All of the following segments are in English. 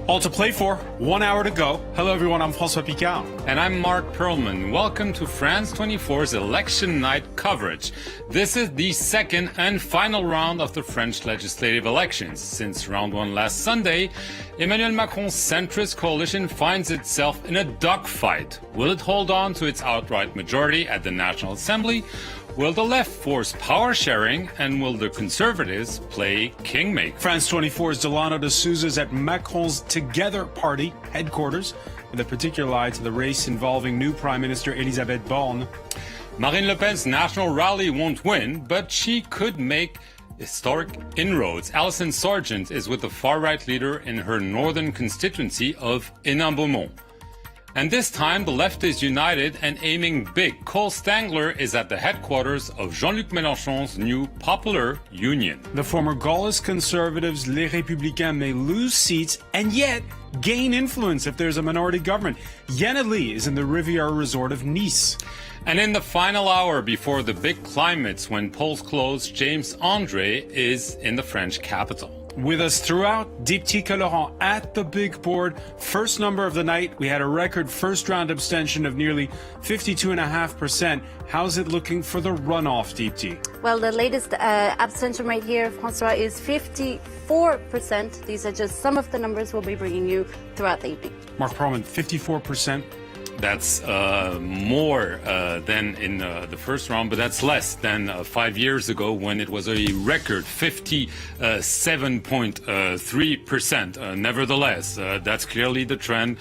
All to play for, 1 hour to go. Hello everyone, I'm François Picard. And I'm Mark Perlman. Welcome to France 24's election night coverage. This is the second and final round of the French legislative elections. Since round one last Sunday, Emmanuel Macron's centrist coalition finds itself in a dogfight. Will it hold on to its outright majority at the National Assembly? Will the left force power sharing, and will the conservatives play kingmaker? France 24's Delano de Souza's at Macron's Together Party headquarters, with a particular eye to the race involving new Prime Minister Elisabeth Borne. Marine Le Pen's national rally won't win, but she could make historic inroads. Alison Sargent is with the far-right leader in her northern constituency of Ensemble. And this time, the left is united and aiming big. Cole Stangler is at the headquarters of Jean-Luc Melenchon's new Popular Union. The former Gaullist conservatives, Les Républicains, may lose seats and yet gain influence if there's a minority government. Yana Lee is in the Riviera resort of Nice. And in the final hour before the big climates when polls close, James Andre is in the French capital. With us throughout, Deepen Laurent at the big board. First number of the night, we had a record first round abstention of nearly 52.5%. How's it looking for the runoff, Deepti? Well, the latest abstention rate here, Francois, is 54%. These are just some of the numbers we'll be bringing you throughout the evening. Mark Perlman, 54%. That's more than in the first round, but that's less than 5 years ago when it was a record 57.3%. Nevertheless, that's clearly the trend.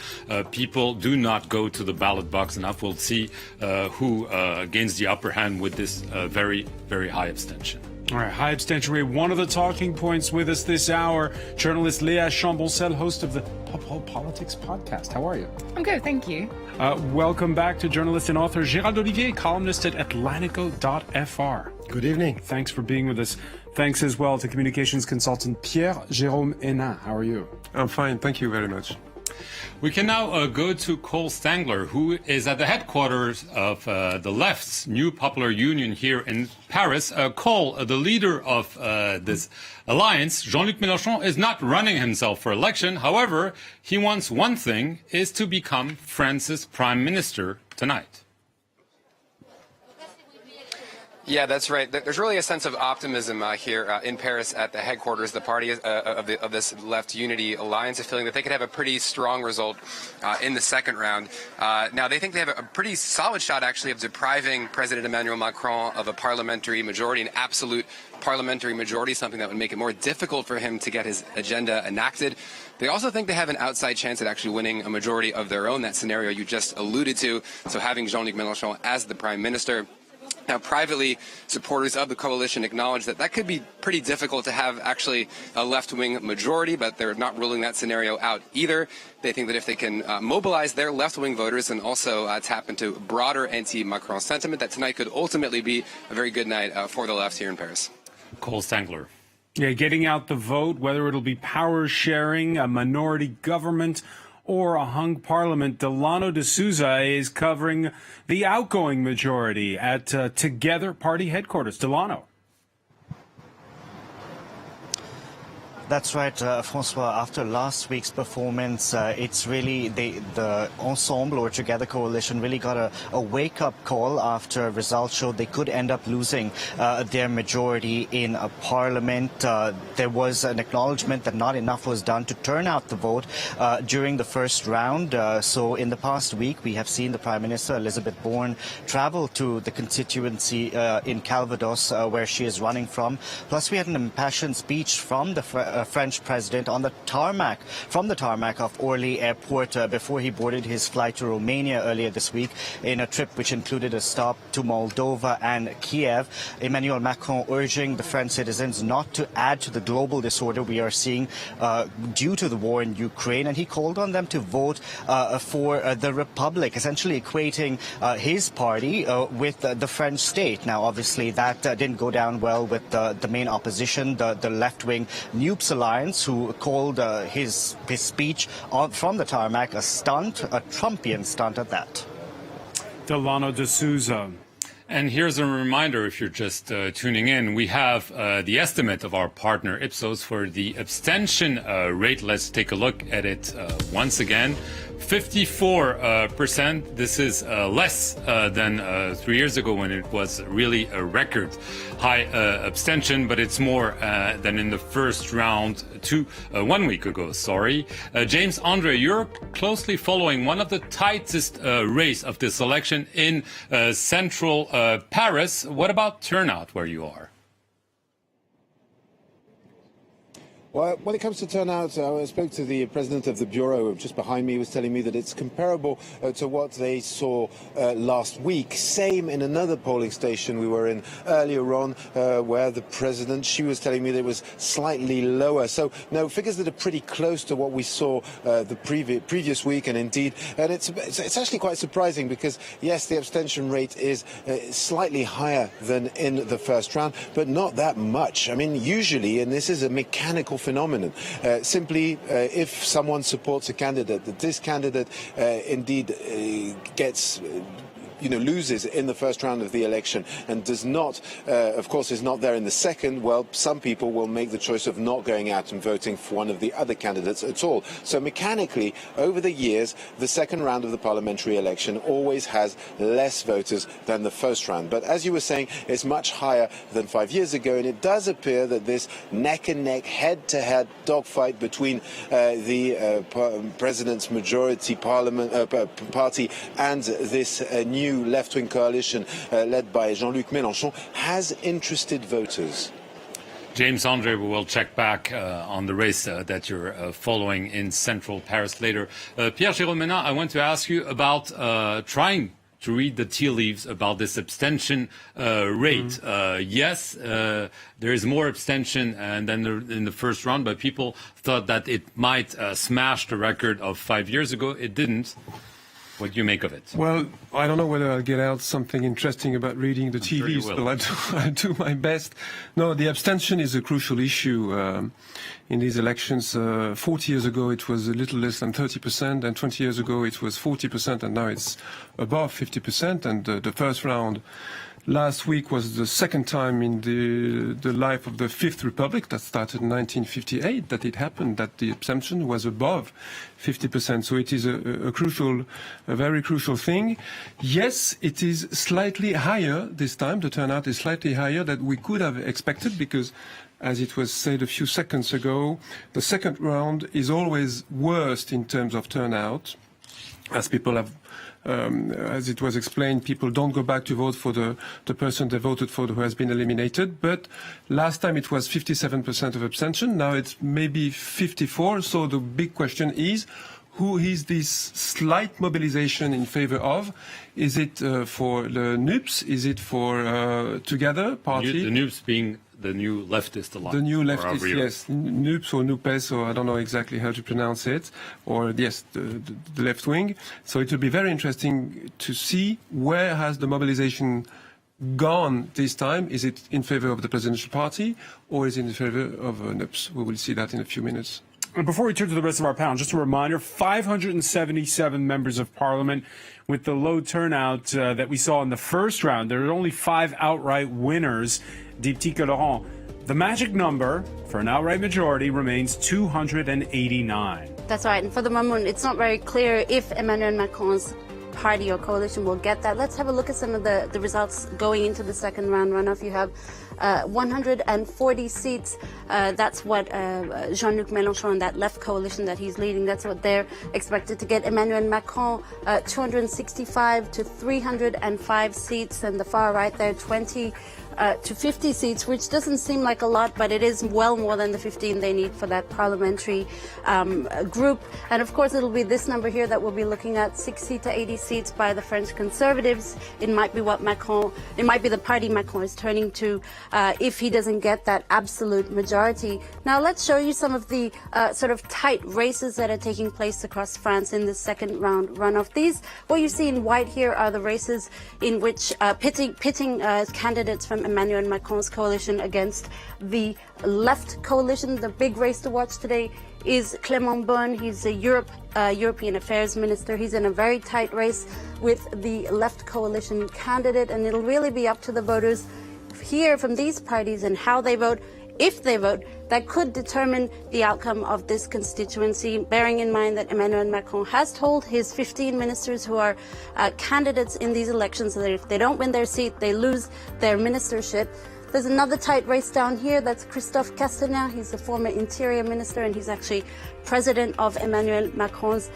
People do not go to the ballot box enough. We'll see who gains the upper hand with this very, very high abstention. All right, high abstention rate. One of the talking points with us this hour, journalist Léa Chamboncel, host of the Pop Politics podcast. How are you? I'm good, thank you. Welcome back to journalist and author Gérald Olivier, columnist at Atlantico.fr. Good evening. Thanks for being with us. Thanks as well to communications consultant Pierre-Jérôme Hénin. How are you? I'm fine, thank you very much. We can now go to Cole Stangler, who is at the headquarters of the left's new Popular Union here in Paris. Cole, the leader of this alliance, Jean-Luc Melenchon, is not running himself for election. However, he wants one thing, is to become France's prime minister tonight. Yeah, that's right. There's really a sense of optimism here in Paris at the headquarters. The party of this left unity alliance is feeling that they could have a pretty strong result in the second round. Now, they think they have a pretty solid shot, actually, of depriving President Emmanuel Macron of a parliamentary majority, an absolute parliamentary majority, something that would make it more difficult for him to get his agenda enacted. They also think they have an outside chance at actually winning a majority of their own, that scenario you just alluded to, so having Jean-Luc Melenchon as the prime minister. Now, privately, supporters of the coalition acknowledge that could be pretty difficult to have actually a left-wing majority, but they're not ruling that scenario out either. They think that if they can mobilize their left-wing voters and also tap into broader anti-Macron sentiment, that tonight could ultimately be a very good night for the left here in Paris. Cole Stangler. Yeah, getting out the vote, whether it'll be power sharing, a minority government, or a hung parliament. Delano de Souza is covering the outgoing majority at Together Party headquarters. Delano. That's right, Francois. After last week's performance, it's really the Ensemble or Together coalition really got a wake-up call after results showed they could end up losing their majority in a parliament. There was an acknowledgement that not enough was done to turn out the vote during the first round. So in the past week, we have seen the Prime Minister, Elisabeth Borne, travel to the constituency in Calvados, where she is running from. Plus, we had an impassioned speech from the French president on the tarmac, of Orly Airport before he boarded his flight to Romania earlier this week in a trip which included a stop to Moldova and Kiev. Emmanuel Macron urging the French citizens not to add to the global disorder we are seeing due to the war in Ukraine, and he called on them to vote for the Republic, essentially equating his party with the French state. Now, obviously, that didn't go down well with the main opposition, the left-wing Nupes alliance, who called his speech from the tarmac a stunt, a Trumpian stunt at that. Delano de Souza. And here's a reminder, if you're just tuning in, we have the estimate of our partner Ipsos for the abstention rate. Let's take a look at it once again. 54%. This is less than 3 years ago when it was really a record high abstention, but it's more than in the first round 1 week ago. James Andre, you're closely following one of the tightest race of this election in central Paris. What about turnout where you are? Well, when it comes to turnout, I spoke to the president of the bureau just behind me. He was telling me that it's comparable to what they saw last week. Same in another polling station we were in earlier on, where the president, she was telling me that it was slightly lower. So, no, figures that are pretty close to what we saw the previous week, and indeed, and it's actually quite surprising because, yes, the abstention rate is slightly higher than in the first round, but not that much. I mean, usually, and this is a mechanical phenomenon. Simply, if someone supports a candidate, that this candidate indeed gets loses in the first round of the election and does not, of course, is not there in the second, well, some people will make the choice of not going out and voting for one of the other candidates at all. So mechanically, over the years, the second round of the parliamentary election always has less voters than the first round. But as you were saying, it's much higher than 5 years ago, and it does appear that this neck-and-neck, head-to-head dogfight between the president's majority party and this new left-wing coalition led by Jean-Luc Melenchon has interested voters. James Andre, we will check back on the race that you're following in central Paris later. Pierre-Jérôme Menat, I want to ask you about trying to read the tea leaves about this abstention rate. Yes, there is more abstention than in the first round, but people thought that it might smash the record of 5 years ago. It didn't. What do you make of it? Well, I don't know whether I'll get out something interesting about reading the tea leaves, but I'll do my best. No, the abstention is a crucial issue in these elections. 40 years ago, it was a little less than 30%, and 20 years ago, it was 40%, and now it's above 50%. And the first round last week was the second time in the life of the Fifth Republic, that started in 1958, that it happened, that the abstention was above 50%. So it is a very crucial thing. Yes, it is slightly higher this time. The turnout is slightly higher than we could have expected because, as it was said a few seconds ago, the second round is always worst in terms of turnout, as people have as it was explained, people don't go back to vote for the person they voted for who has been eliminated. But last time it was 57% of abstention. Now it's maybe 54%. So the big question is, who is this slight mobilization in favor of? Is it for the Nupes? Is it for Together party? The Nupes being the new leftist alliance. The new leftist, yes. Nupes or Nupes, or I don't know exactly how to pronounce it. Or, yes, the left wing. So it will be very interesting to see where has the mobilization gone this time. Is it in favor of the presidential party or is it in favor of Nupes? We will see that in a few minutes. And before we turn to the rest of our panel, just a reminder, 577 members of parliament with the low turnout that we saw in the first round. There are only 5 outright winners. Député Laurent, the magic number for an outright majority remains 289. That's right. And for the moment, it's not very clear if Emmanuel Macron's party or coalition will get that. Let's have a look at some of the results going into the second round runoff. You have 140 seats. That's what Jean-Luc Melenchon and that left coalition that he's leading, that's what they're expected to get. Emmanuel Macron, 265 to 305 seats, and the far right there, 20 to 50 seats, which doesn't seem like a lot, but it is well more than the 15 they need for that parliamentary group. And of course, it'll be this number here that we'll be looking at, 60 to 80 seats by the French Conservatives. It might be what Macron, it might be the party Macron is turning to if he doesn't get that absolute majority. Now, let's show you some of the sort of tight races that are taking place across France in the second round runoff. These, what you see in white here, are the races in which pitting candidates from Emmanuel Macron's coalition against the left coalition. The big race to watch today is Clément Beaune. He's a European Affairs Minister. He's in a very tight race with the left coalition candidate, and it'll really be up to the voters here from these parties and how they vote, if they vote, that could determine the outcome of this constituency, bearing in mind that Emmanuel Macron has told his 15 ministers who are candidates in these elections that if they don't win their seat, they lose their ministership. There's another tight race down here. That's Christophe Castaner. He's the former interior minister, and he's actually president of Emmanuel Macron's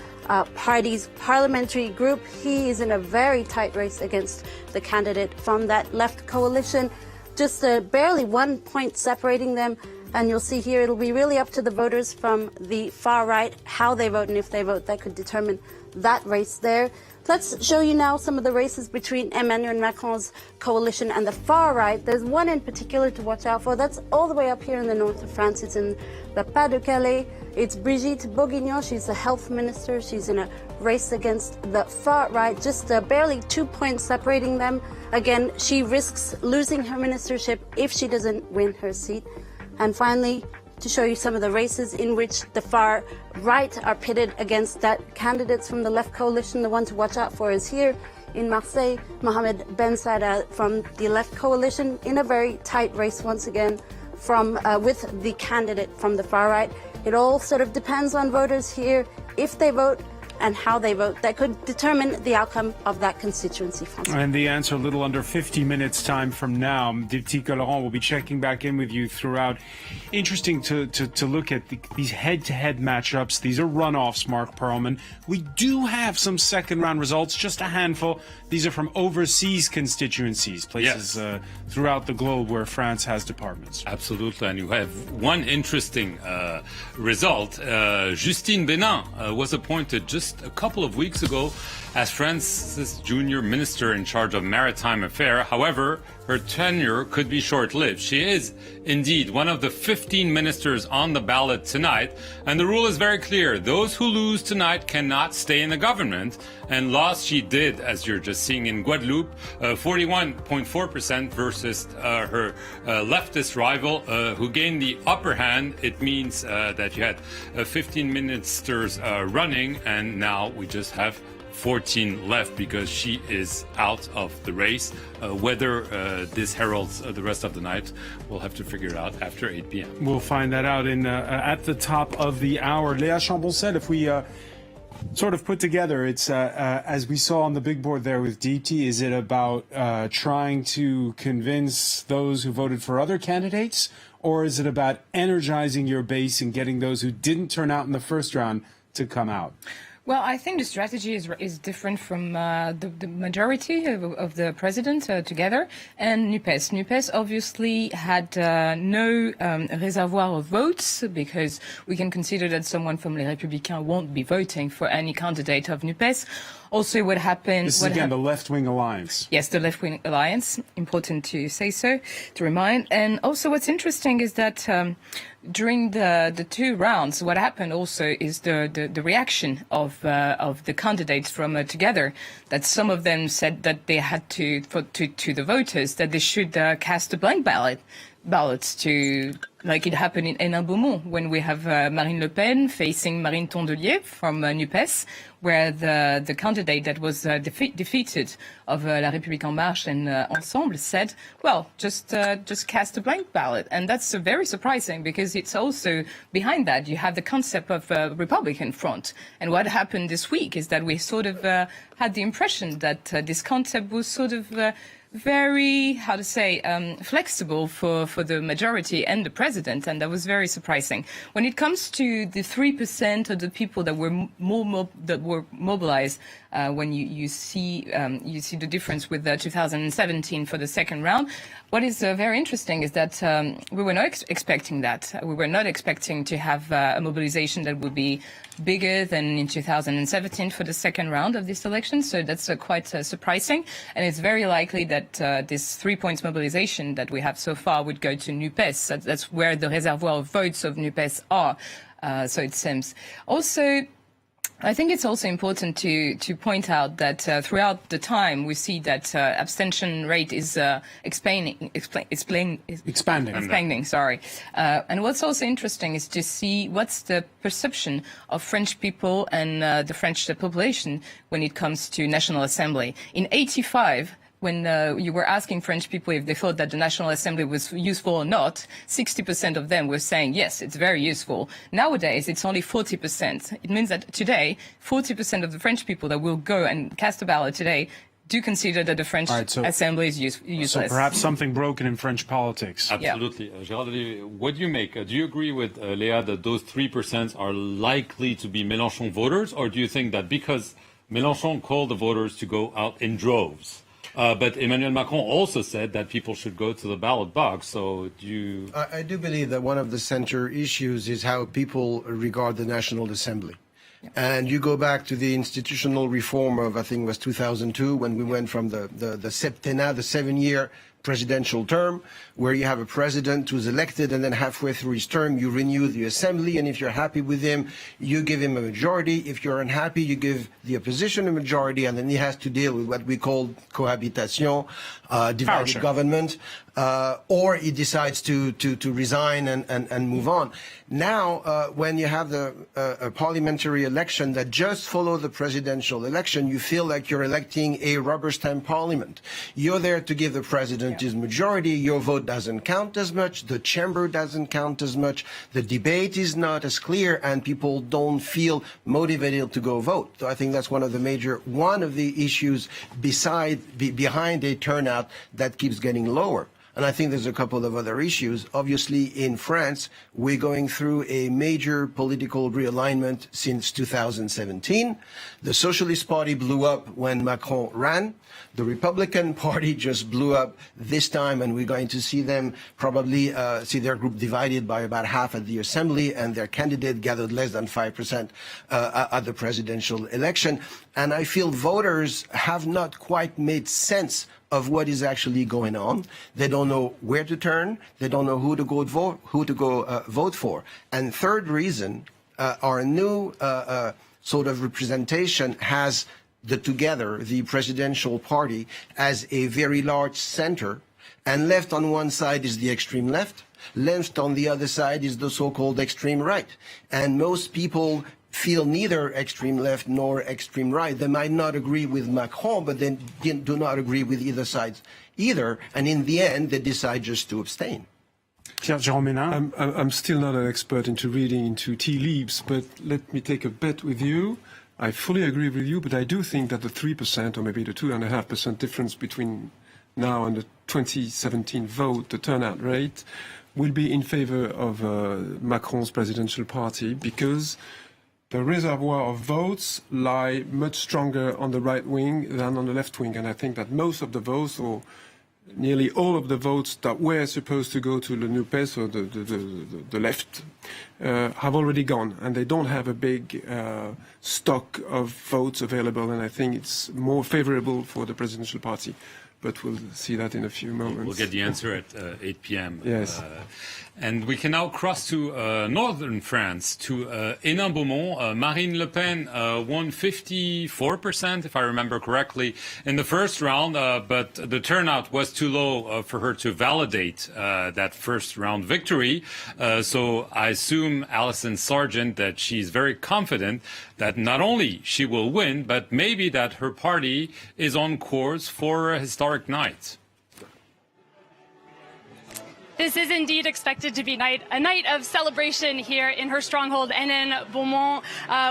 party's parliamentary group. He is in a very tight race against the candidate from that left coalition. Just barely 1 point separating them. And you'll see here it'll be really up to the voters from the far right how they vote, and if they vote, that could determine that race there. Let's show you now some of the races between Emmanuel Macron's coalition and the far right. There's one in particular to watch out for. That's all the way up here in the north of France. It's in the Pas-de-Calais. It's Brigitte Bourguignon. She's the health minister. She's in a race against the far right, just barely 2 points separating them. Again, she risks losing her ministership if she doesn't win her seat. And finally, to show you some of the races in which the far right are pitted against that candidates from the left coalition. The one to watch out for is here in Marseille, Mohamed Ben Saada from the left coalition in a very tight race once again with the candidate from the far right. It all sort of depends on voters here, if they vote and how they vote. That could determine the outcome of that constituency. François. And the answer a little under 50 minutes time from now. Deputy Laurent will be checking back in with you throughout. Interesting to look at these head-to-head matchups. These are runoffs, Mark Perlman. We do have some second-round results, just a handful. These are from overseas constituencies, places throughout the globe where France has departments. Absolutely, and you have one interesting result. Justine Bénin was appointed just a couple of weeks ago as France's junior minister in charge of maritime affairs. However, her tenure could be short-lived. She is indeed one of the 15 ministers on the ballot tonight, and the rule is very clear. Those who lose tonight cannot stay in the government, and lost she did, as you're just seeing in Guadeloupe, 41.4% versus her leftist rival, who gained the upper hand. It means that you had 15 ministers running, and now we just have 14 left because she is out of the race. Whether this heralds the rest of the night, we'll have to figure it out after 8 p.m. We'll find that out at the top of the hour. Léa Chambon said if we sort of put together, it's as we saw on the big board there with DT, is it about trying to convince those who voted for other candidates, or is it about energizing your base and getting those who didn't turn out in the first round to come out? Well, I think the strategy is different from the majority of the president together and Nupes. Nupes obviously had no reservoir of votes because we can consider that someone from Les Républicains won't be voting for any candidate of Nupes. Also, what happened... This is again the left-wing alliance. Yes, the left-wing alliance. Important to say so, to remind. And also what's interesting is that during the two rounds, what happened also is the reaction of the candidates from Together, that some of them said that they had to the voters that they should cast a blank ballots to, like it happened in Hénin-Beaumont when we have Marine Le Pen facing Marine Tondelier from Nupes, where the candidate that was defeated of La République En Marche and Ensemble said, well, just cast a blank ballot. And that's very surprising because it's also behind that you have the concept of Republican front. And what happened this week is that we sort of had the impression that this concept was sort of very, flexible for the majority and the president, and that was very surprising. When it comes to the 3% of the people that were mobilized, when you see the difference with 2017 for the second round, what is very interesting is that we were not expecting that. We were not expecting to have a mobilization that would be bigger than in 2017 for the second round of this election. So that's quite surprising. And it's very likely that this 3 points mobilization that we have so far would go to Nupes. That's where the reservoir of votes of Nupes are. So it seems. Also, I think it's also important to point out that throughout the time we see that abstention rate is expanding. Sorry, and what's also interesting is to see what's the perception of French people and the French population when it comes to National Assembly. In '85. When you were asking French people if they thought that the National Assembly was useful or not, 60% of them were saying, yes, it's very useful. Nowadays, it's only 40%. It means that today, 40% of the French people that will go and cast a ballot today do consider that the French Assembly is useless. So perhaps something broken in French politics. Absolutely. Yeah. Gérald, what do you make? Do you agree with Léa that those 3% are likely to be Mélenchon voters, or do you think that because Mélenchon called the voters to go out in droves, but Emmanuel Macron also said that people should go to the ballot box. So do you... I do believe that one of the center issues is how people regard the National Assembly. And you go back to the institutional reform of, I think it was 2002, when we went from the septennat, the 7-year presidential term, where you have a president who's elected and then halfway through his term you renew the assembly, and if you're happy with him, you give him a majority. If you're unhappy, you give the opposition a majority, and then he has to deal with what we call cohabitation, divided government, or he decides to resign and move on. Now, when you have a parliamentary election that just follows the presidential election, you feel like you're electing a rubber stamp parliament. You're there to give the president his majority. Your vote doesn't count as much. The chamber doesn't count as much. The debate is not as clear, and people don't feel motivated to go vote. So I think that's one of the issues behind a turnout that keeps getting lower. And I think there's a couple of other issues. Obviously, in France, we're going through a major political realignment since 2017. The Socialist Party blew up when Macron ran. The Republican Party just blew up this time, and we're going to see them probably see their group divided by about half at the Assembly, and their candidate gathered less than 5% at the presidential election. And I feel voters have not quite made sense of what is actually going on. They don't know where to turn. They don't know who to go vote for. And third reason, our new sort of representation has the presidential party as a very large center, and left on one side is the extreme left, left on the other side is the so-called extreme right. And most people feel neither extreme left nor extreme right. They might not agree with Macron, but they do not agree with either side either. And in the end, they decide just to abstain. I'm still not an expert into reading into tea leaves, but let me take a bet with you. I fully agree with you, but I do think that the 3% or maybe the 2.5% difference between now and the 2017 vote, the turnout rate, will be in favor of Macron's presidential party, because the reservoir of votes lie much stronger on the right wing than on the left wing. And I think that most of the votes, or nearly all of the votes that were supposed to go to the Nupes, or the left, have already gone. And they don't have a big stock of votes available. And I think it's more favorable for the presidential party. But we'll see that in a few moments. We'll get the answer at 8 p.m. Yes. And we can now cross to northern France, to Hénin-Beaumont. Marine Le Pen won 54%, if I remember correctly, in the first round, but the turnout was too low for her to validate that first round victory. So I assume, Alison Sargent, that she's very confident that not only she will win, but maybe that her party is on course for a historic night. This is indeed expected to be a night of celebration here in her stronghold, Hénin-Beaumont.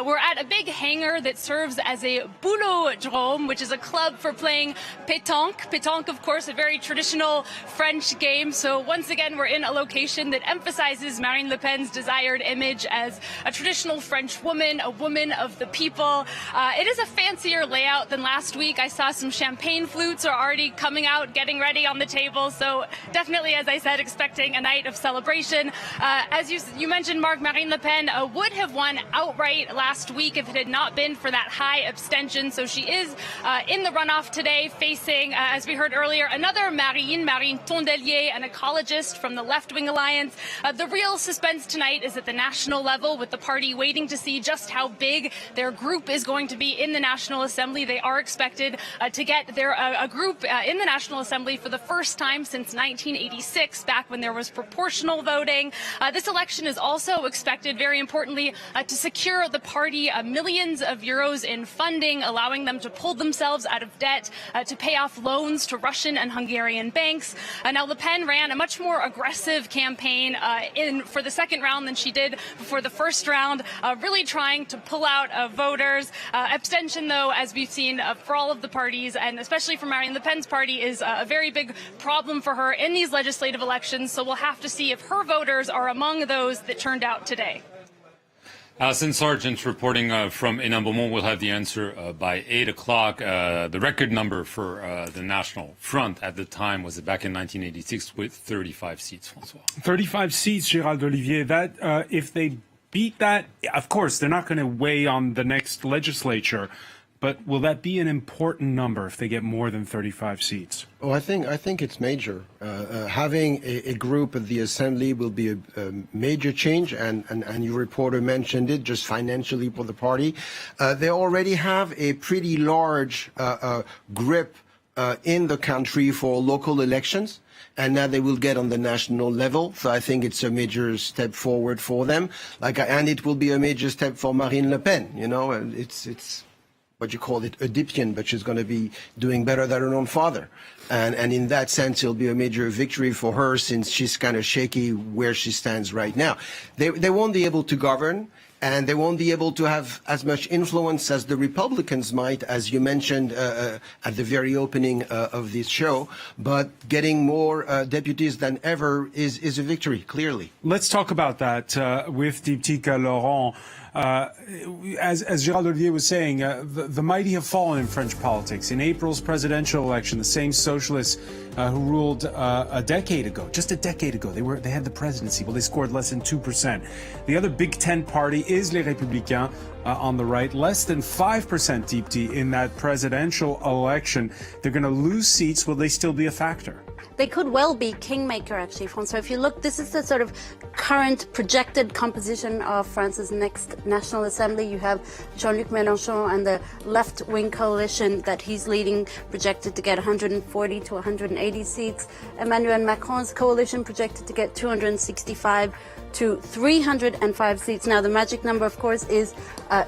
We're at a big hangar that serves as a boulodrome, which is a club for playing pétanque. Pétanque, of course, a very traditional French game. So once again, we're in a location that emphasizes Marine Le Pen's desired image as a traditional French woman, a woman of the people. It is a fancier layout than last week. I saw some champagne flutes are already coming out, getting ready on the table. So definitely, as I said, expecting a night of celebration. As you mentioned, Mark, Marine Le Pen would have won outright last week if it had not been for that high abstention. So she is in the runoff today, facing, as we heard earlier, another Marine Tondelier, an ecologist from the left-wing alliance. The real suspense tonight is at the national level, with the party waiting to see just how big their group is going to be in the National Assembly. They are expected to get a group in the National Assembly for the first time since 1986, back when there was proportional voting. This election is also expected, very importantly, to secure the party millions of euros in funding, allowing them to pull themselves out of debt, to pay off loans to Russian and Hungarian banks. Now, Le Pen ran a much more aggressive campaign for the second round than she did before the first round, really trying to pull out voters. Abstention, though, as we've seen for all of the parties, and especially for Marine Le Pen's party, is a very big problem for her in these legislative elections. So we'll have to see if her voters are among those that turned out today. Alison Sargent reporting from Ensemble. We'll have the answer by 8 o'clock. The record number for the National Front at the time was back in 1986 with 35 seats, François. 35 seats, Gérald Olivier. That, if they beat that, of course, they're not going to weigh on the next legislature. But will that be an important number if they get more than 35 seats? Oh, I think it's major. Having a group at the Assembly will be a major change, and your reporter mentioned it, just financially for the party. They already have a pretty large grip in the country for local elections, and now they will get on the national level. So I think it's a major step forward for them. And it will be a major step for Marine Le Pen. You know, it's what you call it, a deepen, but she's going to be doing better than her own father. And in that sense, it'll be a major victory for her, since she's kind of shaky where she stands right now. They won't be able to govern, and they won't be able to have as much influence as the Republicans might, as you mentioned at the very opening of this show. But getting more deputies than ever is a victory, clearly. Let's talk about that with Diptyque Laurent. As Gérald Olivier was saying, the mighty have fallen in French politics. In April's presidential election, the same socialists who ruled a decade ago, just a decade ago, they had the presidency. Well, they scored less than 2%. The other Big Ten party is Les Républicains on the right, less than 5% Diptyque in that presidential election. They're going to lose seats. Will they still be a factor? They could well be kingmaker, actually, François. If you look, this is the sort of current projected composition of France's next National Assembly. You have Jean-Luc Melenchon and the left-wing coalition that he's leading, projected to get 140 to 180 seats. Emmanuel Macron's coalition projected to get 265 to 305 seats. Now, the magic number, of course, is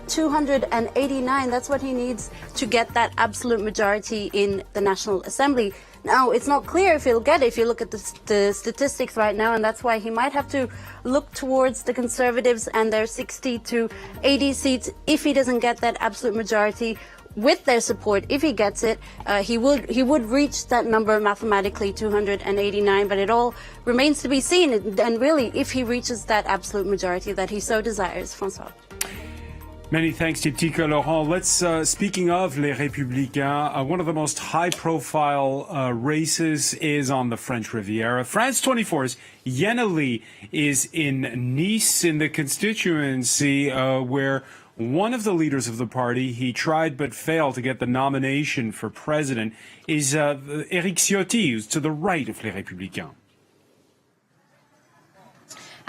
289. That's what he needs to get that absolute majority in the National Assembly. Now, it's not clear if he'll get it if you look at the statistics right now, and that's why he might have to look towards the Conservatives and their 60 to 80 seats if he doesn't get that absolute majority. With their support, if he gets it, he would reach that number mathematically, 289, but it all remains to be seen, and really, if he reaches that absolute majority that he so desires. François. Many thanks, Diptyque Laurent. Let's, speaking of Les Républicains, one of the most high-profile races is on the French Riviera. France 24's Yenali is in Nice in the constituency where one of the leaders of the party, he tried but failed to get the nomination for president, is Éric Ciotti, who's to the right of Les Républicains.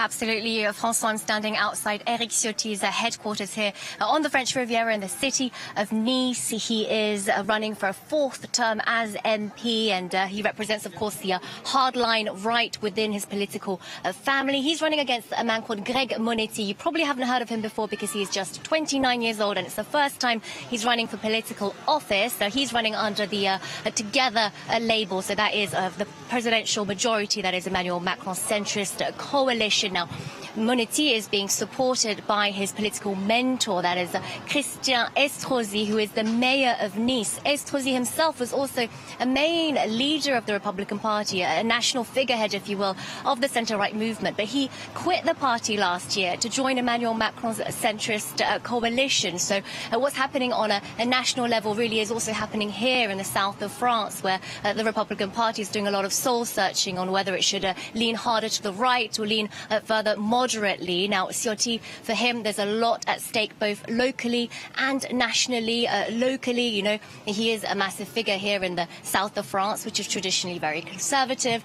Absolutely, François. I'm standing outside Éric Ciotti's headquarters here on the French Riviera in the city of Nice. He is running for a fourth term as MP, and he represents, of course, the hardline right within his political family. He's running against a man called Greg Monetti. You probably haven't heard of him before because he's just 29 years old, and it's the first time he's running for political office. So he's running under the Together label. So that is the presidential majority, that is Emmanuel Macron's centrist coalition. election. Now, Monetti is being supported by his political mentor, that is Christian Estrosi, who is the mayor of Nice. Estrosi himself was also a main leader of the Republican Party, a national figurehead, if you will, of the centre-right movement. But he quit the party last year to join Emmanuel Macron's centrist coalition. So what's happening on a national level really is also happening here in the south of France, where the Republican Party is doing a lot of soul-searching on whether it should lean harder to the right or lean further moderately. Now, Ciotti, for him, there's a lot at stake, both locally and nationally. Locally, you know, he is a massive figure here in the south of France, which is traditionally very conservative.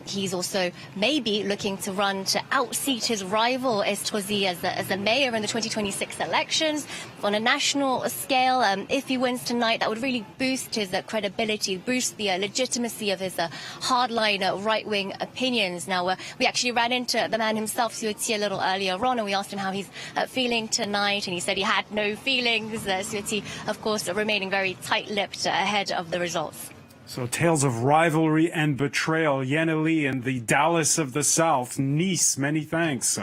He's also maybe looking to run to outseat his rival Estrosi as the mayor in the 2026 elections. On a national scale, if he wins tonight, that would really boost his credibility, boost the legitimacy of his hardline right-wing opinions. Now, we actually ran into the man himself, Ciotti, a little earlier on, and we asked him how he's feeling tonight, and he said he had no feelings. Ciotti, of course, remaining very tight-lipped ahead of the results. So tales of rivalry and betrayal. Yeneli in the Dallas of the South, Nice. Many thanks.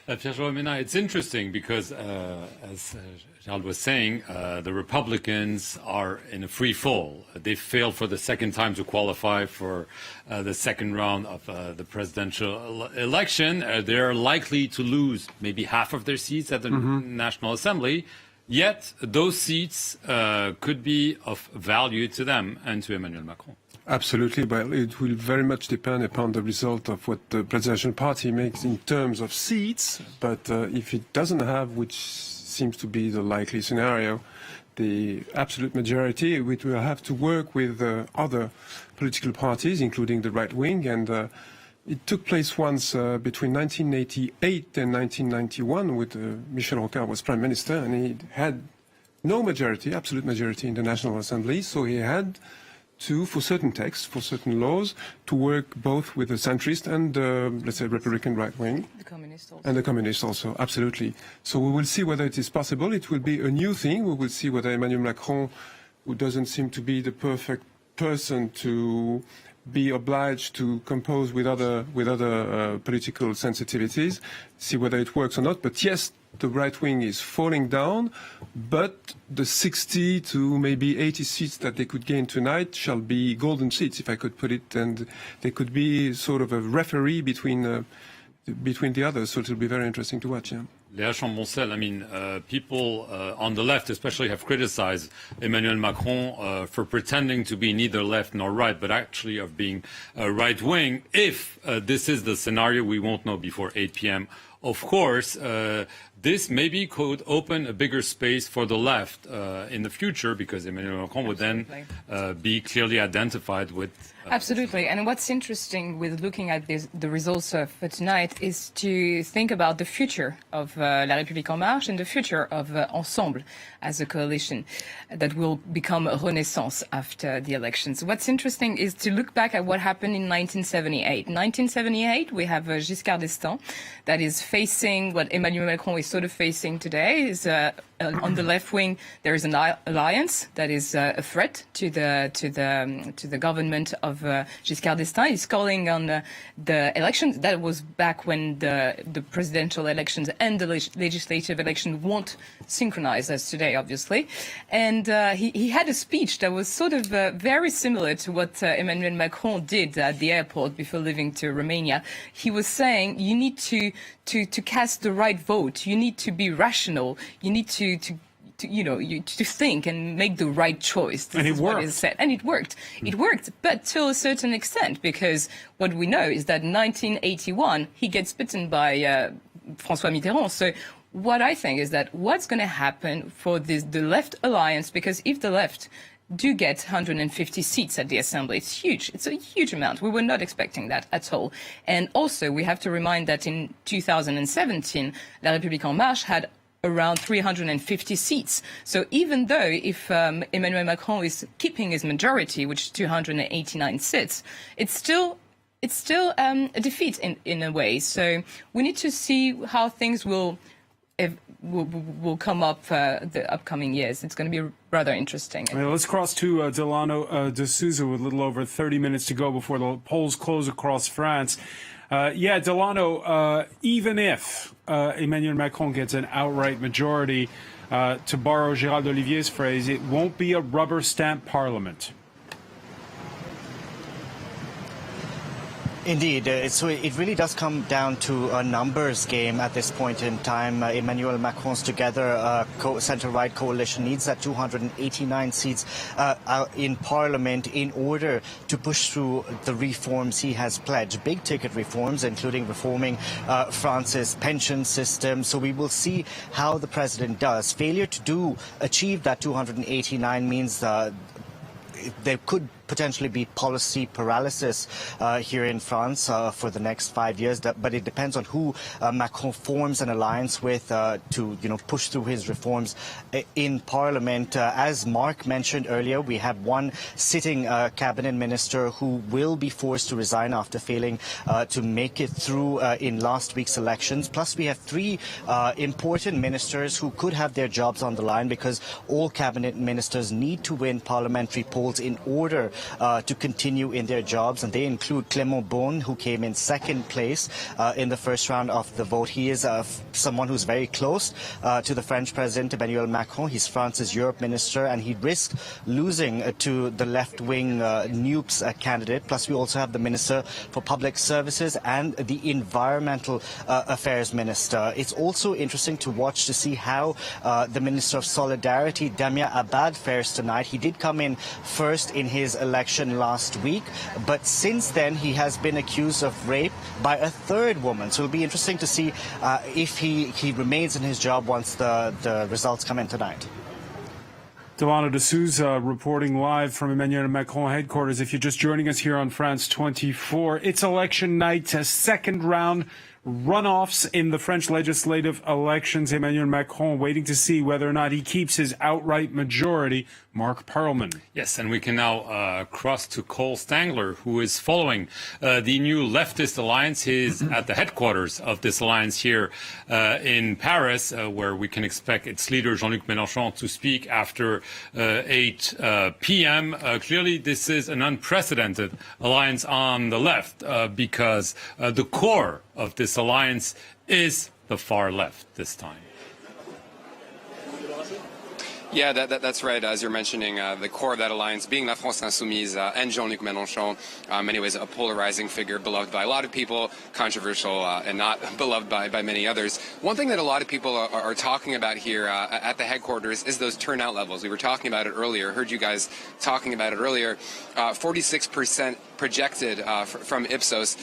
It's interesting because, as Charles was saying, the Republicans are in a free fall. They failed for the second time to qualify for the second round of the presidential election. They're likely to lose maybe half of their seats at the National Assembly. Yet those seats could be of value to them and to Emmanuel Macron. Absolutely, but it will very much depend upon the result of what the presidential party makes in terms of seats. But if it doesn't have, which seems to be the likely scenario, the absolute majority, it will have to work with other political parties, including the right wing. And it took place once between 1988 and 1991, with Michel Rocard was prime minister, and he had no majority, absolute majority in the National Assembly. So he had to, for certain texts, for certain laws, to work both with the centrist and, let's say, Republican right wing. The communists also. And the communists also, absolutely. So we will see whether it is possible. It will be a new thing. We will see whether Emmanuel Macron, who doesn't seem to be the perfect person to be obliged to compose with other political sensitivities, see whether it works or not. But yes, the right wing is falling down, but the 60 to maybe 80 seats that they could gain tonight shall be golden seats, if I could put it, and they could be sort of a referee between the others. So it will be very interesting to watch. Yeah. Léa Chamboncel, I mean, people on the left especially have criticized Emmanuel Macron for pretending to be neither left nor right, but actually of being right-wing. If this is the scenario, we won't know before 8 p.m. Of course, this maybe could open a bigger space for the left in the future, because Emmanuel Macron would then be clearly identified with... Absolutely. And what's interesting with looking at the results for tonight is to think about the future of La République En Marche and the future of Ensemble as a coalition that will become a renaissance after the elections. What's interesting is to look back at what happened in 1978. In 1978, we have Giscard d'Estaing that is facing what Emmanuel Macron is sort of facing today. Is on the left wing, there is an alliance that is a threat to the government of Giscard d'Estaing. He's calling on the elections. That was back when the presidential elections and the legislative election won't synchronize as today, obviously. And he had a speech that was sort of very similar to what Emmanuel Macron did at the airport before leaving to Romania. He was saying you need to cast the right vote. You need to be rational. You need to think and make the right choice. This and it is worked. What is said. And it worked. It worked, but to a certain extent, because what we know is that in 1981, he gets bitten by François Mitterrand. So what I think is that what's going to happen for the left alliance, because if the left do get 150 seats at the Assembly, it's huge. It's a huge amount. We were not expecting that at all. And also, we have to remind that in 2017, La République En Marche had around 350 seats. So even though if Emmanuel Macron is keeping his majority, which is 289 seats, it's still a defeat in a way. So we need to see how things will come up the upcoming years. It's going to be rather interesting. Well, let's cross to Delano de Souza with a little over 30 minutes to go before the polls close across France. Yeah, Delano, even if Emmanuel Macron gets an outright majority, to borrow Gérald Olivier's phrase, it won't be a rubber stamp parliament. Indeed, so it really does come down to a numbers game at this point in time. Emmanuel Macron's Together centre-right coalition needs that 289 seats in Parliament in order to push through the reforms he has pledged. Big-ticket reforms, including reforming France's pension system. So we will see how the president does. Failure to achieve that 289 means there could potentially be policy paralysis here in France for the next 5 years. But it depends on who Macron forms an alliance with to push through his reforms in Parliament. As Mark mentioned earlier, we have one sitting cabinet minister who will be forced to resign after failing to make it through in last week's elections. Plus, we have three important ministers who could have their jobs on the line because all cabinet ministers need to win parliamentary polls in order to continue in their jobs, and they include Clément Beaune, who came in second place in the first round of the vote. He is someone who's very close to the French President Emmanuel Macron. He's France's Europe Minister, and he risks losing to the left-wing Nupes candidate. Plus, we also have the Minister for Public Services and the Environmental Affairs Minister. It's also interesting to watch to see how the Minister of Solidarity, Damien Abad, fares tonight. He did come in first in his election last week, but since then he has been accused of rape by a third woman. So it'll be interesting to see if he remains in his job once the results come in tonight. Delano de Souza reporting live from Emmanuel Macron headquarters. If you're just joining us here on France 24, it's election night, a second round runoffs in the French legislative elections. Emmanuel Macron waiting to see whether or not he keeps his outright majority. Mark Perlman. Yes, and we can now cross to Cole Stangler, who is following the new leftist alliance. He's at the headquarters of this alliance here in Paris, where we can expect its leader, Jean-Luc Melenchon, to speak after 8 p.m. Clearly, this is an unprecedented alliance on the left because the core of this alliance is the far left this time. Yeah, that's right. As you're mentioning, the core of that alliance being La France Insoumise and Jean-Luc Melenchon, in many ways a polarizing figure, beloved by a lot of people, controversial and not beloved by many others. One thing that a lot of people are talking about here at the headquarters is those turnout levels. We were talking about it earlier, heard you guys talking about it earlier. 46% projected from Ipsos.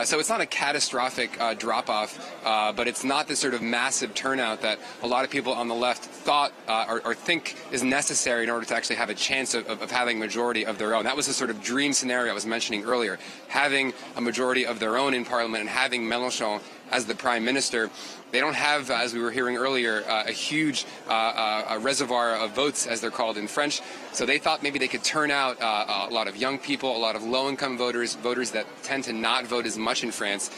So it's not a catastrophic drop-off, but it's not the sort of massive turnout that a lot of people on the left thought or think is necessary in order to actually have a chance of having a majority of their own. That was the sort of dream scenario I was mentioning earlier, having a majority of their own in Parliament and having Mélenchon as the Prime Minister. They don't have, as we were hearing earlier, a huge a reservoir of votes, as they're called in French. So they thought maybe they could turn out a lot of young people, a lot of low-income voters, voters that tend to not vote as much in France.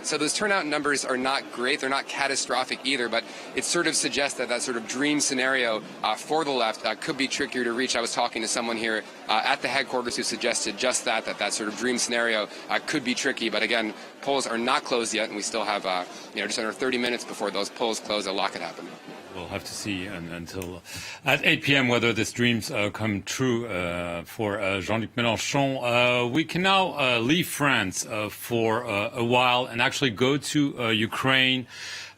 So those turnout numbers are not great. They're not catastrophic either, but it sort of suggests that that sort of dream scenario for the left could be trickier to reach. I was talking to someone here at the headquarters who suggested just that sort of dream scenario could be tricky. But again, polls are not closed yet, and we still have just under 30 minutes before those polls close. A lot could happen. We'll have to see until at 8 p.m. whether these dreams come true for Jean-Luc Mélenchon. We can now leave France for a while and actually go to Ukraine.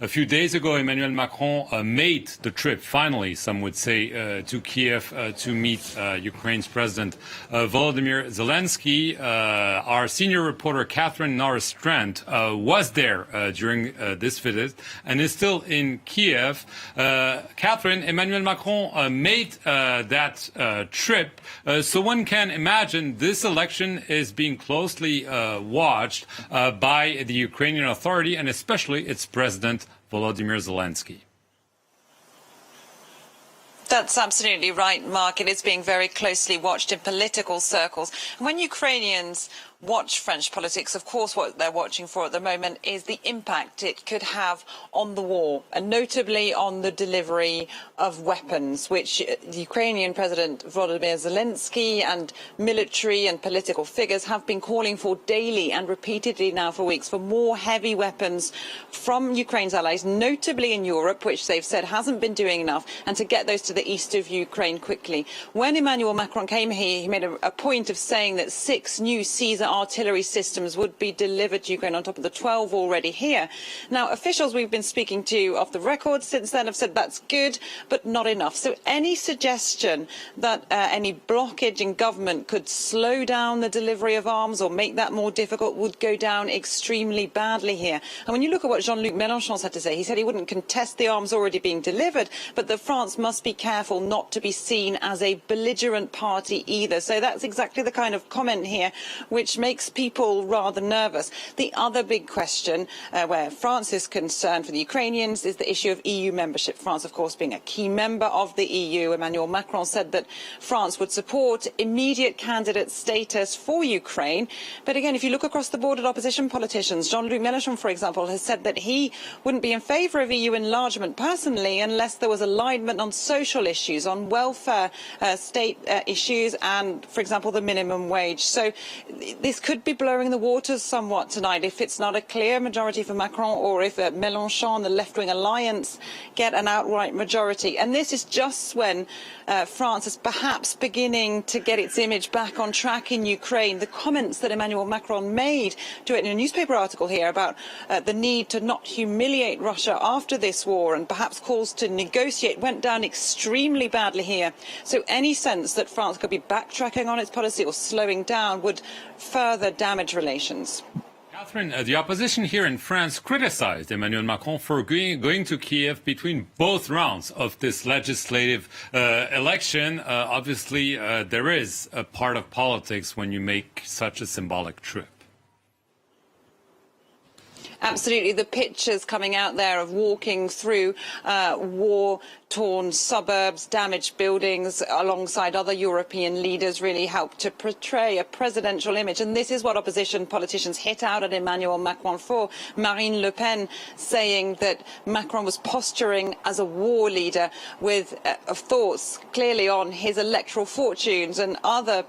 A few days ago, Emmanuel Macron made the trip, finally, some would say, to Kiev to meet Ukraine's President Volodymyr Zelensky. Our senior reporter, Catherine Norris-Strand, was there during this visit and is still in Kiev. Catherine, Emmanuel Macron made that trip, so one can imagine this election is being closely watched by the Ukrainian Authority and especially its president, Volodymyr Zelensky. That's absolutely right, Mark. It is being very closely watched in political circles. And when Ukrainians watch French politics, of course, what they're watching for at the moment is the impact it could have on the war, and notably on the delivery of weapons, which the Ukrainian President Volodymyr Zelensky and military and political figures have been calling for daily and repeatedly now for weeks, for more heavy weapons from Ukraine's allies, notably in Europe, which they've said hasn't been doing enough, and to get those to the east of Ukraine quickly. When Emmanuel Macron came here, he made a point of saying that 6 new Caesar artillery systems would be delivered to Ukraine on top of the 12 already here. Now, officials we've been speaking to off the record since then have said that's good, but not enough. So any suggestion that any blockage in government could slow down the delivery of arms or make that more difficult would go down extremely badly here. And when you look at what Jean-Luc Melenchon had to say, he said he wouldn't contest the arms already being delivered, but that France must be careful not to be seen as a belligerent party either. So that's exactly the kind of comment here which makes people rather nervous. The other big question where France is concerned for the Ukrainians is the issue of EU membership. France, of course, being a key member of the EU. Emmanuel Macron said that France would support immediate candidate status for Ukraine. But again, if you look across the board at opposition politicians, Jean-Luc Melenchon, for example, has said that he wouldn't be in favour of EU enlargement personally unless there was alignment on social issues, on welfare state issues and, for example, the minimum wage. So this could be blurring the waters somewhat tonight if it's not a clear majority for Macron, or if Mélenchon and the left-wing alliance get an outright majority. And this is just when France is perhaps beginning to get its image back on track in Ukraine. The comments that Emmanuel Macron made to it in a newspaper article here about the need to not humiliate Russia after this war, and perhaps calls to negotiate, went down extremely badly here. So any sense that France could be backtracking on its policy or slowing down would further damage relations. Catherine, the opposition here in France criticized Emmanuel Macron for going to Kiev between both rounds of this legislative election. Obviously, there is a part of politics when you make such a symbolic trip. Absolutely. The pictures coming out there of walking through war-torn suburbs, damaged buildings, alongside other European leaders, really help to portray a presidential image. And this is what opposition politicians hit out at Emmanuel Macron for. Marine Le Pen saying that Macron was posturing as a war leader with thoughts clearly on his electoral fortunes, and other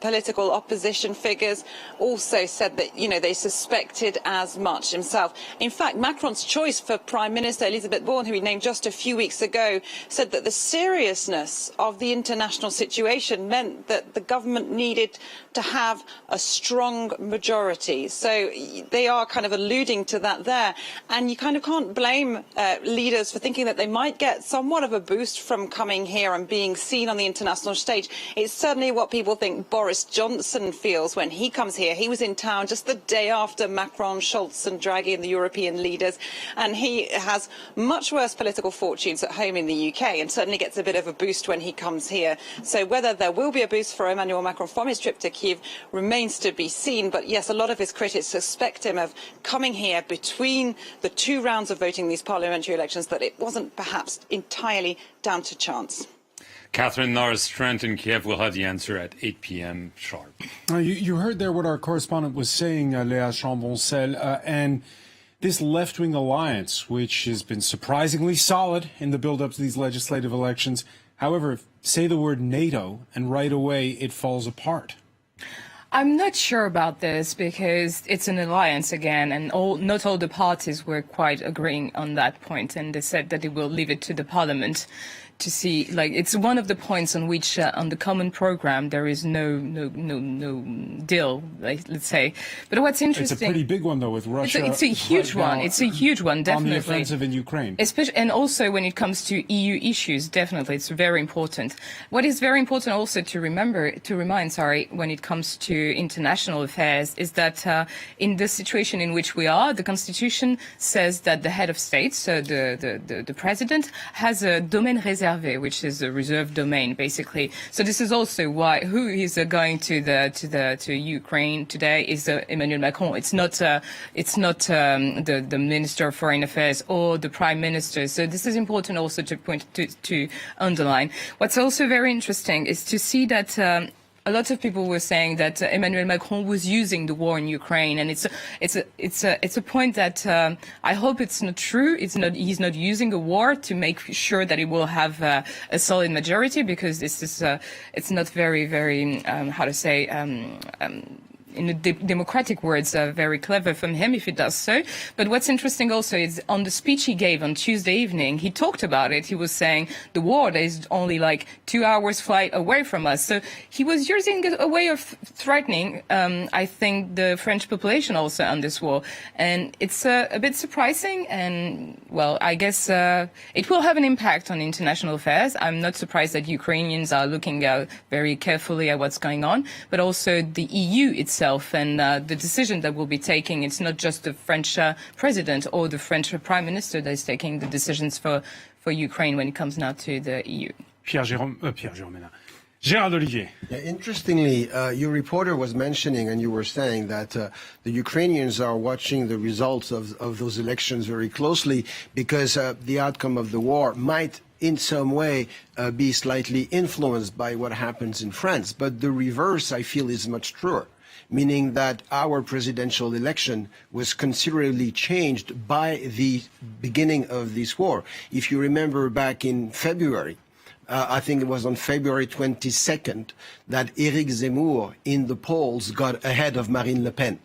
political opposition figures also said that, you know, they suspected as much himself. In fact, Macron's choice for Prime Minister Elisabeth Borne, who he named just a few weeks ago, said that the seriousness of the international situation meant that the government needed to have a strong majority. So they are kind of alluding to that there. And you kind of can't blame leaders for thinking that they might get somewhat of a boost from coming here and being seen on the international stage. It's certainly what people think Boris Johnson feels when he comes here. He was in town just the day after Macron, Scholz and Draghi and the European leaders, and he has much worse political fortunes at home in the UK, and certainly gets a bit of a boost when he comes here. So whether there will be a boost for Emmanuel Macron from his trip to Kiev remains to be seen. But yes, a lot of his critics suspect him of coming here between the 2 rounds of voting these parliamentary elections, that it wasn't perhaps entirely down to chance. Catherine Norris-Trent in Kiev will have the answer at 8 p.m. sharp. You heard there what our correspondent was saying, Léa Chamboncel, and this left-wing alliance, which has been surprisingly solid in the build-up to these legislative elections. However, say the word NATO, and right away it falls apart. I'm not sure about this, because it's an alliance again, and not all the parties were quite agreeing on that point, and they said that they will leave it to the parliament to see. Like, it's one of the points on which on the common program there is no deal, let's say. But what's interesting, it's a pretty big one though, with Russia. It's a huge one. It's a huge one, definitely. On the offensive in Ukraine. Especially, and also when it comes to EU issues, definitely it's very important. What is very important also to remind, when it comes to international affairs, is that in the situation in which we are, the Constitution says that the head of state, so the president, has a domaine réservé réservé, which is a reserved domain, basically. So this is also why who is going to Ukraine today is Emmanuel Macron. It's not the Minister of Foreign Affairs or the Prime Minister. So this is important also to underline. What's also very interesting is to see that a lot of people were saying that Emmanuel Macron was using the war in Ukraine, and it's a point that I hope it's not true. He's not using a war to make sure that he will have a solid majority, because this is it's not very how to say. In the democratic words, very clever from him if he does so. But what's interesting also is on the speech he gave on Tuesday evening, he talked about it. He was saying the war is only like 2 hours flight away from us. So he was using a way of threatening, I think, the French population also on this war. And it's a bit surprising. And, well, I guess it will have an impact on international affairs. I'm not surprised that Ukrainians are looking very carefully at what's going on, but also the EU itself. And the decision that we'll be taking, it's not just the French president or the French prime minister that is taking the decisions for Ukraine when it comes now to the EU. Gérald Olivier. Yeah, interestingly, your reporter was mentioning, and you were saying that the Ukrainians are watching the results of those elections very closely because the outcome of the war might in some way be slightly influenced by what happens in France. But the reverse, I feel, is much truer, meaning that our presidential election was considerably changed by the beginning of this war. If you remember back in February, I think it was on February 22nd, that Éric Zemmour in the polls got ahead of Marine Le Pen.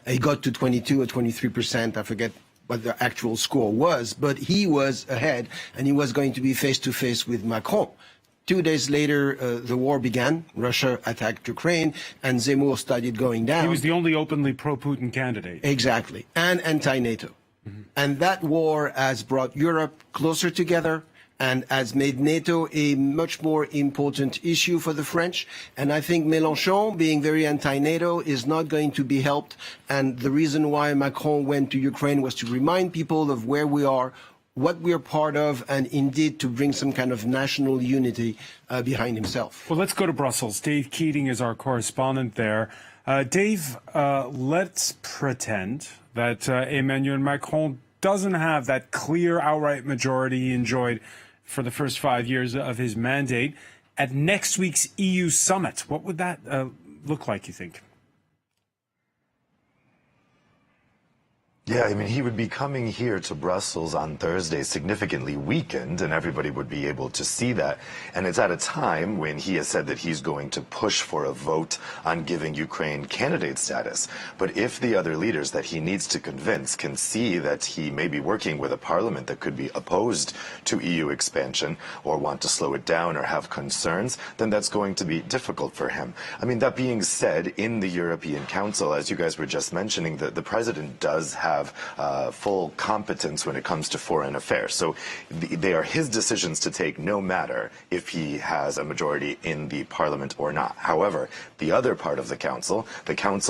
He got to 22 or 23%, I forget what the actual score was, but he was ahead, and he was going to be face-to-face with Macron. 2 days later, the war began. Russia attacked Ukraine, and Zemmour started going down. He was the only openly pro-Putin candidate. Exactly, and anti-NATO. Mm-hmm. And that war has brought Europe closer together and has made NATO a much more important issue for the French. And I think Mélenchon, being very anti-NATO, is not going to be helped. And the reason why Macron went to Ukraine was to remind people of where we are, what we're part of, and indeed to bring some kind of national unity behind himself. Well, let's go to Brussels. Dave Keating is our correspondent there. Dave, let's pretend that Emmanuel Macron doesn't have that clear outright majority he enjoyed for the first 5 years of his mandate. At next week's EU summit, what would that look like, you think? Yeah, I mean, he would be coming here to Brussels on Thursday, significantly weakened, and everybody would be able to see that. And it's at a time when he has said that he's going to push for a vote on giving Ukraine candidate status. But if the other leaders that he needs to convince can see that he may be working with a parliament that could be opposed to EU expansion or want to slow it down or have concerns, then that's going to be difficult for him. I mean, that being said, in the European Council, as you guys were just mentioning, the president does have full competence when it comes to foreign affairs. So they are his decisions to take no matter if he has a majority in the parliament or not. However, the other part of the Council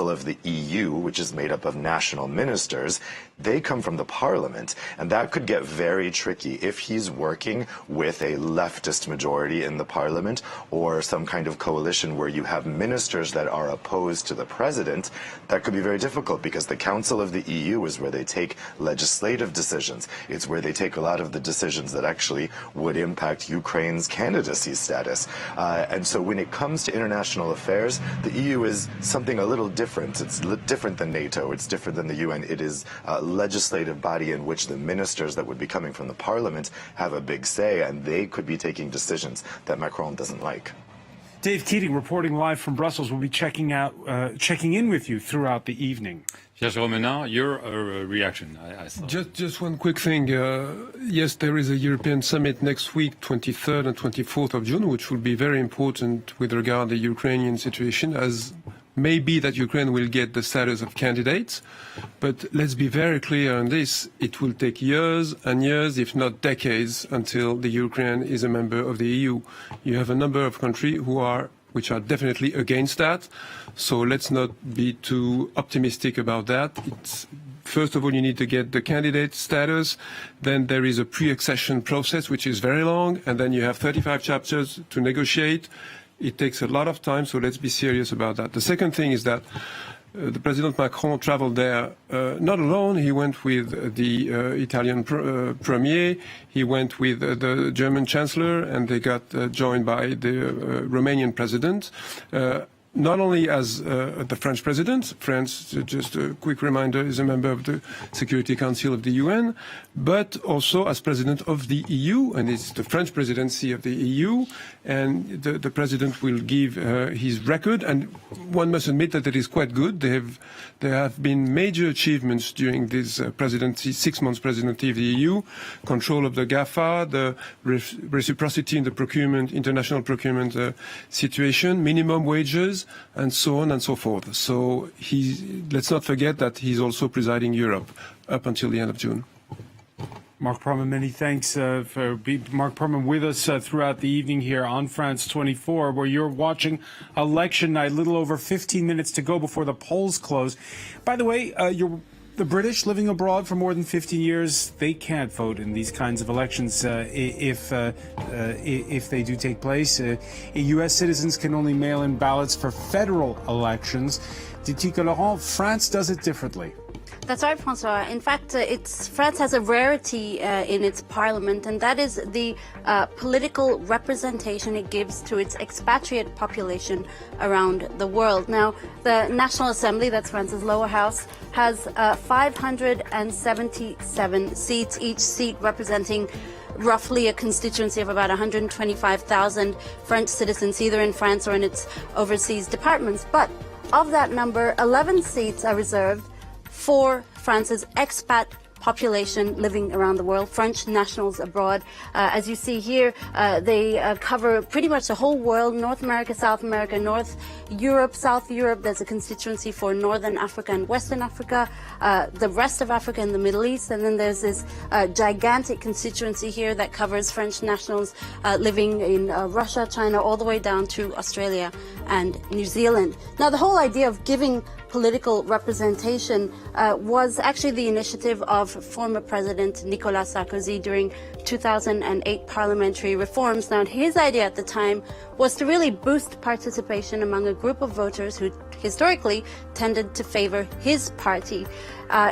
of the EU, which is made up of national ministers, they come from the parliament, and that could get very tricky if he's working with a leftist majority in the parliament or some kind of coalition where you have ministers that are opposed to the president. That could be very difficult because the Council of the EU is where they take legislative decisions. It's where they take a lot of the decisions that actually would impact Ukraine's candidacy status. And so when it comes to international affairs, the EU is something a little different. It's different than NATO. It's different than the UN. It is legislative body in which the ministers that would be coming from the parliament have a big say, and they could be taking decisions that Macron doesn't like. Dave Keating, reporting live from Brussels, will be checking in with you throughout the evening. Jérôme Melenchon, your reaction. I saw. Just one quick thing. Yes, there is a European summit next week, 23rd and 24th of June, which will be very important with regard to the Ukrainian situation, as maybe that Ukraine will get the status of candidates. But let's be very clear on this. It will take years and years, if not decades, until the Ukraine is a member of the EU. You have a number of countries who are which are definitely against that. So let's not be too optimistic about that. First of all, you need to get the candidate status. Then there is a pre-accession process, which is very long. And then you have 35 chapters to negotiate. It takes a lot of time, so let's be serious about that. The second thing is that the President Macron traveled there not alone. He went with the Italian premier. He went with the German chancellor, and they got joined by the Romanian president. Not only as the French president, France, just a quick reminder, is a member of the Security Council of the UN, but also as president of the EU, and it's the French presidency of the EU, and the president will give his record, and one must admit that it is quite good. There have been major achievements during this presidency, 6 months presidency of the EU, control of the GAFA, the reciprocity in the procurement, international procurement situation, minimum wages, and so on and so forth. So let's not forget that he's also presiding Europe up until the end of June. Mark Perman, many thanks for being Mark Perman with us throughout the evening here on France 24, where you're watching election night, a little over 15 minutes to go before the polls close. By the way, the British living abroad for more than 15 years, they can't vote in these kinds of elections if they do take place. U.S. citizens can only mail in ballots for federal elections. Titika Laurent, France does it differently. That's right, Francois. In fact, France has a rarity in its parliament, and that is the political representation it gives to its expatriate population around the world. Now, the National Assembly, that's France's lower house, has 577 seats, each seat representing roughly a constituency of about 125,000 French citizens, either in France or in its overseas departments. But of that number, 11 seats are reserved for France's expat population living around the world, French nationals abroad. As you see here, they cover pretty much the whole world, North America, South America, North Europe, South Europe. There's a constituency for Northern Africa and Western Africa, the rest of Africa and the Middle East. And then there's this gigantic constituency here that covers French nationals living in Russia, China, all the way down to Australia and New Zealand. Now, the whole idea of giving political representation was actually the initiative of former President Nicolas Sarkozy during 2008 parliamentary reforms. Now, his idea at the time was to really boost participation among a group of voters who historically tended to favor his party.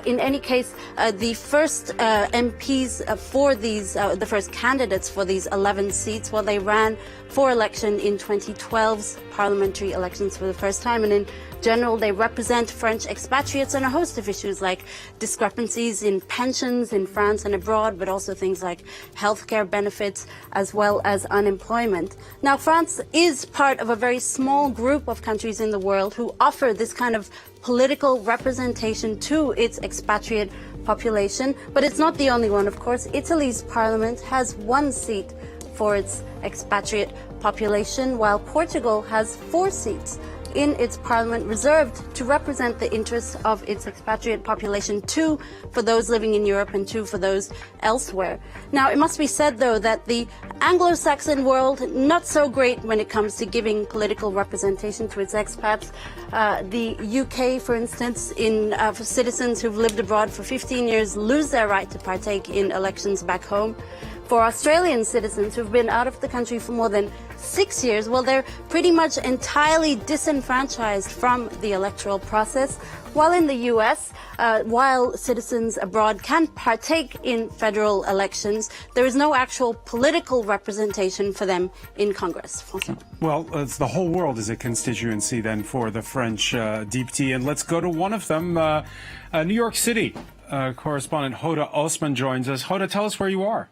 In any case, the first MPs for these, the first candidates for these 11 seats, well, they ran for election in 2012's parliamentary elections for the first time. And in general, they represent French expatriates on a host of issues like discrepancies in pensions in France and abroad, but also things like healthcare benefits as well as unemployment. Now, France is part of a very small group of countries in the world who offer this kind of political representation to its expatriate population, but it's not the only one, of course. Italy's parliament has 1 seat for its expatriate population, while Portugal has 4 seats in its parliament reserved to represent the interests of its expatriate population, 2 for those living in Europe and 2 for those elsewhere. Now, it must be said, though, that the Anglo-Saxon world, not so great when it comes to giving political representation to its expats. The UK, for instance, for citizens who've lived abroad for 15 years, lose their right to partake in elections back home. For Australian citizens who've been out of the country for more than 6 years, well, they're pretty much entirely disenfranchised from the electoral process. While in the US, while citizens abroad can partake in federal elections, there is no actual political representation for them in Congress. François. Well, the whole world is a constituency then for the French députés. And let's go to one of them, New York City. Correspondent Hoda Osman joins us. Hoda, tell us where you are.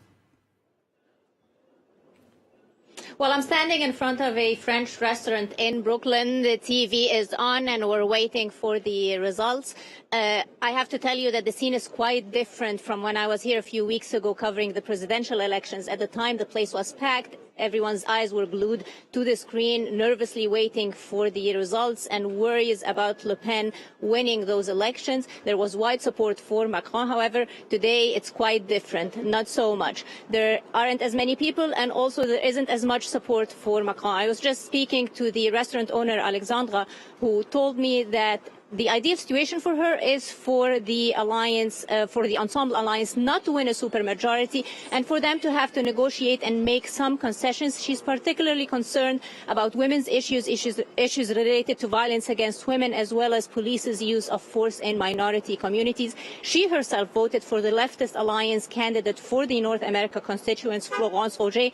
Well, I'm standing in front of a French restaurant in Brooklyn. The TV is on and we're waiting for the results. I have to tell you that the scene is quite different from when I was here a few weeks ago covering the presidential elections. At the time, the place was packed. everyone's eyes were glued to the screen, nervously waiting for the results and worries about Le Pen winning those elections. There was wide support for Macron. However, today it's quite different, not so much. There aren't as many people, and also there isn't as much support for Macron. I was just speaking to the restaurant owner, Alexandra, who told me that the ideal situation for her is for the alliance, for the Ensemble alliance, not to win a supermajority and for them to have to negotiate and make some concessions. She's particularly concerned about women's issues related to violence against women, as well as police's use of force in minority communities. She herself voted for the leftist alliance candidate for the North America constituents, Florence Roger.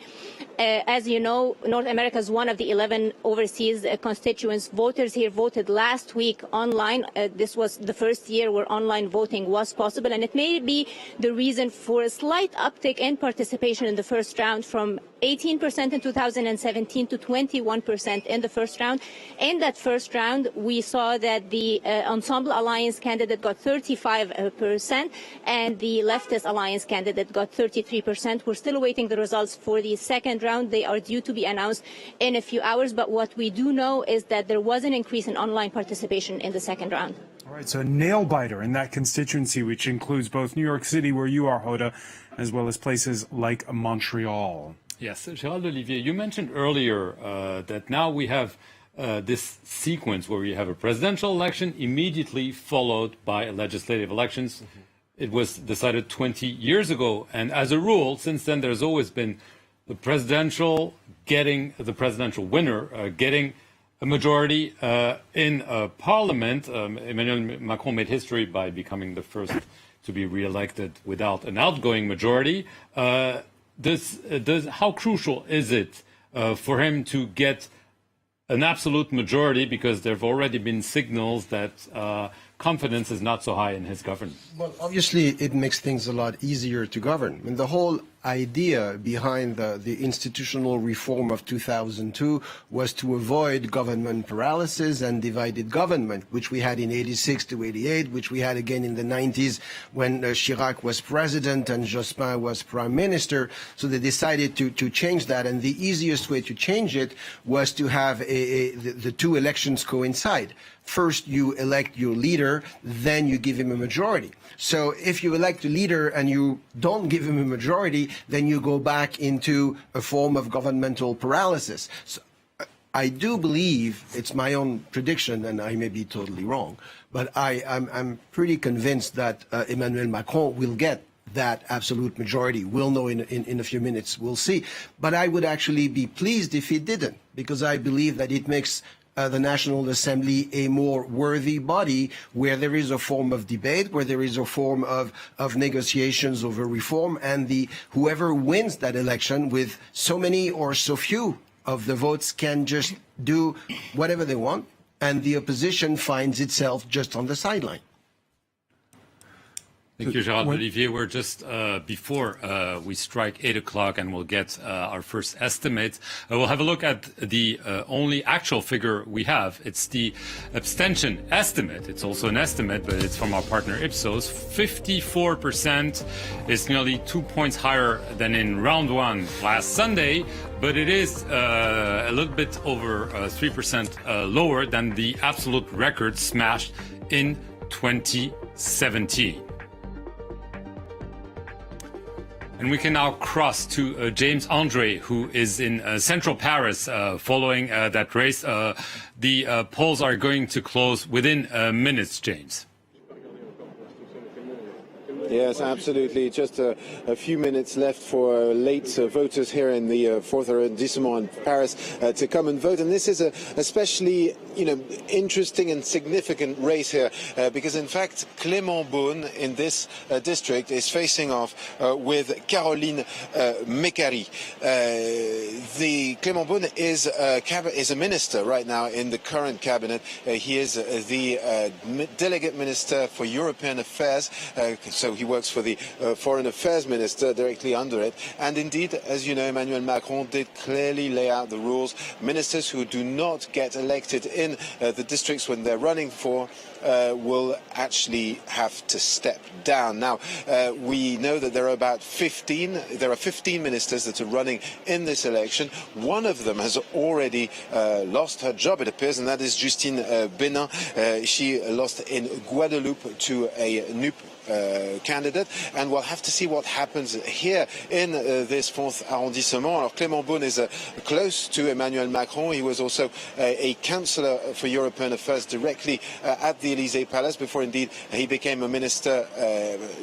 As you know, North America is one of the 11 overseas constituents. Voters here voted last week online. This was the first year where online voting was possible, and it may be the reason for a slight uptick in participation in the first round from 18% in 2017 to 21% in the first round. In that first round, we saw that the Ensemble Alliance candidate got 35% and the leftist alliance candidate got 33%. We're still awaiting the results for the second round. They are due to be announced in a few hours, but what we do know is that there was an increase in online participation in the second round. All right, so a nail-biter in that constituency, which includes both New York City, where you are, Hoda, as well as places like Montreal. Yes, Gérald Olivier, you mentioned earlier that now we have this sequence where we have a presidential election immediately followed by legislative elections. Mm-hmm. It was decided 20 years ago, and as a rule, since then there's always been the presidential winner getting a majority in Parliament. Emmanuel Macron made history by becoming the first to be re-elected without an outgoing majority. How crucial is it for him to get an absolute majority, because there have already been signals that confidence is not so high in his government? Well, obviously, it makes things a lot easier to govern. I mean, the whole idea behind the institutional reform of 2002 was to avoid government paralysis and divided government, which we had in 86 to 88, which we had again in the 90s when Chirac was president and Jospin was prime minister. So they decided to change that, and the easiest way to change it was to have the two elections coincide. First, you elect your leader, then you give him a majority. So if you elect a leader and you don't give him a majority, then you go back into a form of governmental paralysis. So I do believe, it's my own prediction, and I may be totally wrong, but I'm pretty convinced that Emmanuel Macron will get that absolute majority. We'll know in a few minutes, we'll see. But I would actually be pleased if he didn't, because I believe that it makes the National Assembly a more worthy body, where there is a form of debate, where there is a form of negotiations over reform, and whoever wins that election with so many or so few of the votes can just do whatever they want, and the opposition finds itself just on the sideline. Thank you, Gérald Olivier. We're just before we strike 8 o'clock, and we'll get our first estimates. We'll have a look at the only actual figure we have. It's the abstention estimate. It's also an estimate, but it's from our partner Ipsos. 54% is nearly 2 points higher than in round one last Sunday, but it is a little bit over 3% lower than the absolute record smashed in 2017. And we can now cross to James Andre, who is in central Paris following that race. The polls are going to close within minutes, James. Yes, absolutely. Just a few minutes left for late voters here in the 4th arrondissement in Paris to come and vote. And this is a especially, interesting and significant race here because, in fact, Clément Beaune in this district is facing off with Caroline Mécari. The Clément Beaune is a minister right now in the current cabinet. He is the delegate minister for European affairs, so he works for the foreign affairs minister directly under it. And indeed, as you know, Emmanuel Macron did clearly lay out the rules. Ministers who do not get elected in the districts when they're running for will actually have to step down. Now, we know that there are about 15 ministers that are running in this election. One of them has already lost her job, it appears, and that is Justine Bénin. She lost in Guadeloupe to a Nupes candidate, and we'll have to see what happens here in this 4th arrondissement. Alors, Clément Beaune is close to Emmanuel Macron. He was also a councillor for European affairs directly at the Élysée Palace before indeed he became a minister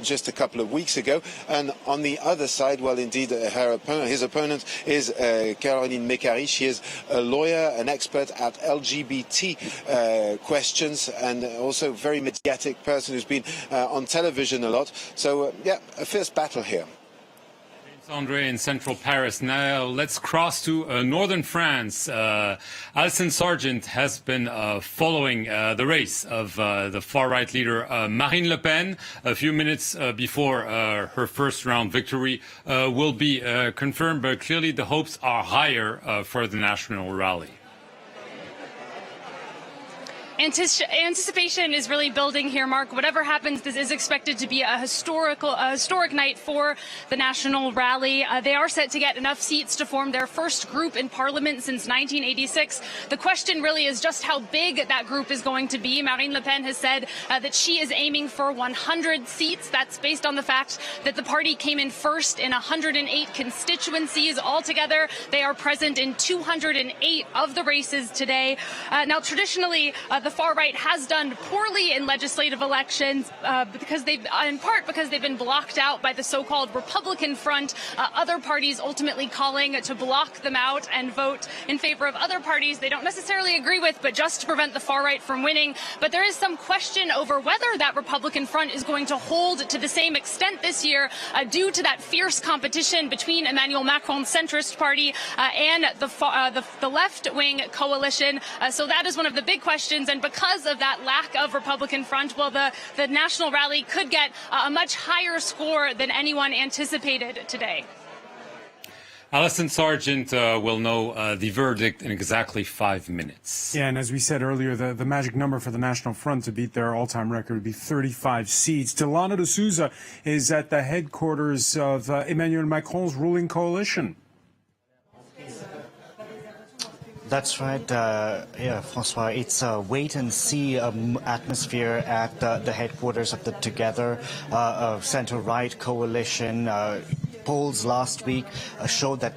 just a couple of weeks ago. And on the other side, well, indeed, his opponent is Caroline Mécari. She is a lawyer, an expert at LGBT questions, and also a very mediatic person who's been on television a lot. So, yeah, a fierce battle here. Andre in central Paris. Now let's cross to northern France. Alison Sargent has been following the race of the far-right leader Marine Le Pen. A few minutes before her first round victory will be confirmed, but clearly the hopes are higher for the national rally. Anticipation is really building here, Mark. Whatever happens, this is expected to be a historic night for the national rally. They are set to get enough seats to form their first group in parliament since 1986. The question really is just how big that group is going to be. Marine Le Pen has said that she is aiming for 100 seats. That's based on the fact that the party came in first in 108 constituencies. Altogether, they are present in 208 of the races today. Now, traditionally, the far right has done poorly in legislative elections in part because they've been blocked out by the so-called Republican front. Other parties ultimately calling to block them out and vote in favor of other parties they don't necessarily agree with, but just to prevent the far right from winning. But there is some question over whether that Republican front is going to hold to the same extent this year due to that fierce competition between Emmanuel Macron's centrist party and the left-wing coalition. So that is one of the big questions. And because of that lack of Republican front, well, the national rally could get a much higher score than anyone anticipated today. Alison Sargent will know the verdict in exactly 5 minutes. Yeah, and as we said earlier, the magic number for the National Front to beat their all-time record would be 35 seats. Delano de Souza is at the headquarters of Emmanuel Macron's ruling coalition. That's right, Francois. It's a wait-and-see atmosphere at the headquarters of the Together centre-right coalition. Polls last week showed that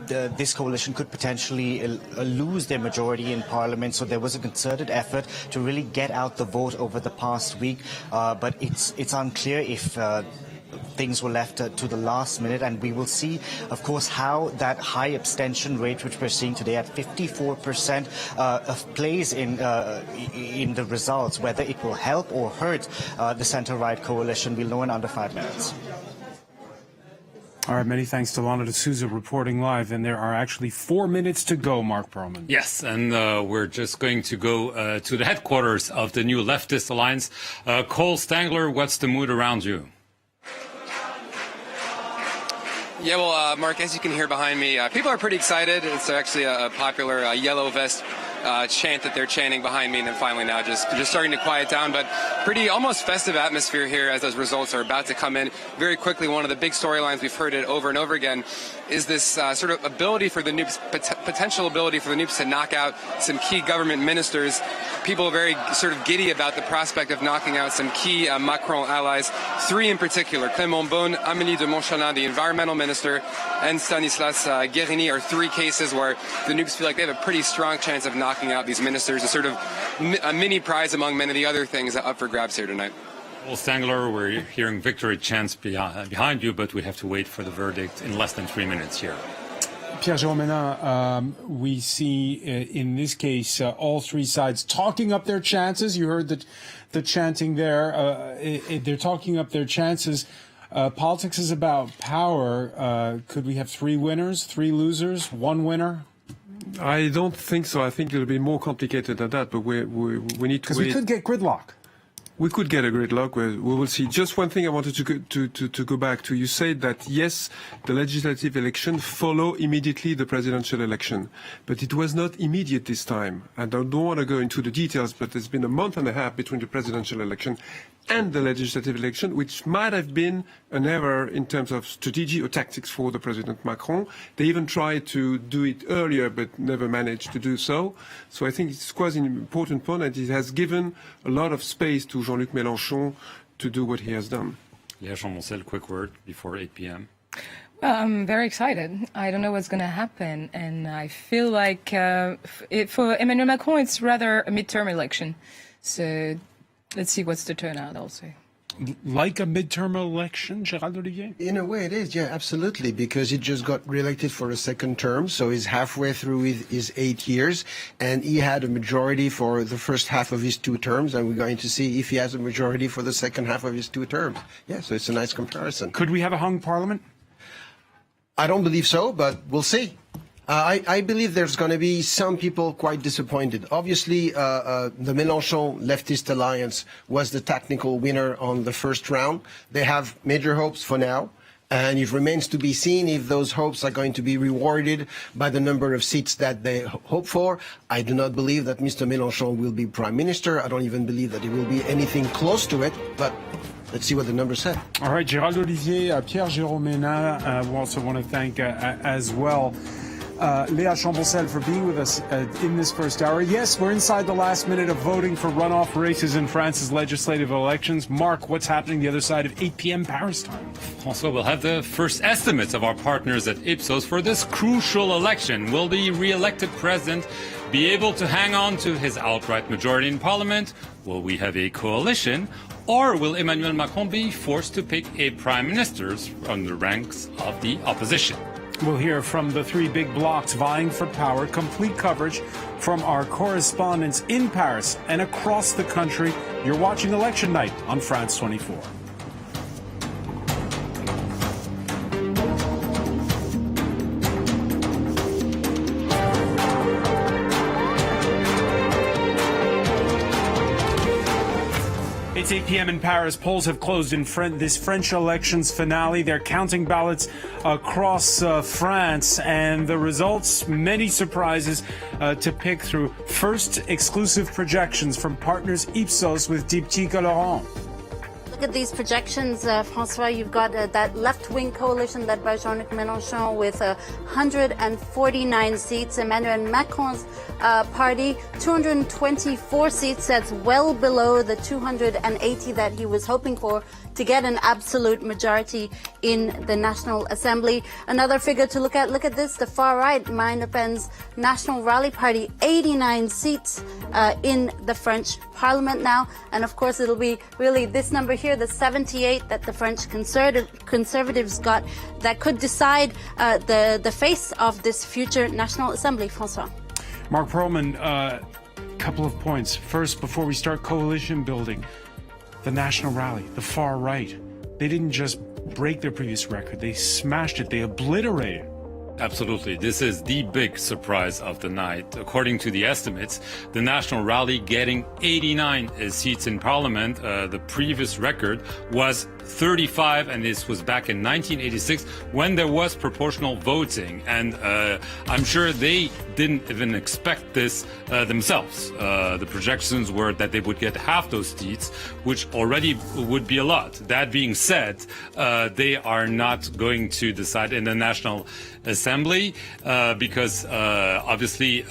this coalition could potentially lose their majority in parliament, so there was a concerted effort to really get out the vote over the past week. But it's unclear if things were left to the last minute, and we will see, of course, how that high abstention rate, which we're seeing today at 54%, plays in the results. Whether it will help or hurt the centre-right coalition, we'll know in under 5 minutes. All right, many thanks to Lana de Souza reporting live, and there are actually 4 minutes to go, Mark Perlman. Yes, and we're just going to go to the headquarters of the new leftist alliance. Cole Stangler, what's the mood around you? Yeah, well, Mark, as you can hear behind me, people are pretty excited. It's actually a popular yellow vest chant that they're chanting behind me, and then finally now just starting to quiet down, but pretty almost festive atmosphere here as those results are about to come in very quickly. One of the big storylines, we've heard it over and over again, is this sort of ability for the Nupes, potential ability for the Nupes to knock out some key government ministers. People are very sort of giddy about the prospect of knocking out some key Macron allies, 3 in particular. Clément Beaune, Amélie de Montchalin, the environmental minister, and Stanislas Guérini are 3 cases where the Nupes feel like they have a pretty strong chance of knocking out these ministers, a sort of a mini prize among many of the other things up for grabs here tonight. Well, Stangler, we're hearing victory chants behind you, but we have to wait for the verdict in less than 3 minutes here. Pierre-Jean Menin, we see in this case all 3 sides talking up their chances. You heard the chanting there. They're talking up their chances. Politics is about power. Could we have 3 winners, 3 losers, 1 winner? I don't think so. I think it'll be more complicated than that, but we need to Because wait. we could get gridlock. We could get a gridlock. We will see. Just one thing I wanted to go back to. You said that, yes, the legislative election follow immediately the presidential election. But it was not immediate this time. I don't want to go into the details, but there's been a month and a half between the presidential election and the legislative election, which might have been an error in terms of strategy or tactics for the President Macron. They even tried to do it earlier, but never managed to do so. So I think it's quite an important point, and it has given a lot of space to Jean-Luc Melenchon to do what he has done. Yeah, Jean-Marcel, quick word before 8 p.m. Well, I'm very excited. I don't know what's going to happen, and I feel like for Emmanuel Macron, it's rather a midterm election. So let's see what's the turnout also. Like a midterm election, Gérald Olivier? In a way it is, yeah, absolutely, because he just got reelected for a second term, so he's halfway through his 8 years, and he had a majority for the first half of his 2 terms, and we're going to see if he has a majority for the second half of his 2 terms. Yeah, so it's a nice comparison. Could we have a hung parliament? I don't believe so, but we'll see. I believe there's going to be some people quite disappointed. Obviously, the Mélenchon leftist alliance was the technical winner on the first round. They have major hopes for now, and it remains to be seen if those hopes are going to be rewarded by the number of seats that they hope for. I do not believe that Mr. Mélenchon will be prime minister. I don't even believe that he will be anything close to it, but let's see what the numbers say. All right, Gérald Olivier, Pierre-Jérôme Hénin, we also want to thank as well Léa Chamboncel for being with us in this first hour. Yes, we're inside the last minute of voting for runoff races in France's legislative elections. Mark, what's happening the other side of 8 p.m. Paris time? Also, we'll have the first estimates of our partners at Ipsos for this crucial election. Will the re-elected president be able to hang on to his outright majority in parliament? Will we have a coalition? Or will Emmanuel Macron be forced to pick a prime minister from the ranks of the opposition? We'll hear from the 3 big blocs vying for power. Complete coverage from our correspondents in Paris and across the country. You're watching Election Night on France 24. It's 8 p.m. in Paris. Polls have closed in this French elections finale. They're counting ballots across France, and the results, many surprises to pick through. First, exclusive projections from partners Ipsos with Diptyque Laurent. Look at these projections, Francois. You've got that left-wing coalition led by Jean-Luc Melenchon with 149 seats. Emmanuel Macron's party, 224 seats. That's well below the 280 that he was hoping for to get an absolute majority in the National Assembly. Another figure to look at this, the far right, Marine Le Pen's National Rally Party, 89 seats in the French Parliament now. And of course, it'll be really this number here, the 78 that the French conservatives got, that could decide the face of this future National Assembly, Francois. Mark Perlman, couple of points. First, before we start coalition building, the National Rally, the far right, they didn't just break their previous record, they smashed it, they obliterated it. Absolutely. This is the big surprise of the night. According to the estimates, the National Rally getting 89 seats in Parliament. The previous record was 35, and this was back in 1986 when there was proportional voting. And I'm sure they didn't even expect this themselves. The projections were that they would get half those seats, which already would be a lot. That being said, they are not going to decide in the National Assembly because obviously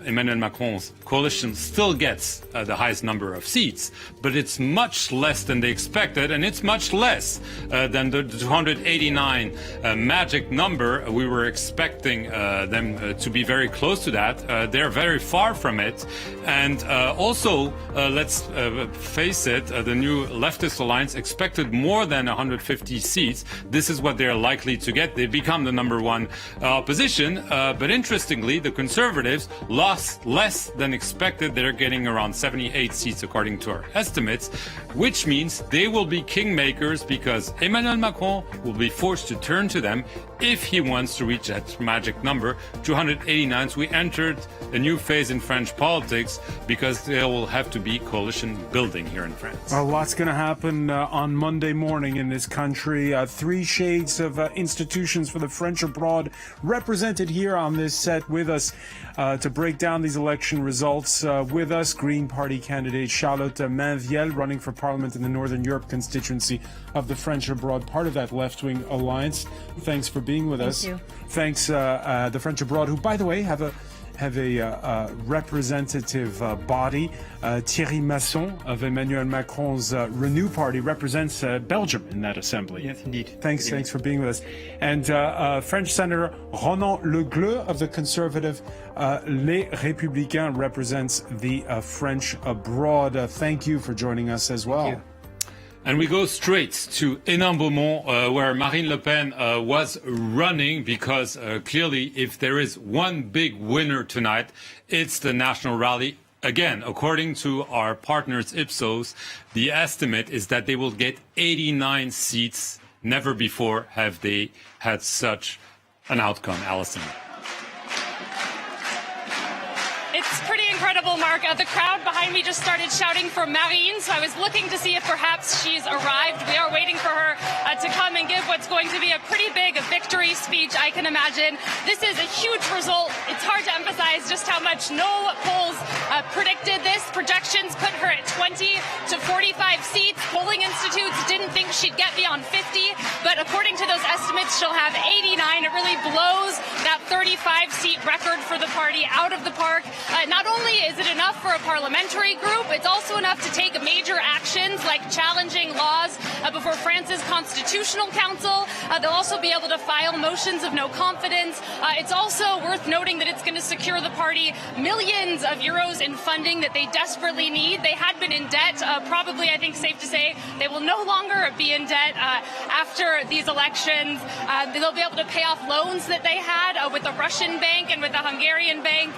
Emmanuel Macron's coalition still gets the highest number of seats, but it's much less than they expected, and it's much less than the 289 magic number. We were expecting them to be very close to that. They're very far from it. And also, let's face it, the new leftist alliance expected more than 150 seats. This is what they're likely to get. They become the number one opposition. But interestingly, the conservatives lost less than expected. They're getting around 78 seats according to our estimates, which means they will be kingmakers because Emmanuel Macron will be forced to turn to them if he wants to reach that magic number, 289. So we entered a new phase in French politics because there will have to be coalition building here in France. A lot's going to happen on Monday morning in this country. Three shades of institutions for the French abroad represented here on this set with us to break down these election results. With us, Green Party candidate Charlotte Melenchon, running for Parliament in the Northern Europe constituency of the French abroad, part of that left-wing alliance. Thanks for being with us. Thank you. Thanks, the French abroad, who, by the way, have a representative body. Thierry Masson of Emmanuel Macron's Renew Party represents Belgium in that assembly. Yes, indeed. Thanks for being with us. And French Senator Ronan Le Gleut of the conservative Les Républicains represents the French abroad. Thank you for joining us as well. And we go straight to Ensemble, where Marine Le Pen was running, because clearly, if there is one big winner tonight, it's the national rally. Again, according to our partners Ipsos, the estimate is that they will get 89 seats. Never before have they had such an outcome, Alison. It's pretty incredible, Mark. The crowd behind me just started shouting for Marine, so I was looking to see if perhaps she's arrived. We are waiting for her to come and give what's going to be a pretty big victory speech, I can imagine. This is a huge result. It's hard to emphasize just how much no polls predicted this. Projections put her at 20 to 45 seats. Polling institutes didn't think she'd get beyond 50, but according to those estimates, she'll have 89. It really blows that 35-seat record for the party out of the park. Not only is it enough for a parliamentary group, it's also enough to take major actions like challenging laws before France's Constitutional Council. They'll also be able to file motions of no confidence. It's also worth noting that it's going to secure the party millions of euros in funding that they desperately need. They had been in debt, probably, I think, safe to say, they will no longer be in debt after these elections. They'll be able to pay off loans that they had with the Russian bank and with the Hungarian bank.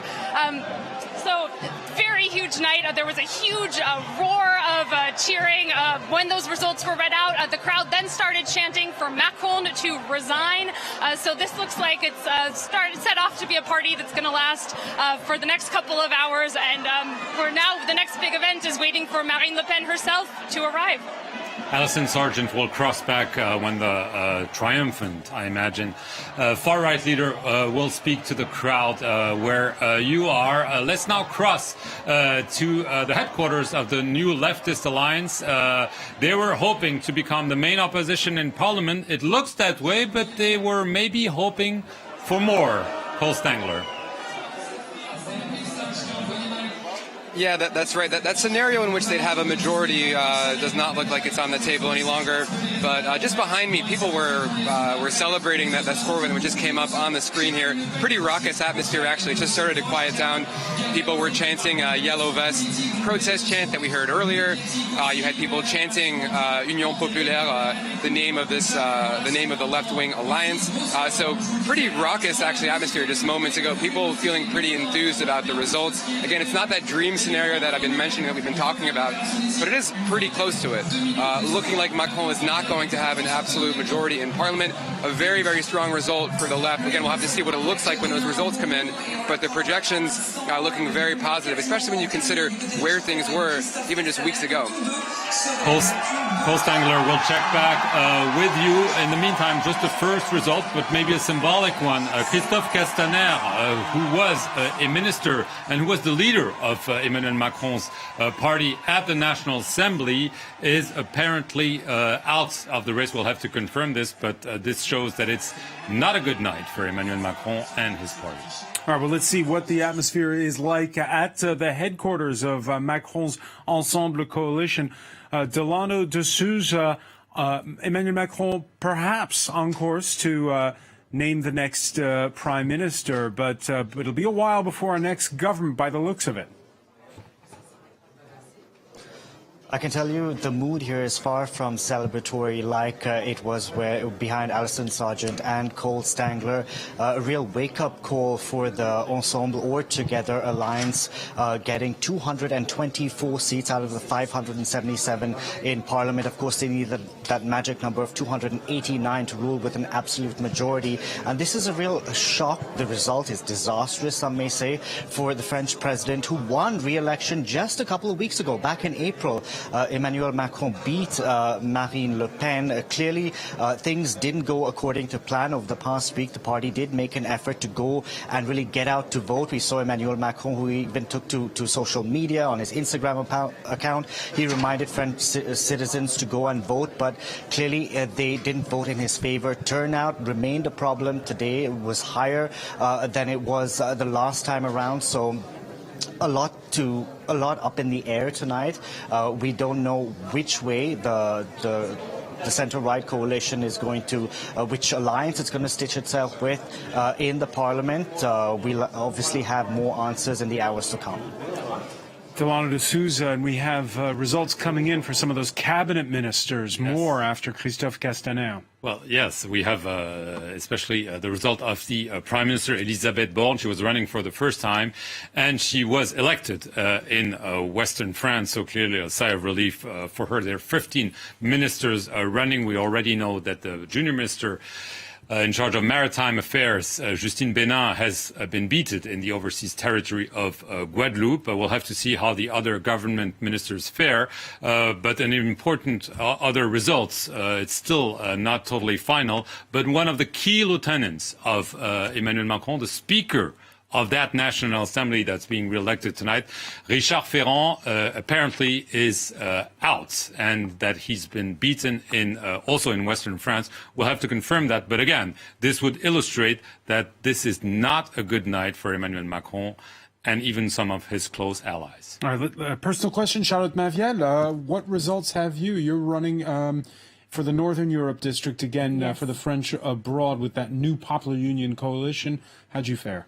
So, very huge night. There was a huge roar of cheering when those results were read out. The crowd then started chanting for Macron to resign. So this looks like it's set off to be a party that's going to last for the next couple of hours. And for now, the next big event is waiting for Marine Le Pen herself to arrive. Alison Sargent will cross back when the triumphant, I imagine, far-right leader will speak to the crowd where you are. Let's now cross to the headquarters of the new leftist alliance. They were hoping to become the main opposition in parliament. It looks that way, but they were maybe hoping for more. Paul Stangler. Yeah, that's right. That scenario in which they'd have a majority does not look like it's on the table any longer. But just behind me, people were celebrating that score win, which just came up on the screen here. Pretty raucous atmosphere, actually. It just started to quiet down. People were chanting Yellow Vest protest chant that we heard earlier. You had people chanting Union Populaire, the name of the left-wing alliance. So pretty raucous, actually, atmosphere just moments ago. People feeling pretty enthused about the results. Again, it's not that dream scenario that I've been mentioning that we've been talking about, but it is pretty close to it. Looking like Macron is not going to have an absolute majority in Parliament. A very, very strong result for the left. Again, we'll have to see what it looks like when those results come in, but the projections are looking very positive, especially when you consider where things were even just weeks ago. Paul Stangler will check back with you. In the meantime, just the first result, but maybe a symbolic one. Christophe Castaner, who was a minister and who was the leader of Emmanuel Macron's party at the National Assembly, is apparently out of the race. We'll have to confirm this, but this shows that it's not a good night for Emmanuel Macron and his party. All right, well, let's see what the atmosphere is like at the headquarters of Macron's Ensemble coalition. Delano de Souza, Emmanuel Macron perhaps on course to name the next prime minister, but it'll be a while before our next government by the looks of it. I can tell you the mood here is far from celebratory like it was behind Alison Sargent and Cole Stangler. A real wake-up call for the Ensemble or Together alliance, getting 224 seats out of the 577 in Parliament. Of course, they need that magic number of 289 to rule with an absolute majority. And this is a real shock. The result is disastrous, some may say, for the French president who won re-election just a couple of weeks ago, back in April. Emmanuel Macron beat Marine Le Pen. Clearly, things didn't go according to plan over the past week. The party did make an effort to go and really get out to vote. We saw Emmanuel Macron, who even took to social media on his Instagram account. He reminded French citizens to go and vote, but clearly they didn't vote in his favor. Turnout remained a problem today. It was higher than it was the last time around. So a lot up in the air tonight. We don't know which way the centre-right coalition is going to, which alliance it's going to stitch itself with in the Parliament. We'll obviously have more answers in the hours to come. Delano de Souza, and we have results coming in for some of those cabinet ministers, more after Christophe Castaner. Well, yes, we have especially the result of the Prime Minister Elisabeth Borne. She was running for the first time, and she was elected in Western France, so clearly a sigh of relief for her. There are 15 ministers running. We already know that the junior minister in charge of maritime affairs, Justine Bénin, has been beaten in the overseas territory of Guadeloupe. We'll have to see how the other government ministers fare. But an important other results, it's still not totally final. But one of the key lieutenants of Emmanuel Macron, the Speaker of that National Assembly that's being re-elected tonight, Richard Ferrand, apparently is out, and that he's been beaten also in Western France. We'll have to confirm that. But again, this would illustrate that this is not a good night for Emmanuel Macron and even some of his close allies. All right, personal question, Charlotte Maviel. What results have you? You're running for the Northern Europe district again for the French abroad with that new Popular Union coalition. How'd you fare?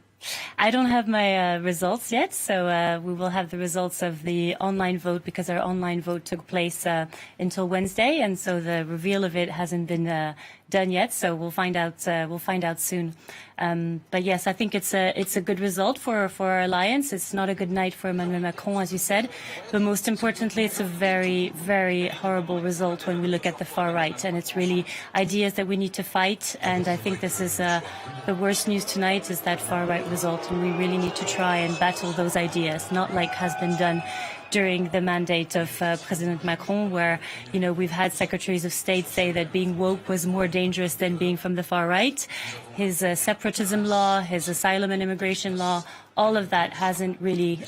I don't have my results yet, so we will have the results of the online vote because our online vote took place until Wednesday, and so the reveal of it hasn't been done yet. So we'll find out. We'll find out soon. But yes, I think it's a good result for our alliance. It's not a good night for Emmanuel Macron, as you said, but most importantly, it's a very, very horrible result when we look at the far right, and it's really ideas that we need to fight. And I think this is the worst news tonight is that far right result, and we really need to try and battle those ideas, not like has been done during the mandate of President Macron, where, you know, we've had secretaries of state say that being woke was more dangerous than being from the far right. His separatism law, his asylum and immigration law, all of that hasn't really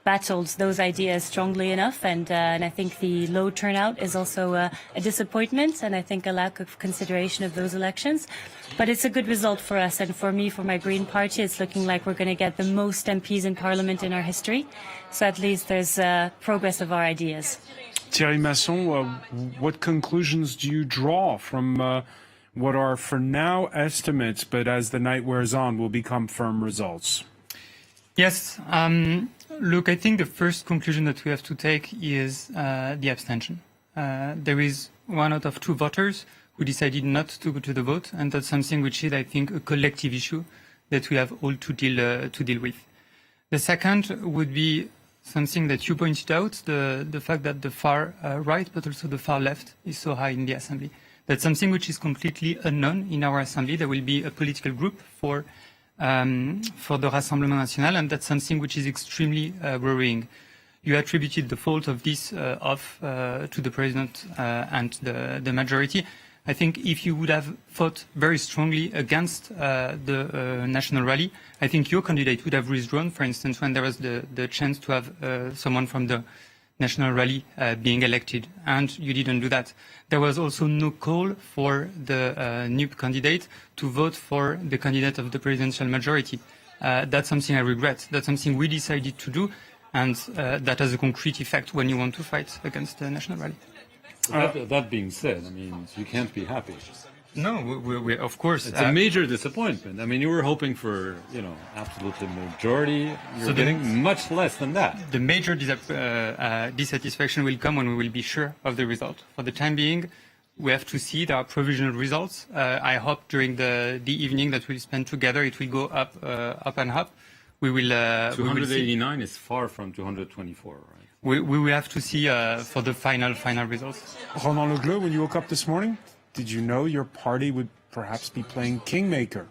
battled those ideas strongly enough, and I think the low turnout is also a disappointment, and I think a lack of consideration of those elections. But it's a good result for us, and for me, for my Green Party, it's looking like we're going to get the most MPs in Parliament in our history. So at least there's progress of our ideas. Thierry Masson, what conclusions do you draw from what are for now estimates, but as the night wears on will become firm results? Yes. Look, I think the first conclusion that we have to take is the abstention. There is 1 out of 2 voters who decided not to go to the vote, and that's something which is, I think, a collective issue that we have all to deal with. The second would be something that you pointed out, the fact that the far right, but also the far left, is so high in the Assembly. That's something which is completely unknown in our Assembly. There will be a political group for the Rassemblement National, and that's something which is extremely worrying. You attributed the fault of this to the President and the majority. I think if you would have fought very strongly against the National Rally, I think your candidate would have withdrawn, for instance, when there was the chance to have someone from the National Rally being elected, and you didn't do that. There was also no call for the Nupes candidate to vote for the candidate of the presidential majority. That's something I regret. That's something we decided to do, and that has a concrete effect when you want to fight against the National Rally. That being said, I mean, you can't be happy. No, we of course. It's a major disappointment. I mean, you were hoping for, absolute majority. You're getting much less than that. The major dissatisfaction will come when we will be sure of the result. For the time being, we have to see the provisional results. I hope during the evening that we'll spend together, it will go up and up. We will. 289 is far from 224, right? We will have to see for the final results. Roland Le Gleut, when you woke up this morning, did you know your party would perhaps be playing kingmaker?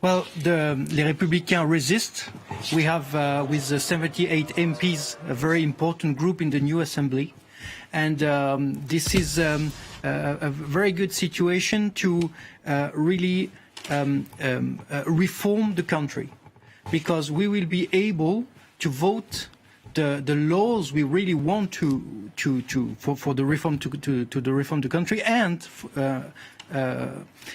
Well, Les Républicains resist. We have, with the 78 MPs, a very important group in the new assembly. And this is a very good situation to really reform the country, because we will be able to vote the laws we really want for the reform to the reform the country, and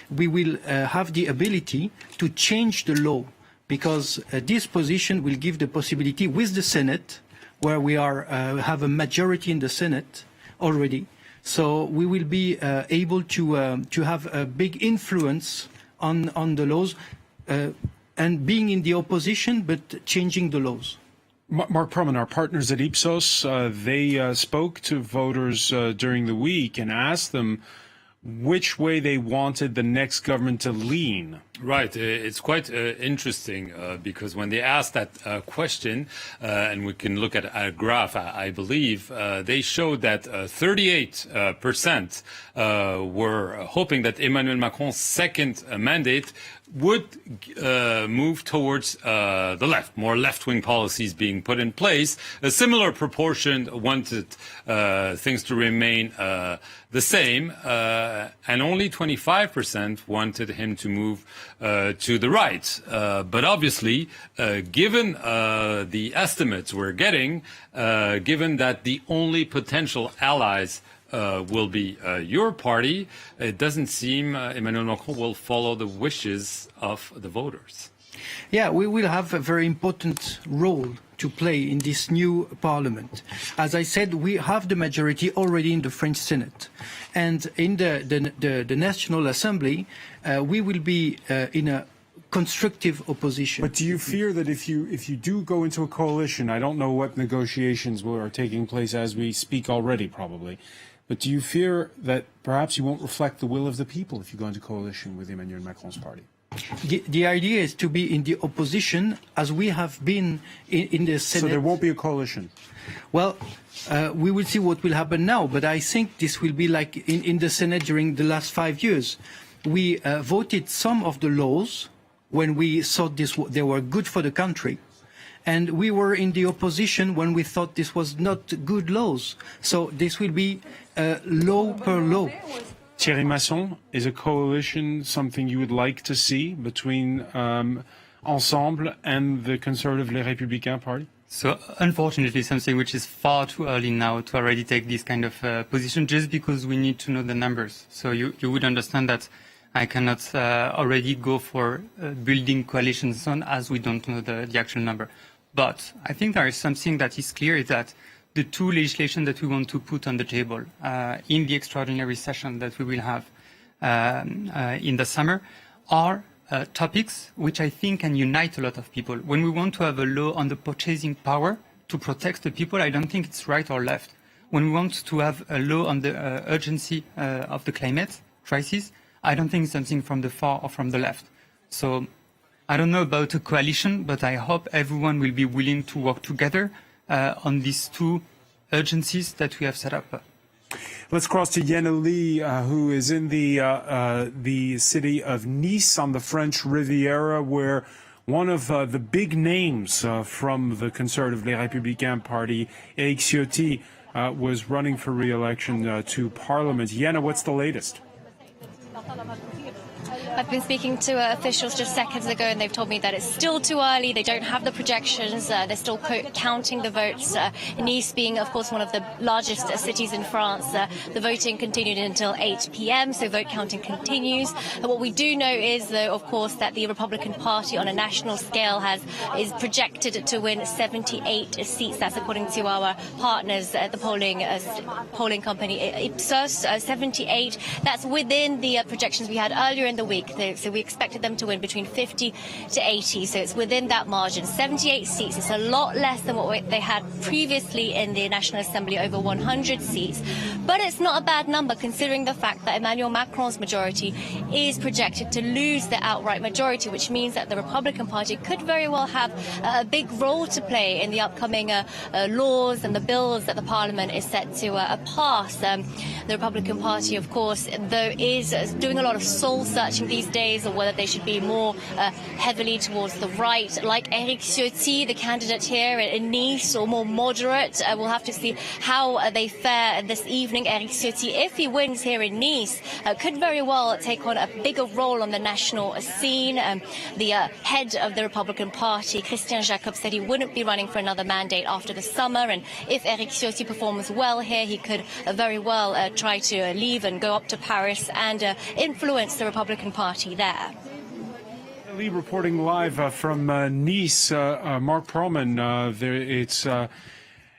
we will have the ability to change the law, because this position will give the possibility with the Senate, where we have a majority in the Senate already. So we will be able to have a big influence on the laws, and being in the opposition but changing the laws. Mark Perlman, our partners at Ipsos, they spoke to voters during the week and asked them which way they wanted the next government to lean. Right. It's quite interesting because when they asked that question, and we can look at a graph, I believe, they showed that 38% were hoping that Emmanuel Macron's second mandate would move towards the left, more left-wing policies being put in place. A similar proportion wanted things to remain the same, and only 25% wanted him to move to the right. But obviously, given the estimates we're getting, given that the only potential allies will be your party, it doesn't seem Emmanuel Macron will follow the wishes of the voters. Yeah, we will have a very important role to play in this new parliament. As I said, we have the majority already in the French Senate. And in the National Assembly, we will be in a constructive opposition. But do you fear that if you do go into a coalition, I don't know what negotiations are taking place as we speak already, probably, but do you fear that perhaps you won't reflect the will of the people if you go into coalition with Emmanuel Macron's party? The idea is to be in the opposition as we have been in the Senate. So there won't be a coalition? Well, we will see what will happen now, but I think this will be like in the Senate during the last 5 years. We voted some of the laws when we thought they were good for the country, and we were in the opposition when we thought this was not good laws. So this will be law per law. Thierry Masson, is a coalition something you would like to see between Ensemble and the conservative Les Républicains party? So unfortunately, something which is far too early now to already take this kind of position, just because we need to know the numbers. So you would understand that I cannot already go for building coalitions on as we don't know the actual number. But I think there is something that is clear, is that the two legislation that we want to put on the table in the extraordinary session that we will have in the summer are topics which I think can unite a lot of people. When we want to have a law on the purchasing power to protect the people, I don't think it's right or left. When we want to have a law on the urgency of the climate crisis, I don't think it's something from the far or from the left. So I don't know about a coalition, but I hope everyone will be willing to work together on these two urgencies that we have set up. Let's cross to Yenna Lee, who is in the city of Nice on the French Riviera, where one of the big names from the conservative Les Républicains party, Expatriate, was running for re-election to Parliament. Yenna, what's the latest? I've been speaking to officials just seconds ago, and they've told me that it's still too early. They don't have the projections. They're still counting the votes. Nice being, of course, one of the largest cities in France. The voting continued until 8 p.m., so vote counting continues. What we do know is, though, of course, that the Republican Party on a national scale is projected to win 78 seats. That's according to our partners at the polling company Ipsos. 78. That's within the projections we had earlier in the week. So we expected them to win between 50 to 80. So it's within that margin. 78 seats. It's a lot less than what they had previously in the National Assembly, over 100 seats. But it's not a bad number considering the fact that Emmanuel Macron's majority is projected to lose the outright majority, which means that the Republican Party could very well have a big role to play in the upcoming laws and the bills that the Parliament is set to pass. The Republican Party, of course, though, is doing a lot of soul-searching these days on whether they should be more heavily towards the right, like Éric Ciotti, the candidate here in Nice, or more moderate. We'll have to see how they fare this evening. Éric Ciotti, if he wins here in Nice, could very well take on a bigger role on the national scene. The head of the Republican Party, Christian Jacob, said he wouldn't be running for another mandate after the summer, and if Éric Ciotti performs well here, he could very well try to leave and go up to Paris and influence the Republican Party there. Lee reporting live from Nice. Mark Perlman,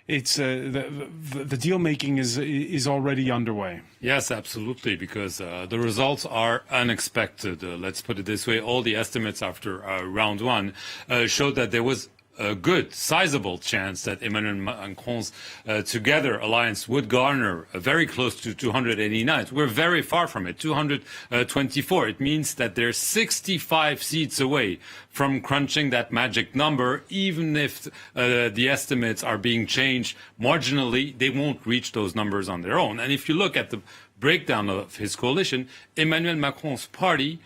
the deal making is already underway. Yes, absolutely, because the results are unexpected. Let's put it this way: all the estimates after round one showed that there was a good, sizable chance that Emmanuel Macron's Together alliance would garner very close to 289. We're very far from it, 224. It means that they're 65 seats away from crunching that magic number. Even if the estimates are being changed marginally, they won't reach those numbers on their own. And if you look at the breakdown of his coalition, Emmanuel Macron's party,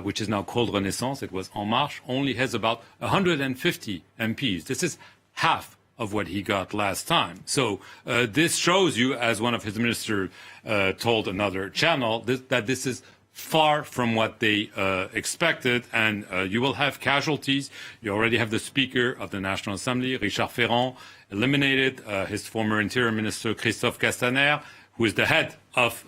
which is now called Renaissance, it was En Marche, only has about 150 MPs. This is half of what he got last time. So this shows you, as one of his ministers told another channel, that this is far from what they expected, and you will have casualties. You already have the Speaker of the National Assembly, Richard Ferrand, eliminated. His former Interior Minister, Christophe Castaner, who is the head of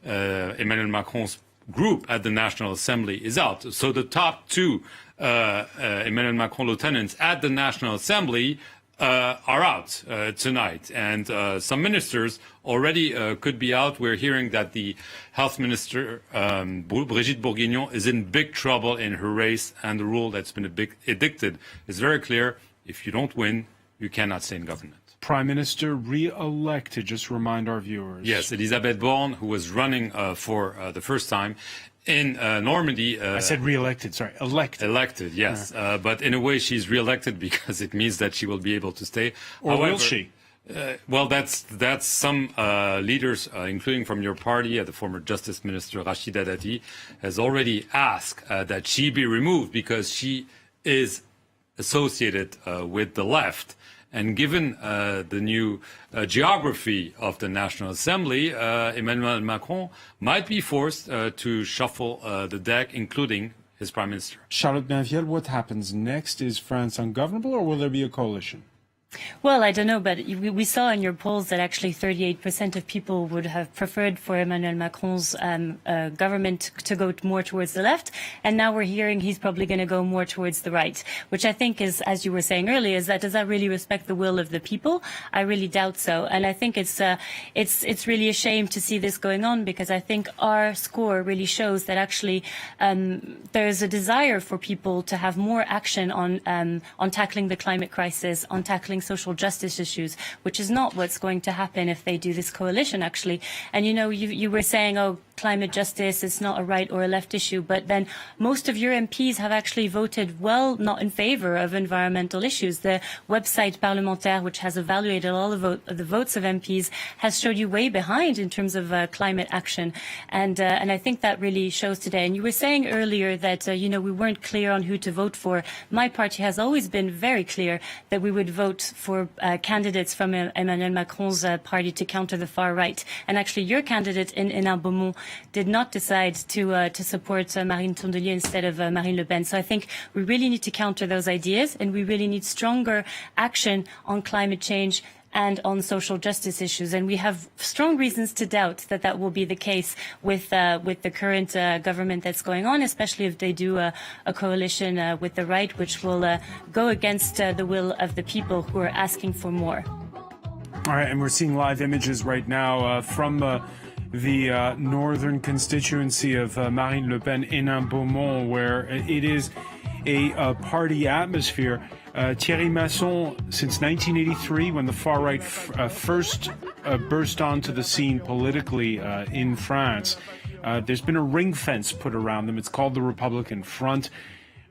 Emmanuel Macron's group at the National Assembly, is out. So the top two Emmanuel Macron lieutenants at the National Assembly are out tonight. And some ministers already could be out. We're hearing that the health minister, Brigitte Bourguignon, is in big trouble in her race. And the rule that's been edicted is very clear. If you don't win, you cannot stay in government. Prime Minister re-elected, just to remind our viewers. Yes, Elisabeth Borne, who was running for the first time in Normandy. I said re-elected, sorry, elected. Elected, yes. But in a way, she's re-elected because it means that she will be able to stay. Or will she? Well, that's some leaders, including from your party, the former Justice Minister Rachida Dati, has already asked that she be removed because she is associated with the left. And given the new geography of the National Assembly, Emmanuel Macron might be forced to shuffle the deck, including his Prime Minister. Charlotte Bainvielle, what happens next? Is France ungovernable, or will there be a coalition? Well, I don't know, but we saw in your polls that actually 38% of people would have preferred for Emmanuel Macron's government to go more towards the left. And now we're hearing he's probably going to go more towards the right, which I think is, as you were saying earlier, is that does that really respect the will of the people? I really doubt so. And I think it's really a shame to see this going on, because I think our score really shows that actually there's a desire for people to have more action on tackling the climate crisis, on tackling social justice issues, which is not what's going to happen if they do this coalition, actually. And, you know, you were saying, oh, climate justice is not a right or a left issue, but then most of your MPs have actually voted, well, not in favor of environmental issues. The website Parliamentary, which has evaluated all the votes of MPs, has showed you way behind in terms of climate action. And I think that really shows today. And you were saying earlier that, you know, we weren't clear on who to vote for. My party has always been very clear that we would vote for candidates from Emmanuel Macron's party to counter the far right. And actually, your candidate in Beaumont did not decide to support Marine Tondelier instead of Marine Le Pen. So I think we really need to counter those ideas, and we really need stronger action on climate change and on social justice issues. And we have strong reasons to doubt that that will be the case with the current government that's going on, especially if they do a coalition with the right, which will go against the will of the people who are asking for more. All right, and we're seeing live images right now from the northern constituency of Marine Le Pen, Hénin-Beaumont, where it is a party atmosphere. Thierry Masson, since 1983, when the far right first burst onto the scene politically in France, there's been a ring fence put around them. It's called the Republican Front.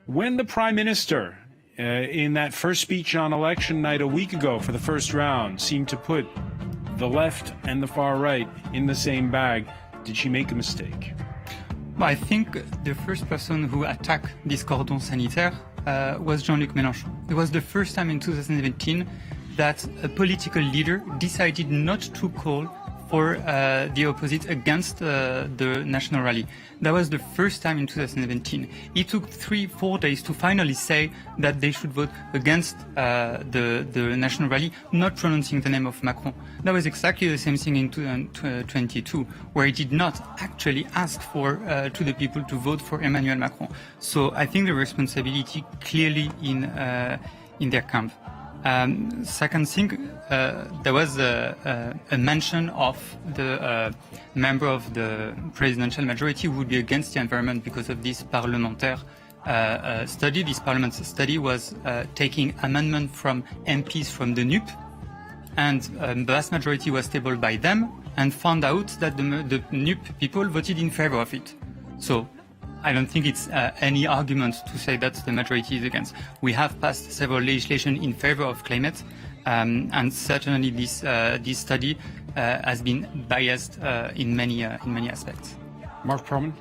When the Prime Minister, in that first speech on election night a week ago for the first round, seemed to put the left and the far right in the same bag, did she make a mistake? Well, I think the first person who attacked this cordon sanitaire was Jean-Luc Melenchon. It was the first time in 2017 that a political leader decided not to call for the opposite against the national rally. That was the first time in 2017. It took 3-4 days to finally say that they should vote against the national rally, not pronouncing the name of Macron. That was exactly the same thing in 2022, where he did not actually ask for to the people to vote for Emmanuel Macron. So I think the responsibility clearly in their camp. Second thing, there was a mention of the member of the presidential majority who would be against the environment because of this parliamentary study. This parliament study was taking amendment from MPs from the Nupes, and the vast majority was tabled by them, and found out that the Nupes people voted in favor of it. So I don't think it's any argument to say that the majority is against. We have passed several legislation in favor of climate, and certainly this study has been biased in many aspects. Mark Proman?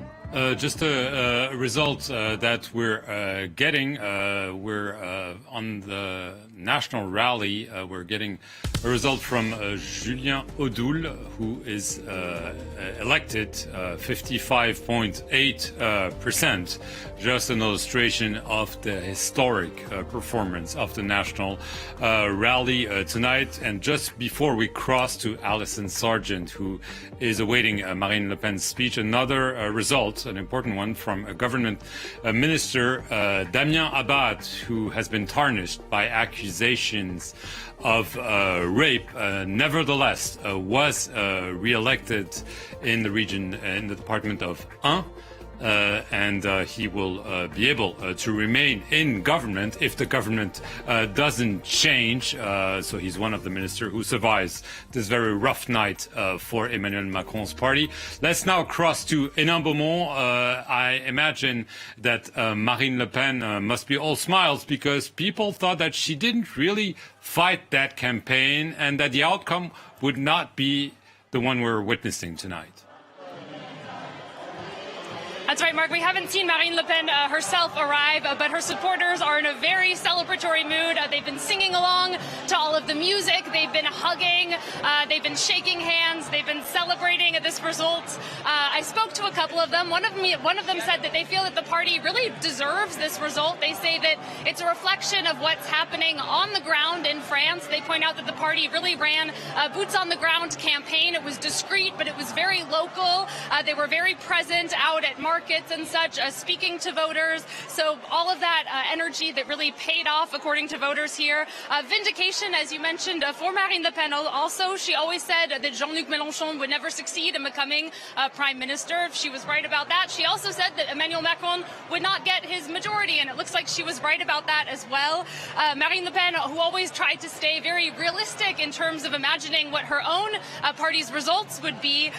Just a result that we're getting. We're on the national rally. We're getting a result from Julien Audoul, who is elected 55.8%. Just an illustration of the historic performance of the national rally tonight. And just before we cross to Alison Sargent, who is awaiting Marine Le Pen's speech, another result, an important one, from a government minister, Damien Abad, who has been tarnished by accusations of rape, nevertheless was re-elected in the region, in the department of Ain. And he will be able to remain in government if the government doesn't change. So he's one of the ministers who survives this very rough night for Emmanuel Macron's party. Let's now cross to Hénin-Beaumont. I imagine that Marine Le Pen must be all smiles, because people thought that she didn't really fight that campaign and that the outcome would not be the one we're witnessing tonight. That's right, Mark. We haven't seen Marine Le Pen herself arrive, but her supporters are in a very celebratory mood. They've been singing along to all of the music. They've been hugging. They've been shaking hands. They've been celebrating this result. I spoke to a couple of them. One of them said that they feel that the party really deserves this result. They say that it's a reflection of what's happening on the ground in France. They point out that the party really ran a boots-on-the-ground campaign. It was discreet, but it was very local. They were very present out at markets and such, speaking to voters. So all of that energy that really paid off, according to voters here. Vindication, as you mentioned, for Marine Le Pen. Also, she always said that Jean-Luc Melenchon would never succeed in becoming prime minister. She was right about that. She also said that Emmanuel Macron would not get his majority, and it looks like she was right about that as well. Marine Le Pen, who always tried to stay very realistic in terms of imagining what her own party's results would be,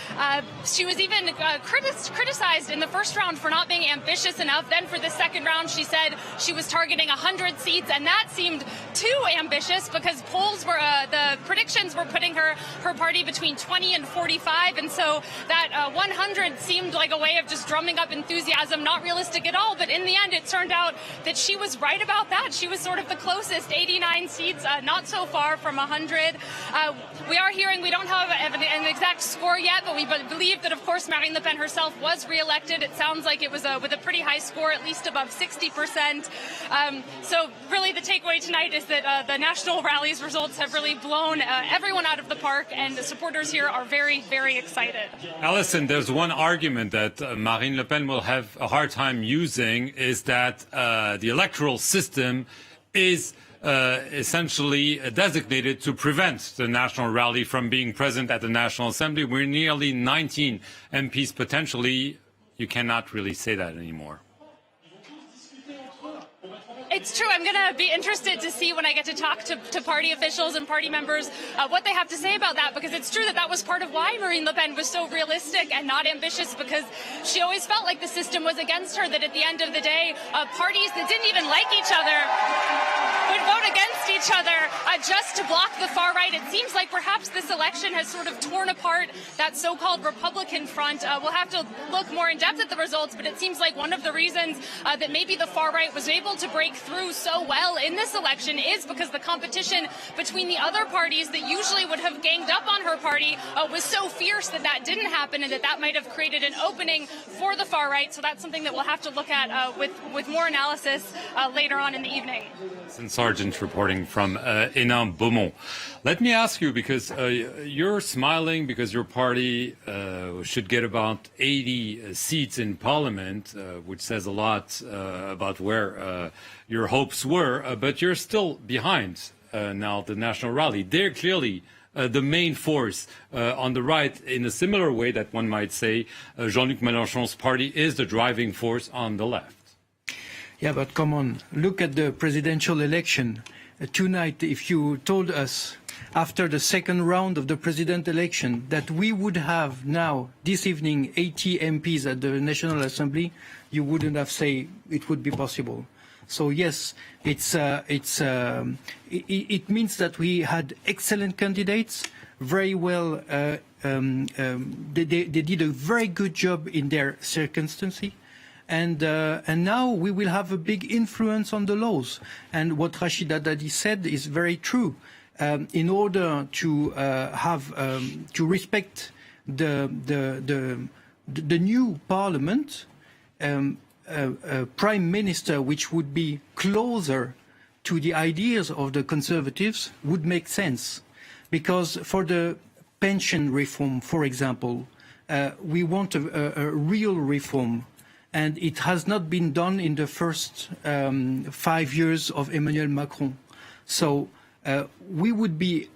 she was even criticized in the first first round for not being ambitious enough. Then for the second round, she said she was targeting 100 seats, and that seemed too ambitious because polls were, the predictions were putting her party between 20 and 45, and so that 100 seemed like a way of just drumming up enthusiasm, not realistic at all. But in the end, it turned out that she was right about that. She was sort of the closest, 89 seats, not so far from 100. We are hearing, we don't have an exact score yet, but we believe that, of course, Marine Le Pen herself was re-elected. It sounds like it was with a pretty high score, at least above 60%. So really the takeaway tonight is that the national rally's results have really blown everyone out of the park, and the supporters here are very, very excited. Alison, there's one argument that Marine Le Pen will have a hard time using, is that the electoral system is essentially designated to prevent the national rally from being present at the National Assembly. We're nearly 19 MPs potentially. You cannot really say that anymore. It's true. I'm going to be interested to see when I get to talk to party officials and party members what they have to say about that, because it's true that was part of why Marine Le Pen was so realistic and not ambitious, because she always felt like the system was against her, that at the end of the day, parties that didn't even like each other would vote against each other just to block the far right. It seems like perhaps this election has sort of torn apart that so-called Republican front. We'll have to look more in depth at the results, but it seems like one of the reasons that maybe the far right was able to break through so well in this election is because the competition between the other parties that usually would have ganged up on her party was so fierce that didn't happen, and that might have created an opening for the far right. So that's something that we'll have to look at with more analysis later on in the evening. Sargent reporting from Ensemble. Let me ask you, because you're smiling because your party should get about 80 seats in Parliament, which says a lot about where your hopes were, but you're still behind now the National Rally. They're clearly the main force on the right, in a similar way that one might say Jean-Luc Melenchon's party is the driving force on the left. Yeah, but come on, look at the presidential election. Tonight, if you told us after the second round of the president election that we would have now, this evening, 80 MPs at the National Assembly, you wouldn't have said it would be possible. So yes, it means that we had excellent candidates, very well, they did a very good job in their circumstances. And now we will have a big influence on the laws. And what Rachida Dati said is very true. In order to to respect the new parliament, a prime minister which would be closer to the ideas of the conservatives would make sense, because for the pension reform, for example, we want a real reform. And it has not been done in the first 5 years of Emmanuel Macron. So we would be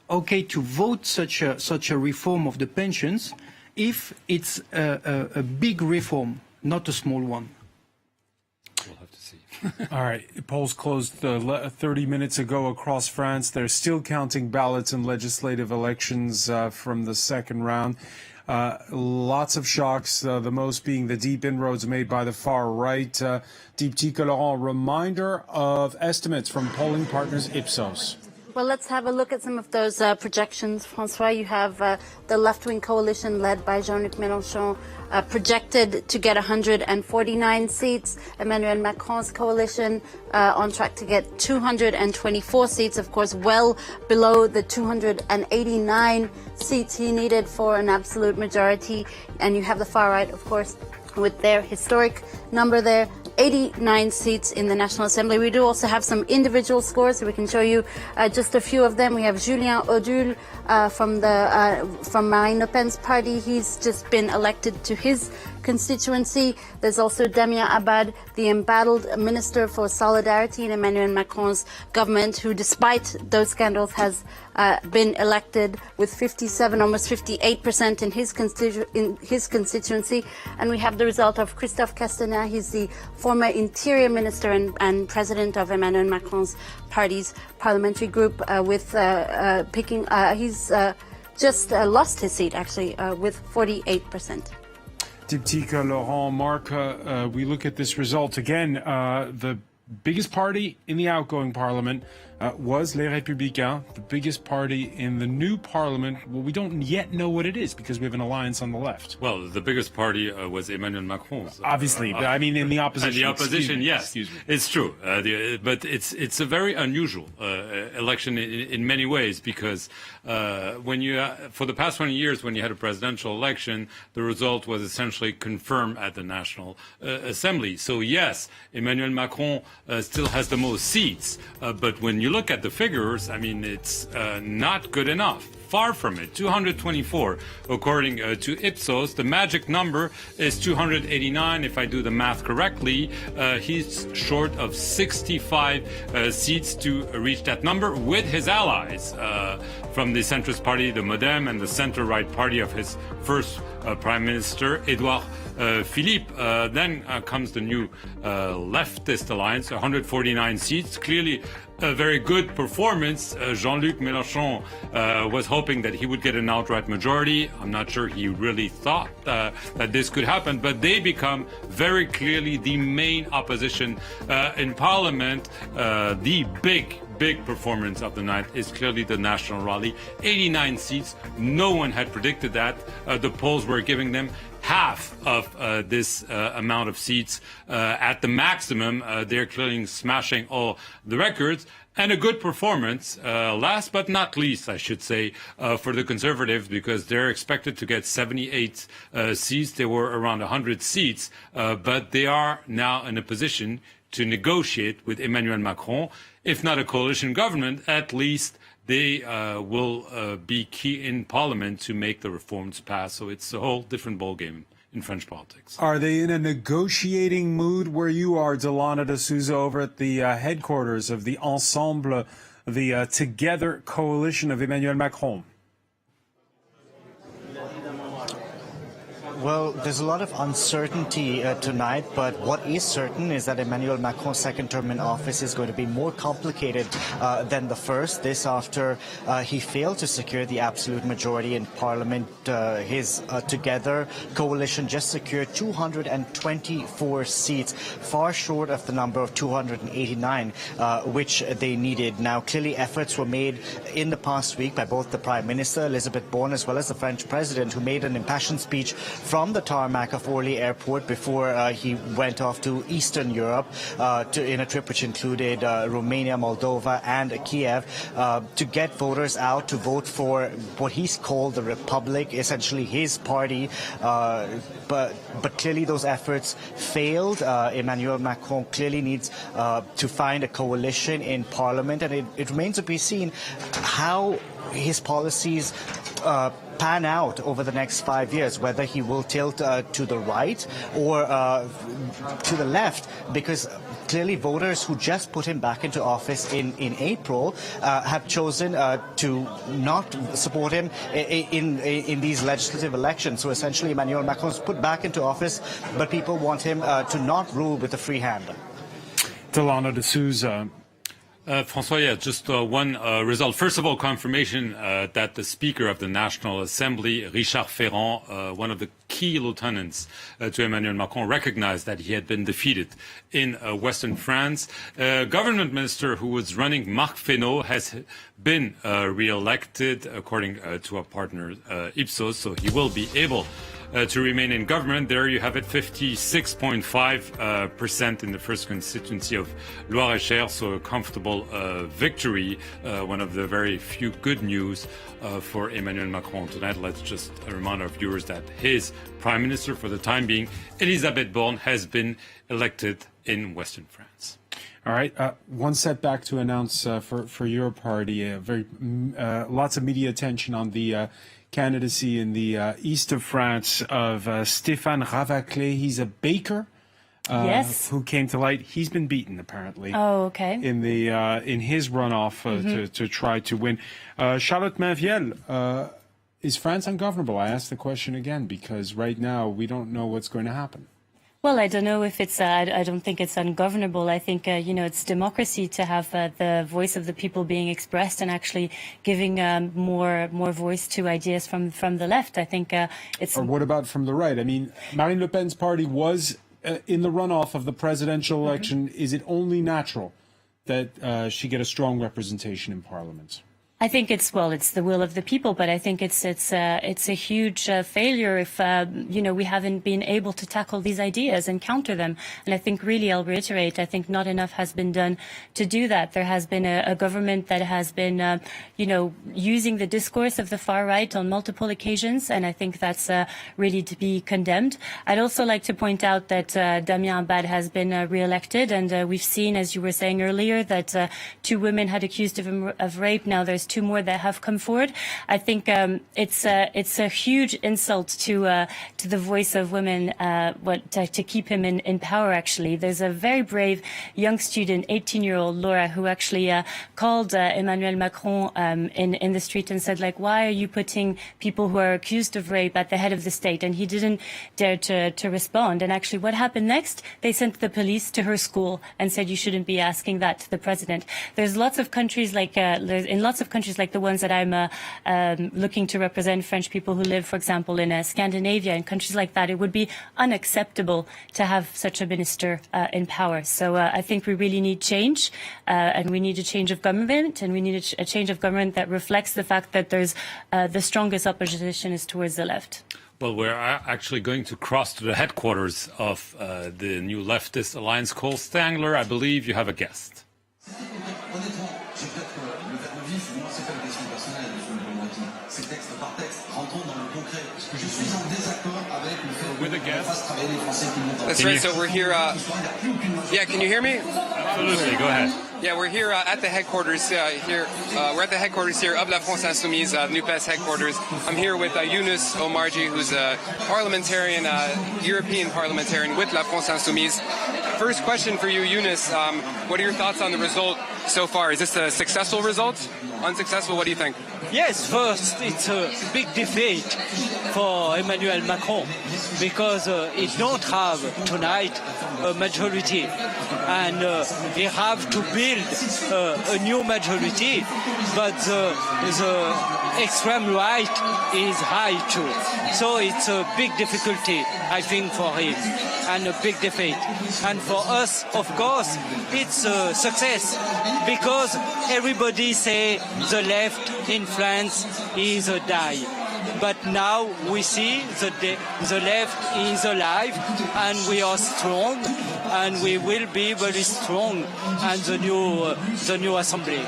okay to vote such a reform of the pensions if it's a big reform, not a small one. We'll have to see. All right. Polls closed 30 minutes ago across France. They're still counting ballots in legislative elections from the second round. Lots of shocks, the most being the deep inroads made by the far right. Deep Laurent, reminder of estimates from polling partners Ipsos. Well, let's have a look at some of those projections. Francois, you have the left-wing coalition led by Jean-Luc Melenchon projected to get 149 seats. Emmanuel Macron's coalition on track to get 224 seats, of course, well below the 289 seats he needed for an absolute majority. And you have the far right, of course, with their historic number there, 89 seats in the National Assembly. We do also have some individual scores, so we can show you just a few of them. We have Julien Audul from Marine Le Pen's party. He's just been elected to his constituency. There's also Damien Abad, the embattled Minister for Solidarity in Emmanuel Macron's government, who, despite those scandals, has been elected with 57, almost 58% in his constituency. And we have the result of Christophe Castaner. He's the former Interior Minister and President of Emmanuel Macron's party's parliamentary group, he's just lost his seat, actually, with 48%. Diptyque, Laurent, Marc, we look at this result again. The biggest party in the outgoing parliament was Les Républicains, the biggest party in the new parliament. Well, we don't yet know what it is because we have an alliance on the left. Well, the biggest party was Emmanuel Macron. Obviously, but I mean in the opposition. The opposition, yes, excuse me. It's true. But it's a very unusual election in many ways because when you for the past 20 years, when you had a presidential election, the result was essentially confirmed at the National Assembly. So yes, Emmanuel Macron still has the most seats, but when you look at the figures, I mean, it's not good enough. Far from it. 224, according to Ipsos. The magic number is 289. If I do the math correctly, he's short of 65 seats to reach that number with his allies from the centrist party, the Modem, and the center-right party of his first Prime Minister, Edouard Philippe. Then comes the new leftist alliance, 149 seats. Clearly a very good performance. Jean-Luc Melenchon was hoping that he would get an outright majority. I'm not sure he really thought that this could happen, but they become very clearly the main opposition in Parliament. The big performance of the night is clearly the National Rally. 89 seats. No one had predicted that. The polls were giving them half of this amount of seats at the maximum. They're clearly smashing all the records. And a good performance, last but not least, I should say, for the Conservatives, because they're expected to get 78 seats. They were around 100 seats, but they are now in a position to negotiate with Emmanuel Macron. If not a coalition government, at least they will be key in Parliament to make the reforms pass. So it's a whole different ballgame in French politics. Are they in a negotiating mood where you are, Delano de Souza, over at the headquarters of the Ensemble, the Together coalition of Emmanuel Macron? Well, there's a lot of uncertainty tonight, but what is certain is that Emmanuel Macron's second term in office is going to be more complicated than the first. This after he failed to secure the absolute majority in Parliament. His Together coalition just secured 224 seats, far short of the number of 289, which they needed. Now, clearly efforts were made in the past week by both the Prime Minister, Elisabeth Borne, as well as the French President, who made an impassioned speech from the tarmac of Orly Airport before he went off to Eastern Europe in a trip which included Romania, Moldova and Kiev to get voters out to vote for what he's called the Republic, essentially his party. But clearly those efforts failed. Emmanuel Macron clearly needs to find a coalition in Parliament, and it remains to be seen how his policies pan out over the next 5 years, whether he will tilt to the right or to the left, because clearly voters who just put him back into office in April have chosen to not support him in these legislative elections. So essentially Emmanuel Macron's put back into office, but people want him to not rule with a free hand. Delano de Souza. François, yeah, just one result. First of all, confirmation that the Speaker of the National Assembly, Richard Ferrand, one of the key lieutenants to Emmanuel Macron, recognized that he had been defeated in Western France. Government Minister who was running, Marc Fesneau, has been re-elected, according to our partner Ipsos, so he will be able to remain in government. There you have it, 56.5% in the first constituency of Loire-et-Cher, so a comfortable victory, one of the very few good news for Emmanuel Macron tonight. Let's just remind our viewers that his prime minister for the time being, Elisabeth Borne, has been elected in Western France. All right, one setback to announce for your party. Lots of media attention on the candidacy in the east of France of Stéphane Ravaclé. He's a baker yes, who came to light. He's been beaten, apparently. Oh, okay. In his runoff to try to win. Charlotte Mainvielle, is France ungovernable? I ask the question again because right now we don't know what's going to happen. Well, I don't know if it's, I don't think it's ungovernable. I think, it's democracy to have the voice of the people being expressed and actually giving more voice to ideas from the left. I think it's... Or what about from the right? I mean, Marine Le Pen's party was in the runoff of the presidential election. Is it only natural that she get a strong representation in Parliament? I think it's the will of the people, but I think it's a huge failure if we haven't been able to tackle these ideas and counter them. And I think really, I'll reiterate, I think not enough has been done to do that. There has been a government that has been using the discourse of the far right on multiple occasions, and I think that's really to be condemned. I'd also like to point out that Damien Abad has been re-elected, and we've seen, as you were saying earlier, that 2 women had accused him of rape. Now there's 2 more that have come forward. I think it's a huge insult to the voice of women to keep him in power. Actually, there's a very brave young student, 18-year-old Laura, who actually called Emmanuel Macron in the street and said, like, why are you putting people who are accused of rape at the head of the state? And he didn't dare to respond. And actually, what happened next? They sent the police to her school and said, you shouldn't be asking that to the president. There's lots of countries like in lots of countries like the ones that I'm looking to represent, French people who live, for example, in Scandinavia and countries like that, it would be unacceptable to have such a minister in power. So I think we really need change, and we need a change of government, and we need a change of government that reflects the fact that there's the strongest opposition is towards the left. Well, we're actually going to cross to the headquarters of the new leftist alliance. Cole Stangler, I believe you have a guest. With a guest. That's right. So we're here. Yeah, can you hear me? Absolutely. Go ahead. Yeah, we're here at the headquarters here. We're at the headquarters here of La France Insoumise, Nupes headquarters. I'm here with Younous Omarjee, who's a parliamentarian, European parliamentarian with La France Insoumise. First question for you, Younous. What are your thoughts on the result so far? Is this a successful result? Unsuccessful? What do you think? Yes, first, it's a big defeat for Emmanuel Macron because he don't have tonight a majority, and he have to build a new majority, but the extreme right is high too. So it's a big difficulty, I think, for him, and a big defeat. And for us, of course, it's a success because everybody say the left in France is a die. But now we see that the left is alive, and we are strong, and we will be very strong, and the new assembly.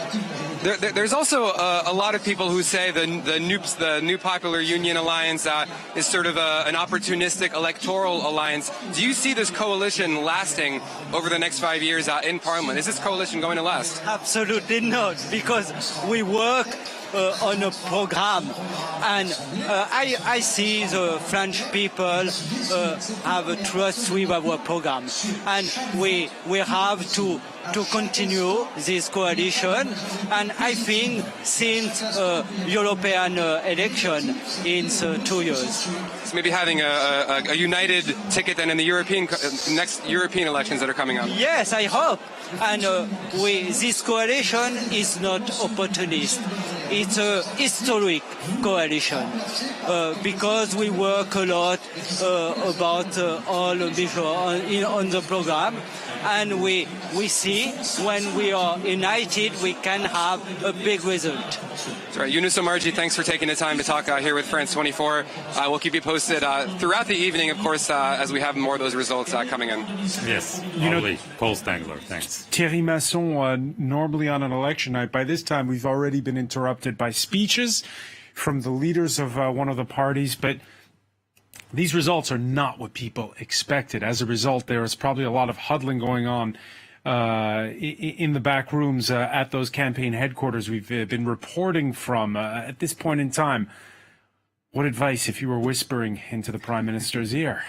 There's also a lot of people who say the Nupes, the New Popular Union Alliance, is sort of an opportunistic electoral alliance. Do you see this coalition lasting over the next 5 years in Parliament? Is this coalition going to last? Absolutely not, because we work on a program, and I see the French people have a trust with our program, and we have to continue this coalition, and I think since European election in 2 years. So maybe having a united ticket then in the next European elections that are coming up. Yes, I hope. And this coalition is not opportunist. It's a historic coalition because we work a lot about all measures on the program, and we see when we are united we can have a big result. That's right. Younous Omarjee, thanks for taking the time to talk here with France 24. We'll keep you posted throughout the evening, of course, as we have more of those results coming in. Yes, lovely. Cole Stangler, thanks. Thierry Masson, normally on an election night, by this time we've already been interrupted by speeches from the leaders of one of the parties, but these results are not what people expected. As a result, there is probably a lot of huddling going on in the back rooms at those campaign headquarters we've been reporting from. At this point in time, what advice, if you were whispering into the Prime Minister's ear?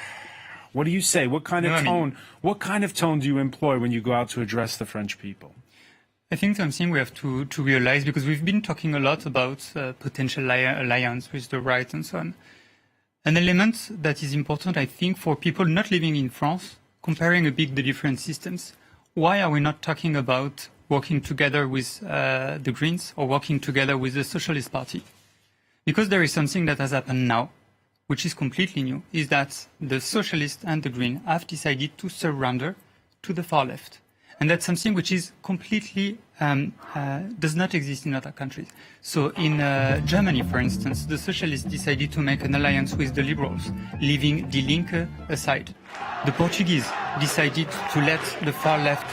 What do you say? What kind of tone? What kind of tone do you employ when you go out to address the French people? I think something we have to realize, because we've been talking a lot about potential alliance with the right and so on. An element that is important, I think, for people not living in France, comparing a bit the different systems. Why are we not talking about working together with the Greens or working together with the Socialist Party? Because there is something that has happened now, which is completely new, is that the Socialists and the Green have decided to surrender to the far left. And that's something which is completely, does not exist in other countries. So in Germany, for instance, the Socialists decided to make an alliance with the Liberals, leaving Die Linke aside. The Portuguese decided to let the far left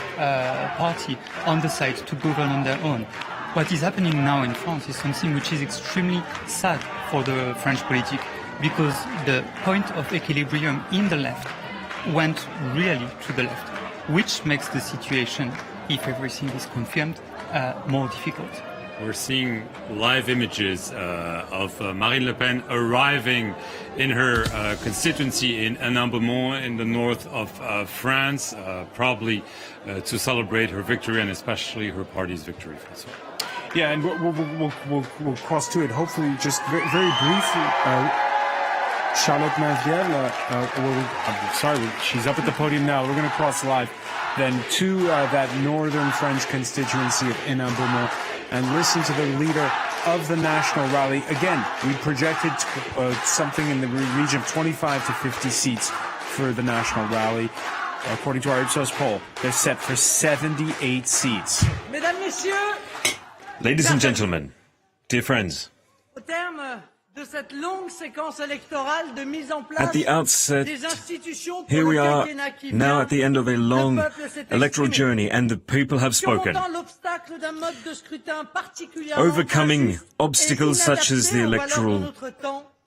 party on the side to govern on their own. What is happening now in France is something which is extremely sad for the French politic, because the point of equilibrium in the left went really to the left, which makes the situation, if everything is confirmed, more difficult. We're seeing live images of Marine Le Pen arriving in her constituency in Ensemble in the north of France, probably to celebrate her victory and especially her party's victory. Yeah, and we'll cross to it. Hopefully, just very briefly, Charlotte Maziel, I'm sorry, she's up at the podium now. We're going to cross live then to that northern French constituency of Ensemble and listen to the leader of the national rally. Again, we projected something in the region of 25 to 50 seats for the national rally. According to our Ipsos poll, they're set for 78 seats. Ladies and gentlemen, dear friends, at the outset, here we are now at the end of a long electoral journey, and the people have spoken. Overcoming obstacles such as the electoral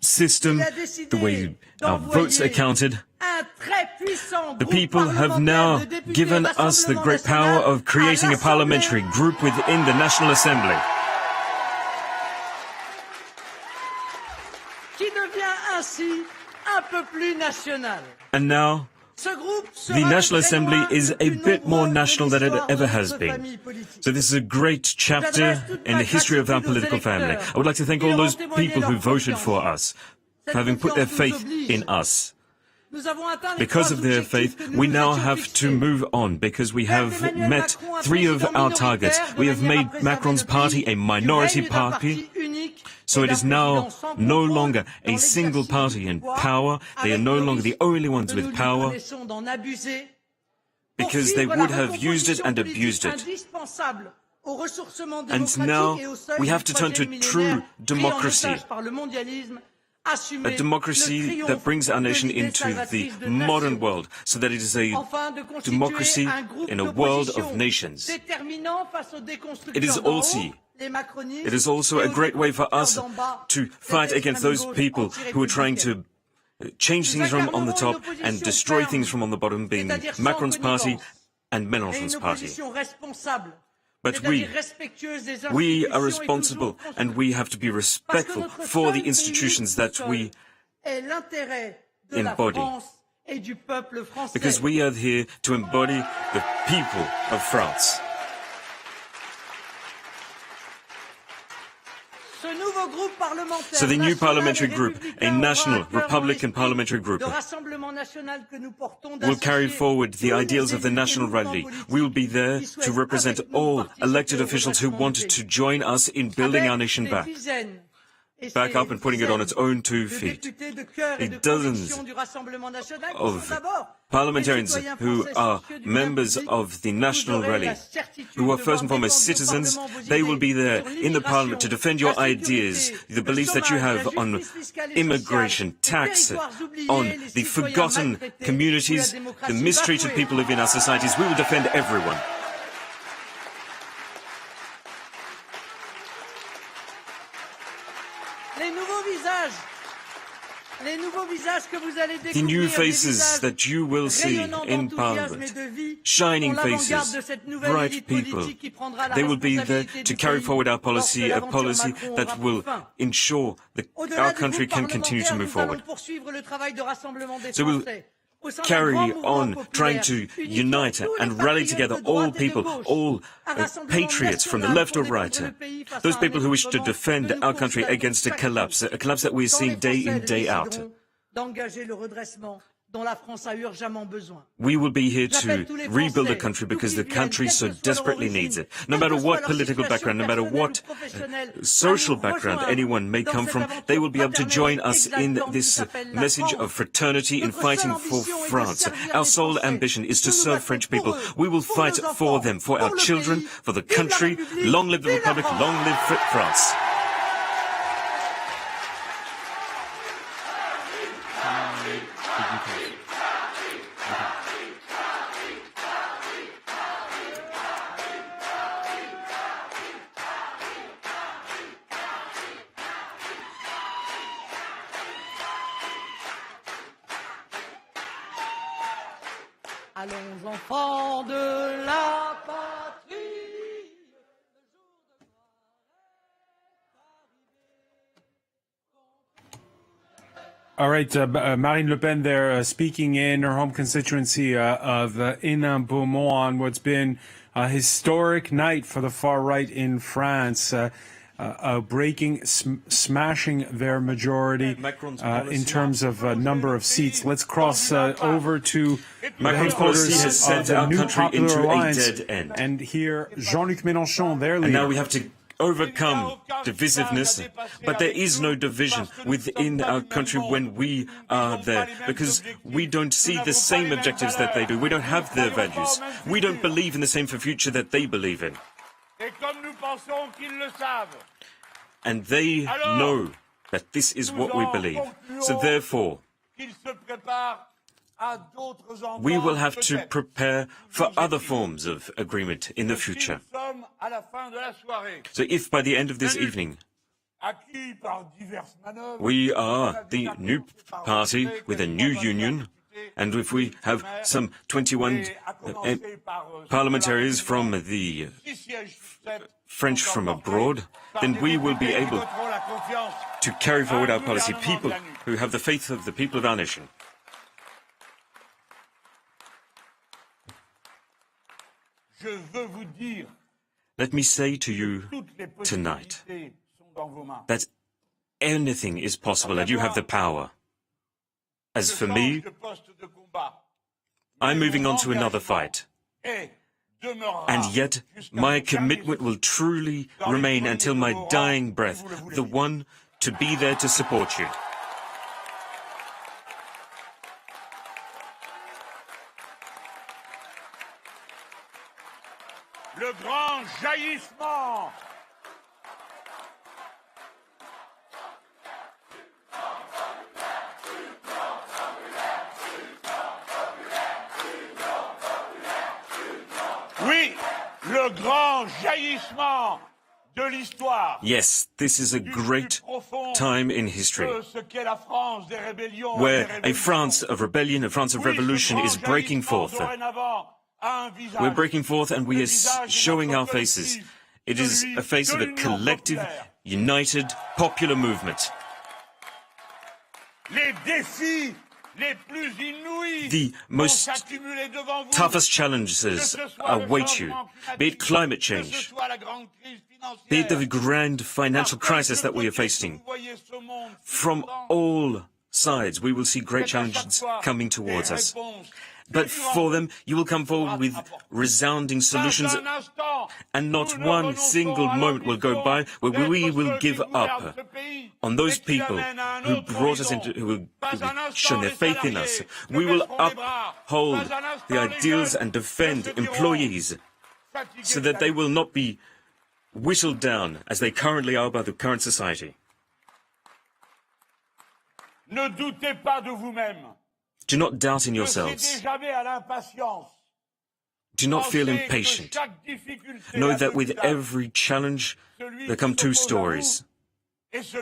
system, the way our votes are counted, the people have now given us the great power of creating a parliamentary group within the National Assembly. And now, the National Assembly is a bit more national than it ever has been. So this is a great chapter in the history of our political family. I would like to thank all those people who voted for us, for having put their faith in us. Because of their faith, we now have to move on, because we have met 3 of our targets. We have made Macron's party a minority party, so it is now no longer a single party in power. They are no longer the only ones with power, because they would have used it and abused it. And now we have to turn to true democracy. A democracy that brings our nation into the modern world, so that it is a democracy in a world of nations. It is also a great way for us to fight against those people who are trying to change things from on the top and destroy things from on the bottom, being Macron's party and Melenchon's party. But we are responsible, and we have to be respectful for the institutions that we embody. Because we are here to embody the people of France. So the new parliamentary group, a national Republican parliamentary group, will carry forward the ideals of the national rally. We will be there to represent all elected officials who wanted to join us in building our nation back up and putting it on its own 2 feet. The dozens of parliamentarians who are members of the National Rally, who are first and foremost citizens, they will be there in the parliament to defend your ideas, the beliefs that you have on immigration, tax, on the forgotten communities, the mistreated people who live in our societies. We will defend everyone. The new faces that you will see in Parliament, shining faces, bright people, they will be there to carry forward our policy, a policy that will ensure that our country can continue to move forward. So we'll carry on trying to unite and rally together all people, all patriots from the left or right, those people who wish to defend our country against a collapse that we're seeing day in, day out. d'engager le redressement dont la France a urgemment besoin. We will be here to rebuild the country because the country so desperately needs it. No matter what political background, no matter what social background anyone may come from, they will be able to join us in this message of fraternity in fighting for France. Our sole ambition is to serve French people. We will fight for them, for our children, for the country. Long live the Republic, long live France. Allons enfants de la patrie. All right, Marine Le Pen there speaking in her home constituency of Beaumont on what's been a historic night for the far right in France, smashing their majority in terms of number of seats. Let's cross over to the headquarters of the new Popular Alliance and hear Jean-Luc Melenchon, their leader. And now we have to overcome divisiveness, but there is no division within our country when we are there, because we don't see the same objectives that they do. We don't have their values. We don't believe in the same future that they believe in. And they know that this is what we believe. So therefore, we will have to prepare for other forms of agreement in the future. So if by the end of this evening we are the new party with a new union, and if we have some 21 parliamentaries from the French from abroad, then we will be able to carry forward our policy, people who have the faith of the people of our nation. Let me say to you tonight that anything is possible and you have the power. As for me, I'm moving on to another fight. And yet, my commitment will truly remain until my dying breath, the one to be there to support you. Le grand jaillissement. Oui, le grand jaillissement de l'histoire. Yes, this is a great time in history, where a France of rebellion, a France of revolution is breaking forth. We're breaking forth and we are showing our faces. It is a face of a collective, united, popular movement. The most toughest challenges await you, be it climate change, be it the grand financial crisis that we are facing. From all sides, we will see great challenges coming towards us. But for them, you will come forward with resounding solutions, and not one single moment will go by where we will give up on those people who brought us into, who have shown their faith in us. We will uphold the ideals and defend employees so that they will not be whittled down as they currently are by the current society. Ne doutez pas de vous-même. Do not doubt in yourselves. Do not feel impatient. Know that with every challenge, there come two stories. It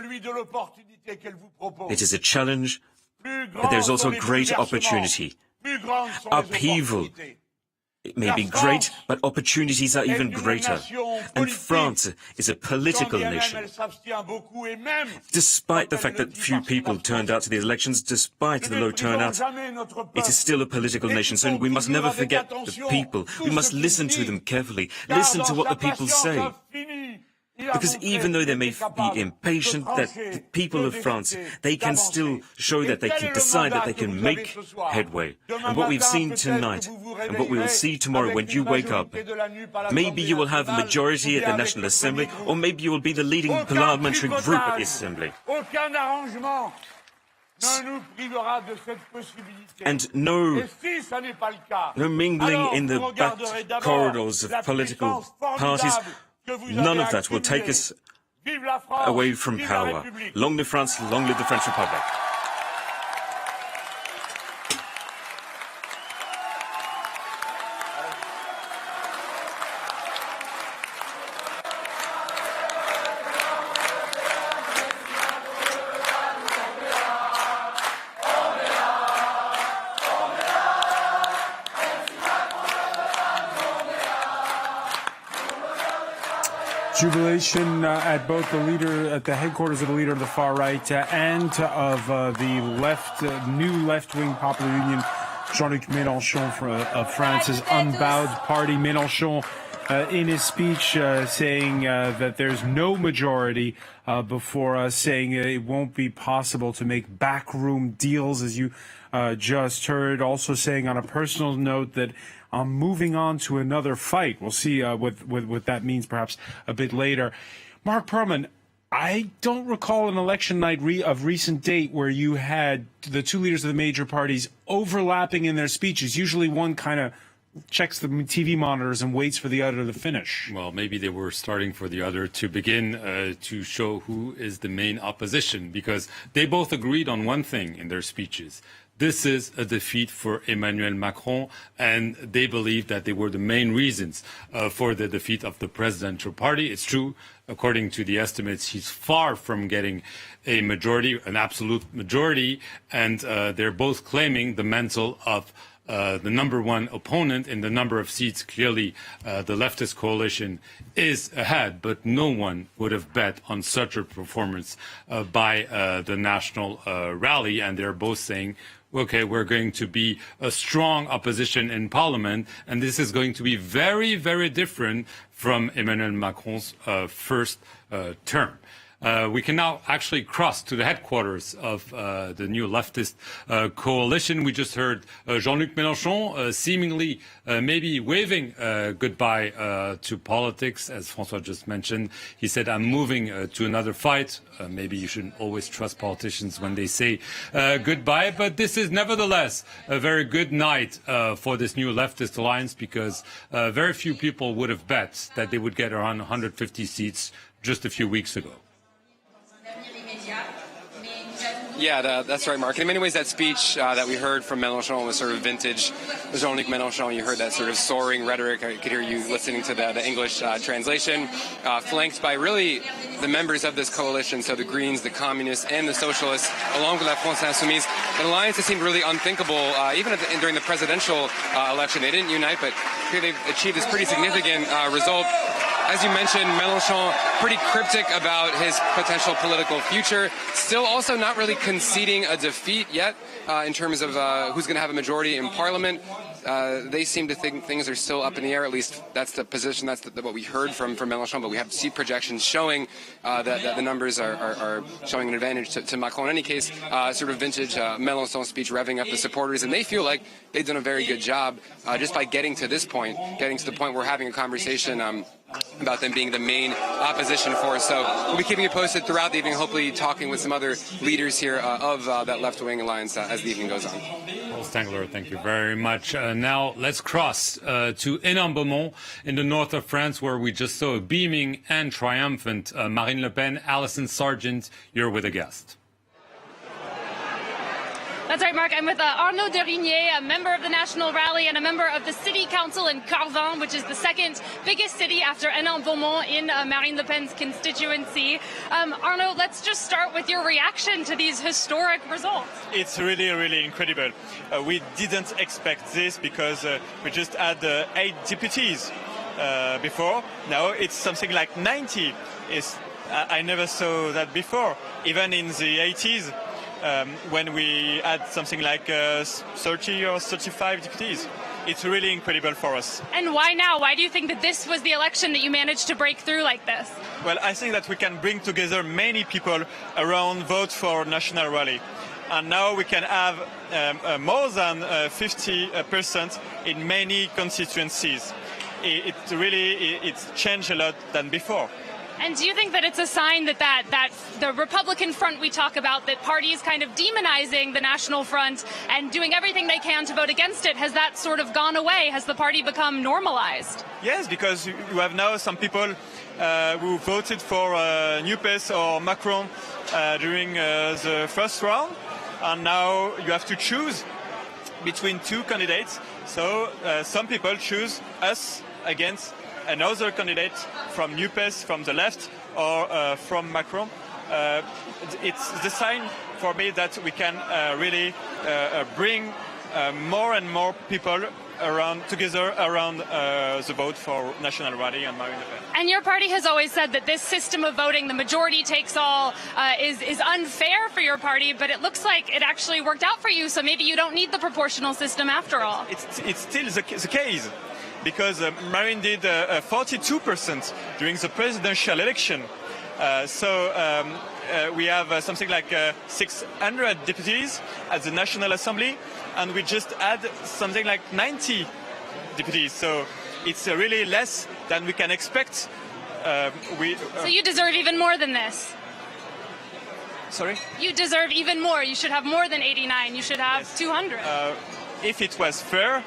is a challenge, but there is also a great opportunity. Upheaval, it may be great, but opportunities are even greater. And France is a political nation. Despite the fact that few people turned out to the elections, despite the low turnout, it is still a political nation. So we must never forget the people. We must listen to them carefully. Listen to what the people say. Because even though they may be impatient, that the people of France, they can still show that they can decide, that they can make headway. And what we've seen tonight, and what we will see tomorrow when you wake up, maybe you will have a majority at the National Assembly, or maybe you will be the leading parliamentary group at the Assembly. And no mingling in the back corridors of political parties. None of that will take us away from power. Long live France, long live the French Republic. Jubilation at both at the headquarters of the leader of the far right and of the new left-wing popular union, Jean-Luc Melenchon of France's unbowed party. Melenchon, in his speech, saying that there's no majority before saying it won't be possible to make backroom deals, as you just heard. Also saying on a personal note that I'm moving on to another fight. We'll see what that means perhaps a bit later. Mark Perlman, I don't recall an election night of recent date where you had the two leaders of the major parties overlapping in their speeches. Usually one kind of checks the TV monitors and waits for the other to finish. Well, maybe they were starting for the other to begin to show who is the main opposition, because they both agreed on one thing in their speeches. This is a defeat for Emmanuel Macron, and they believe that they were the main reasons for the defeat of the presidential party. It's true, according to the estimates, he's far from getting a majority, an absolute majority, and they're both claiming the mantle of the number one opponent in the number of seats. Clearly, the leftist coalition is ahead, but no one would have bet on such a performance by the national rally, and they're both saying, okay, we're going to be a strong opposition in parliament, and this is going to be very, very different from Emmanuel Macron's first term. We can now actually cross to the headquarters of the new leftist coalition. We just heard Jean-Luc Melenchon seemingly maybe waving goodbye to politics, as François just mentioned. He said, I'm moving to another fight. Maybe you shouldn't always trust politicians when they say goodbye, but this is nevertheless a very good night for this new leftist alliance, because very few people would have bet that they would get around 150 seats just a few weeks ago. Yeah, that's right, Mark. In many ways, that speech that we heard from Mélenchon was sort of vintage Jean-Luc Mélenchon. You heard that sort of soaring rhetoric. I could hear you listening to the English translation, flanked by really the members of this coalition, so the Greens, the Communists, and the Socialists, along with La France Insoumise. An alliance that seemed really unthinkable, even during the presidential election. They didn't unite, but here they've achieved this pretty significant result. As you mentioned, Mélenchon pretty cryptic about his potential political future. Still also not really conceding a defeat yet in terms of who's going to have a majority in parliament. They seem to think things are still up in the air. At least that's the position. That's what we heard from Mélenchon. But we have seat projections showing that the numbers are showing an advantage to Macron. In any case, sort of vintage Mélenchon speech revving up the supporters, and they feel like they've done a very good job just by getting to this point, getting to the point where we're having a conversation about them being the main opposition force. So we'll be keeping you posted throughout the evening, hopefully talking with some other leaders here of that left-wing alliance as the evening goes on. Paul Stengler, thank you very much. Now let's cross to Ensemble in the north of France, where we just saw a beaming and triumphant Marine Le Pen. Alison Sargent, you're with a guest. That's right, Mark. I'm with Arnaud de Rignier, a member of the National Rally and a member of the City Council in Carvin, which is the second biggest city after Ensemble in Marine Le Pen's constituency. Arnaud, let's just start with your reaction to these historic results. It's really, really incredible. We didn't expect this because we just had 8 deputies before. Now it's something like 90. I never saw that before, even in the 80s. When we had something like 30 or 35 deputies. it's really incredible for us. And why now? Why do you think that this was the election that you managed to break through like this? Well, I think that we can bring together many people around vote for National Rally. And now we can have more than 50% in many constituencies. It's changed a lot than before. And do you think that it's a sign that the Republican front we talk about, that parties kind of demonizing the National Front and doing everything they can to vote against it, has that sort of gone away? Has the party become normalized? Yes, because you have now some people who voted for Nupes or Macron during the first round, and now you have to choose between two candidates. So some people choose us against another candidate from Nupes, from the left, or from Macron. It's the sign for me that we can really bring more and more people together around the vote for National Rally and Marine Le Pen. And your party has always said that this system of voting, the majority takes all, is unfair for your party, but it looks like it actually worked out for you, so maybe you don't need the proportional system after all. It's still the case, because Marine did 42% during the presidential election. We have something like 600 deputies at the National Assembly, and we just add something like 90 deputies. So it's really less than we can expect. So you deserve even more than this? Sorry? You deserve even more. You should have more than 89. You should have 200. If it was fair,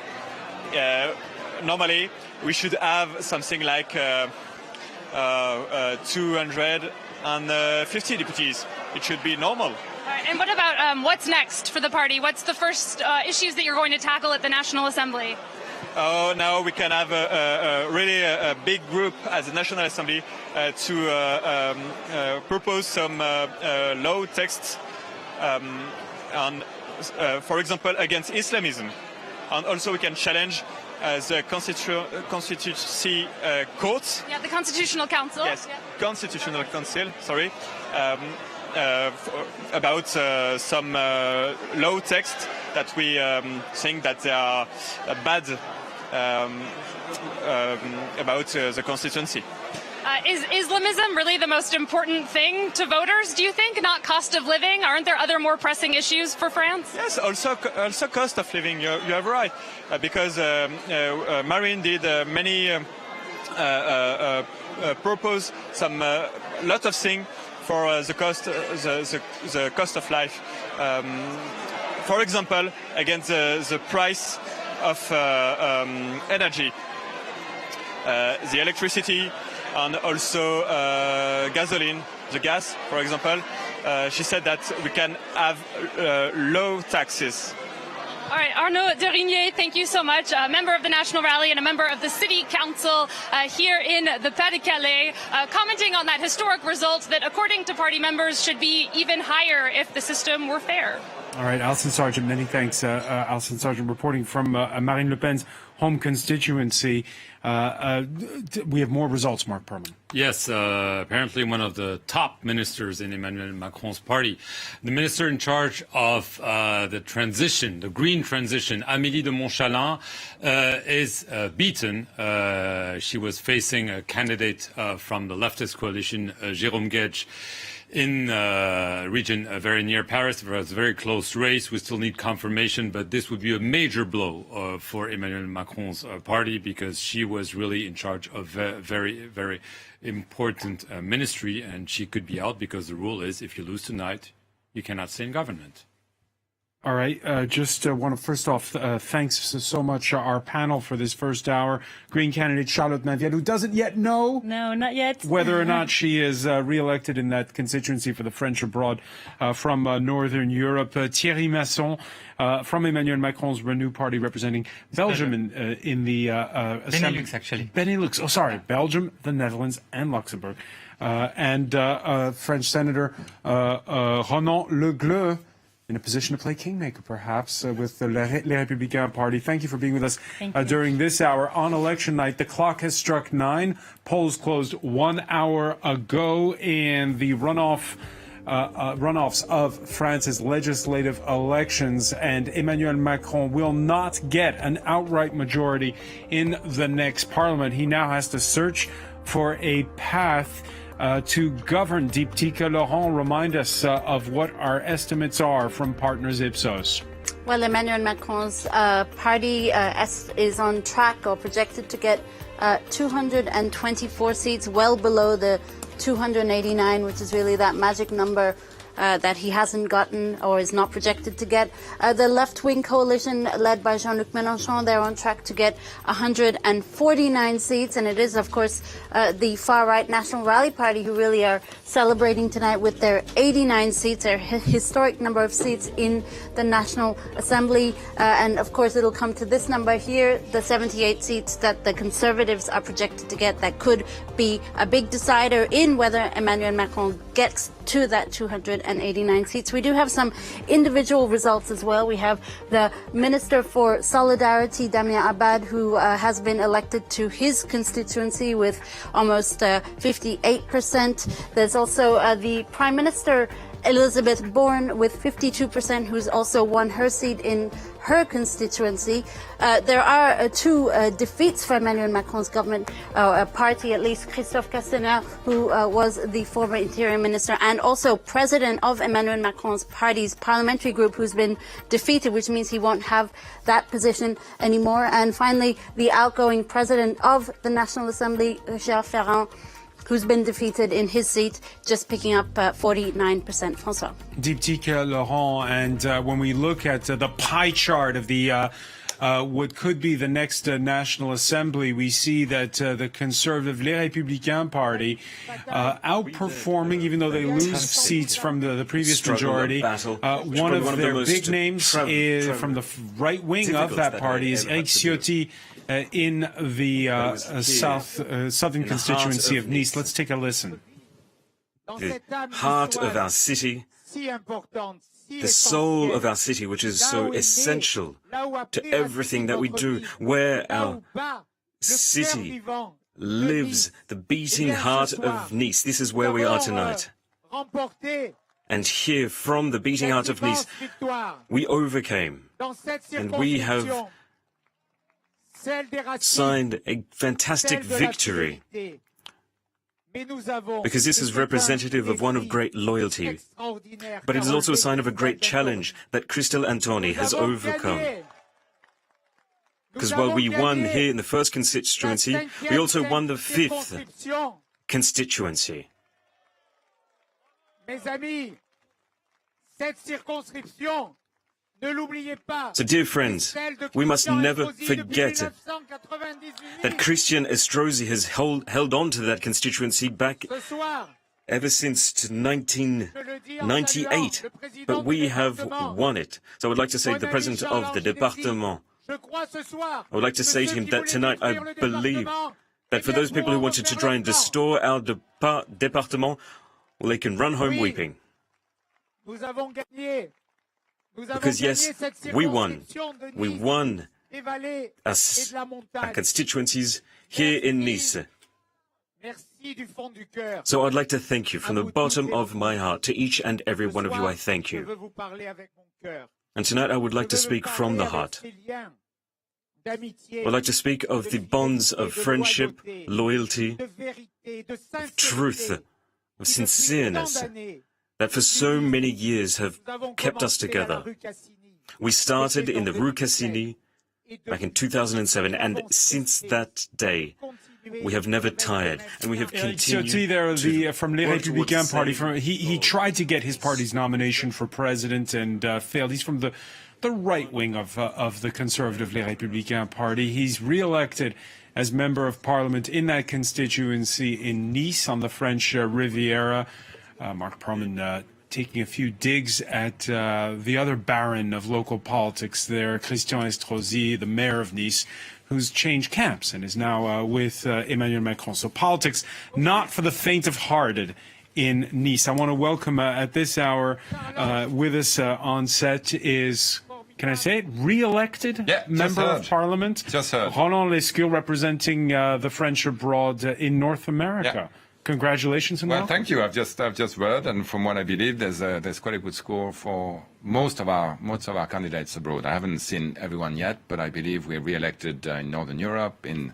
normally we should have something like 250 deputies. It should be normal. All right, and what about what's next for the party? What's the first issues that you're going to tackle at the National Assembly? Now we can have really a big group at the National Assembly to propose some law texts, for example, against Islamism. And also we can challenge the Constituency Courts. Yeah, the Constitutional Council. Yes, yeah. Constitutional Council, sorry. About some law texts that we think that they are bad about the constituency. Is Islamism really the most important thing to voters, do you think? Not cost of living? Aren't there other more pressing issues for France? Yes, also cost of living. You have right. Because Marine did many propose some lot of things for the cost of life. For example, against the price of energy, the electricity, and also gasoline, the gas, for example. She said that we can have low taxes. All right, Arnaud Derignier, thank you so much. A member of the National Rally and a member of the City Council here in the Pas-de-Calais, commenting on that historic result that, according to party members, should be even higher if the system were fair. All right, Alison Sargent, many thanks. Alison Sargent reporting from Marine Le Pen's home constituency. We have more results, Mark Perman. Yes, apparently one of the top ministers in Emmanuel Macron's party, the minister in charge of the transition, the green transition, Amélie de Montchalin, is beaten. She was facing a candidate from the leftist coalition, Jérôme Guedj, in a region very near Paris. It was a very close race. We still need confirmation, but this would be a major blow for Emmanuel Macron's party, because she was really in charge of a very, very important ministry, and she could be out, because the rule is if you lose tonight, you cannot stay in government. All right. Just want to first off, thanks so much our panel for this first hour. Green candidate Charlotte Manviel, who doesn't yet know. No, not yet. Whether or not she is re-elected in that constituency for the French abroad from Northern Europe. Thierry Masson from Emmanuel Macron's Renew Party, representing Belgium in the Benelux, actually. Benelux. Oh, sorry. Belgium, the Netherlands, and Luxembourg. And French Senator Ronan Le Gleu, in a position to play kingmaker, perhaps, with the Les Républicains party. Thank you for being with us during this hour. On election night, the clock has struck 9. Polls closed 1 hour ago, and the runoff runoffs of France's legislative elections, and Emmanuel Macron will not get an outright majority in the next parliament. He now has to search for a path to govern. Deepen, Laurent, remind us of what our estimates are from partners Ipsos. Well, Emmanuel Macron's party is on track or projected to get 224 seats, well below the 289, which is really that magic number that he hasn't gotten or is not projected to get. The left-wing coalition led by Jean-Luc Melenchon, they're on track to get 149 seats, and it is, of course, the far-right National Rally Party who really are celebrating tonight with their 89 seats, their historic number of seats in the National Assembly. And, of course, it'll come to this number here, the 78 seats that the Conservatives are projected to get. That could be a big decider in whether Emmanuel Macron gets to that 289 seats. We do have some individual results as well. We have the Minister for Solidarity, Damien Abad, who has been elected to his constituency with almost 58%. There's also the Prime Minister, Elizabeth Borne, with 52%, who's also won her seat in her constituency. There are two defeats for Emmanuel Macron's government, a party at least. Christophe Castaner, who was the former Interior Minister and also president of Emmanuel Macron's party's parliamentary group, who's been defeated, which means he won't have that position anymore. And finally, the outgoing president of the National Assembly, Gérard Ferrand, who's been defeated in his seat, just picking up 49%. François. Deepen, Laurent, and when we look at the pie chart of the what could be the next National Assembly, we see that the conservative Les Républicains party outperforming, even though they lose seats from the previous majority. One of their big names is from the right wing of that party is Expatriate in the southern constituency of Nice. Let's take a listen. The heart of our city, the soul of our city, which is so essential to everything that we do, where our city lives, the beating heart of Nice. This is where we are tonight. And here, from the beating heart of Nice, we overcame, and we have signed a fantastic victory, because this is representative of one of great loyalty, but it is also a sign of a great challenge that Christelle Antoni has overcome. Because while we won here in the first constituency, we also won the fifth constituency. So, dear friends, we must never forget that Christian Estrosi has held on to that constituency back ever since 1998, but we have won it. So I would like to say to the President of the Département, I would like to say to him that tonight I believe that for those people who wanted to try and distort our département, well, they can run home weeping. Because yes, we won. We won our constituencies here in Nice. So I'd like to thank you from the bottom of my heart. To each and every one of you, I thank you. And tonight I would like to speak from the heart. I'd like to speak of the bonds of friendship, loyalty, of truth, of sincereness, that for so many years have kept us together. We started in the Rue Cassini back in 2007, and since that day, we have never tired, and we have continued from Les Républicains party. He tried to get his party's nomination for president and failed. He's from the right wing of the conservative Les Républicains party. He's re-elected as member of parliament in that constituency in Nice on the French Riviera. Mark Perman taking a few digs at the other baron of local politics there, Christian Estrosi, the mayor of Nice, who's changed camps and is now with Emmanuel Macron. So politics not for the faint-of-hearted in Nice. I want to welcome at this hour with us on set is, can I say it, re-elected member of parliament, Roland Lescure, representing the French abroad in North America. Congratulations, Well, thank you. I've just read, and from what I believe, there's quite a good score for most of our candidates abroad. I haven't seen everyone yet, but I believe we're re-elected in Northern Europe, in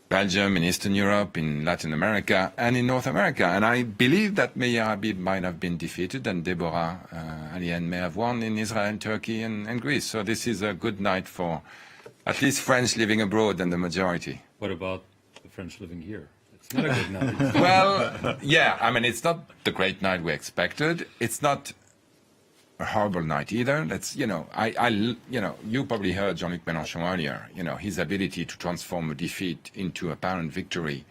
Belgium, in Eastern Europe, in Latin America, and in North America. And I believe that Meir Habib might have been defeated, and Deborah Alien may have won in Israel, Turkey, and Greece. So this is a good night for at least French living abroad and the majority. What about the French living here? It's not a good night. Well, yeah, I mean, it's not the great night we expected. It's not a horrible night either. That's, you probably heard Jean-Luc Melenchon earlier. His ability to transform a defeat into apparent victory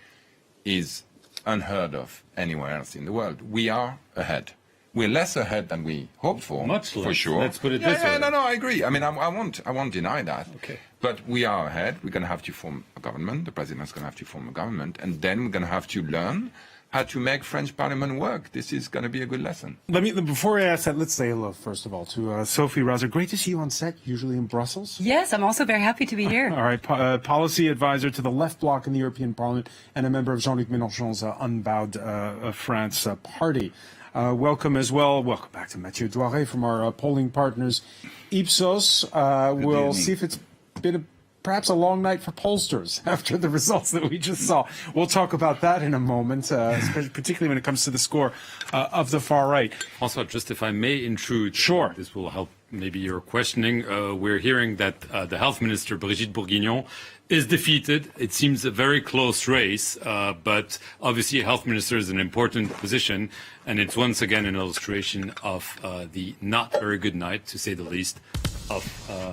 is unheard of anywhere else in the world. We are ahead. We're less ahead than we hoped for. Much less. For sure. Let's put it this way. No, I agree. I mean, I won't deny that. Okay. But we are ahead. We're going to have to form a government. The president's going to have to form a government. And then we're going to have to learn how to make French Parliament work. This is going to be a good lesson. Before I ask that, let's say hello, first of all, to Sophie Rauser. Great to see you on set, usually in Brussels. Yes, I'm also very happy to be here. All right, policy advisor to the left bloc in the European Parliament and a member of Jean-Luc Melenchon's Unbowed France party. Welcome as well. Welcome back to Mathieu Douaret from our polling partners. Ipsos, we'll see if it's been perhaps a long night for pollsters after the results that we just saw. We'll talk about that in a moment, particularly when it comes to the score of the far right. Also, just if I may intrude, sure. This will help maybe your questioning. We're hearing that the health minister, Brigitte Bourguignon, is defeated. It seems a very close race, but obviously a health minister is an important position, and it's once again an illustration of the not very good night, to say the least, of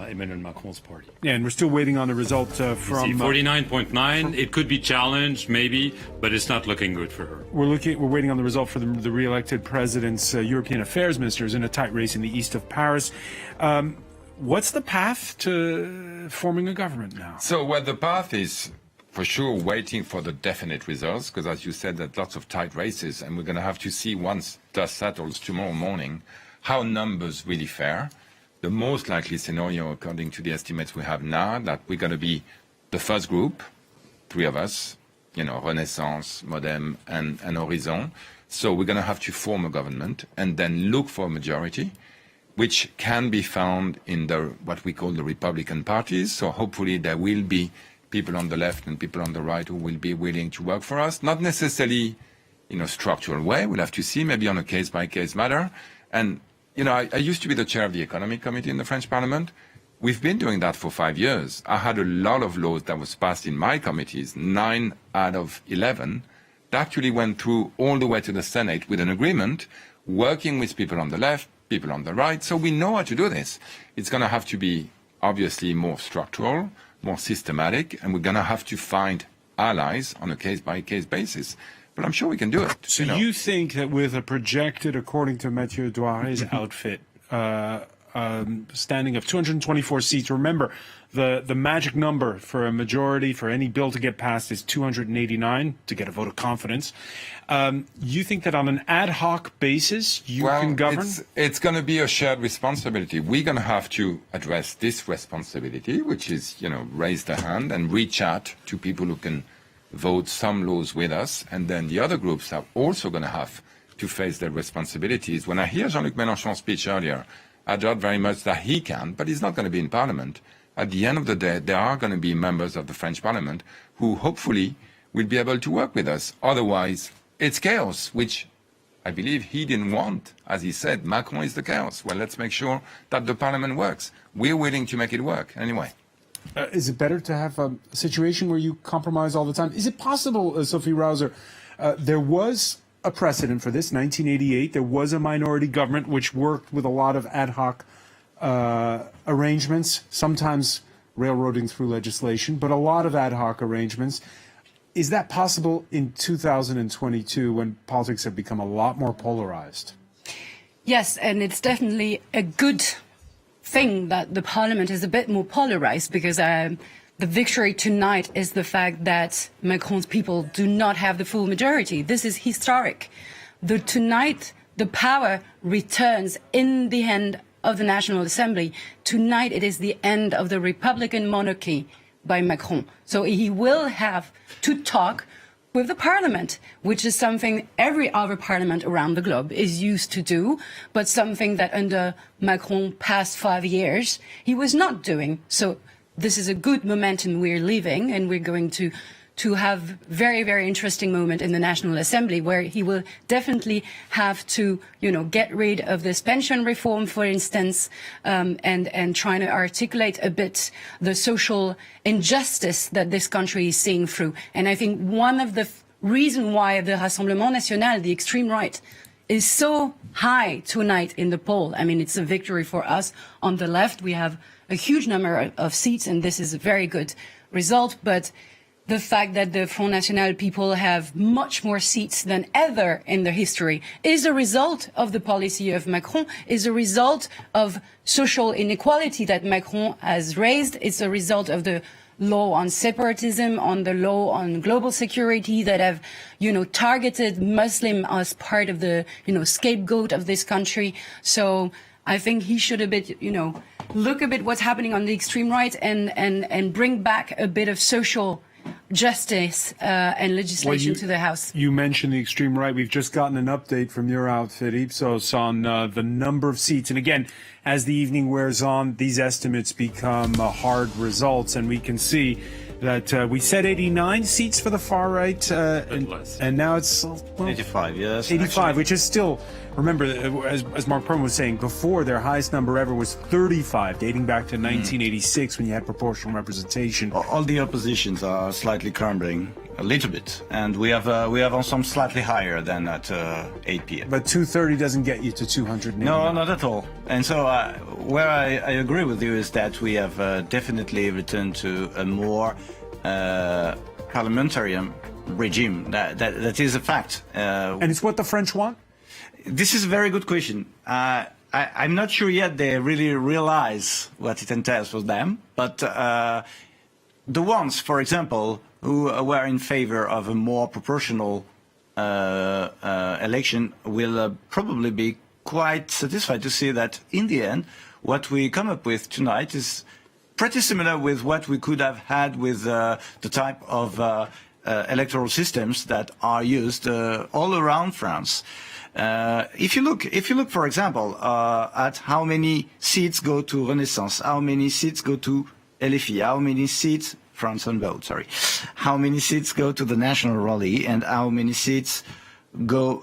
Emmanuel Macron's party. Yeah, and we're still waiting on the result from... 49.9. It could be challenged, maybe, but it's not looking good for her. We're waiting on the result for the re-elected president's European affairs ministers in a tight race in the east of Paris. What's the path to forming a government now? So, the path is for sure waiting for the definite results, because as you said, there's lots of tight races, and we're going to have to see once dust settles tomorrow morning how numbers really fare. The most likely scenario, according to the estimates we have now, that we're going to be the first group, three of us, Renaissance, Modem, and Horizon. So we're going to have to form a government and then look for a majority, which can be found in what we call the Republican parties. So hopefully there will be people on the left and people on the right who will be willing to work for us, not necessarily in a structural way. We'll have to see, maybe on a case-by-case matter. And I used to be the chair of the Economic Committee in the French Parliament. We've been doing that for 5 years. I had a lot of laws that was passed in my committees, 9 out of 11, that actually went through all the way to the Senate with an agreement, working with people on the left, people on the right. So we know how to do this. It's going to have to be obviously more structural, more systematic, and we're going to have to find allies on a case-by-case basis. But I'm sure we can do it. So you think that with a projected, according to Mathieu Douaret's outfit, standing of 224 seats, remember, the magic number for a majority for any bill to get passed is 289 to get a vote of confidence. You think that on an ad hoc basis you can govern? It's going to be a shared responsibility. We're going to have to address this responsibility, which is, raise the hand and reach out to people who can vote some laws with us, and then the other groups are also going to have to face their responsibilities. When I hear Jean-Luc Melenchon's speech earlier, I doubt very much that he can, but he's not going to be in Parliament. At the end of the day, there are going to be members of the French Parliament who hopefully will be able to work with us. Otherwise, it's chaos, which I believe he didn't want. As he said, Macron is the chaos. Well, let's make sure that the Parliament works. We're willing to make it work anyway. Is it better to have a situation where you compromise all the time? Is it possible, Sophie Rauser, there was a precedent for this, 1988. There was a minority government which worked with a lot of ad hoc arrangements, sometimes railroading through legislation, but a lot of ad hoc arrangements. Is that possible in 2022 when politics have become a lot more polarized? Yes, and it's definitely a good thing that the parliament is a bit more polarized, because the victory tonight is the fact that Macron's people do not have the full majority. This is historic. Tonight, the power returns in the hand of the National Assembly. Tonight, it is the end of the Republican monarchy by Macron. So he will have to talk with the parliament, which is something every other parliament around the globe is used to do, but something that under Macron past 5 years, he was not doing. So this is a good momentum we're leaving, and we're going to have very, very interesting moment in the National Assembly where he will definitely have to, get rid of this pension reform, for instance, and trying to articulate a bit the social injustice that this country is seeing through. And I think one of the reason why the Rassemblement National, the extreme right, is so high tonight in the poll. I mean, it's a victory for us. On the left, we have a huge number of seats, and this is a very good result, but the fact that the Front National people have much more seats than ever in their history is a result of the policy of Macron, is a result of social inequality that Macron has raised. It's a result of the law on separatism, on the law on global security that have, targeted Muslim as part of the, scapegoat of this country. So I think he should a bit, look a bit what's happening on the extreme right and bring back a bit of social justice and legislation to the House. You mentioned the extreme right. We've just gotten an update from your outfit, Ipsos, on the number of seats. And again, as the evening wears on, these estimates become hard results. And we can see that we said 89 seats for the far right. And now it's 85, yes. 85, which is still, remember, as Mark Perman was saying, before their highest number ever was 35, dating back to 1986 when you had proportional representation. All the oppositions are slightly crumbling a little bit, and we have Ensemble slightly higher than at 8 p.m. But 230 doesn't get you to 280. No, not at all. And so where I agree with you is that we have definitely returned to a more parliamentary regime. That is a fact. And it's what the French want? This is a very good question. I'm not sure yet they really realize what it entails for them, but the ones, for example, who were in favor of a more proportional election will probably be quite satisfied to see that in the end, what we come up with tonight is pretty similar with what we could have had with the type of electoral systems that are used all around France. If you look, for example, at how many seats go to Renaissance, how many seats go to LFI, how many seats, France on vote, sorry, how many seats go to the National Rally, and how many seats go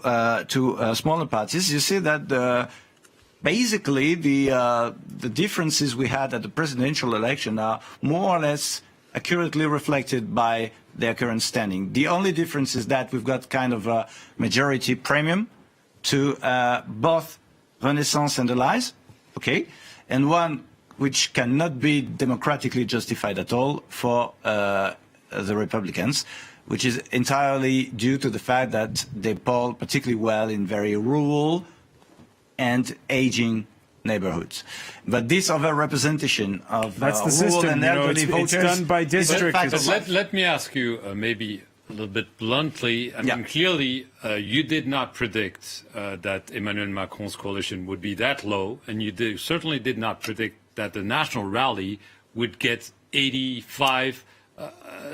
to smaller parties, you see that basically the differences we had at the presidential election are more or less accurately reflected by their current standing. The only difference is that we've got kind of a majority premium to both Renaissance and Allies, okay, and one which cannot be democratically justified at all for the Republicans, which is entirely due to the fact that they poll particularly well in very rural and aging neighborhoods. But this overrepresentation of that's the rural system, and elderly voters, it's done by district. Let me ask you maybe a little bit bluntly. I mean, clearly, you did not predict that Emmanuel Macron's coalition would be that low, and you certainly did not predict that the National Rally would get 85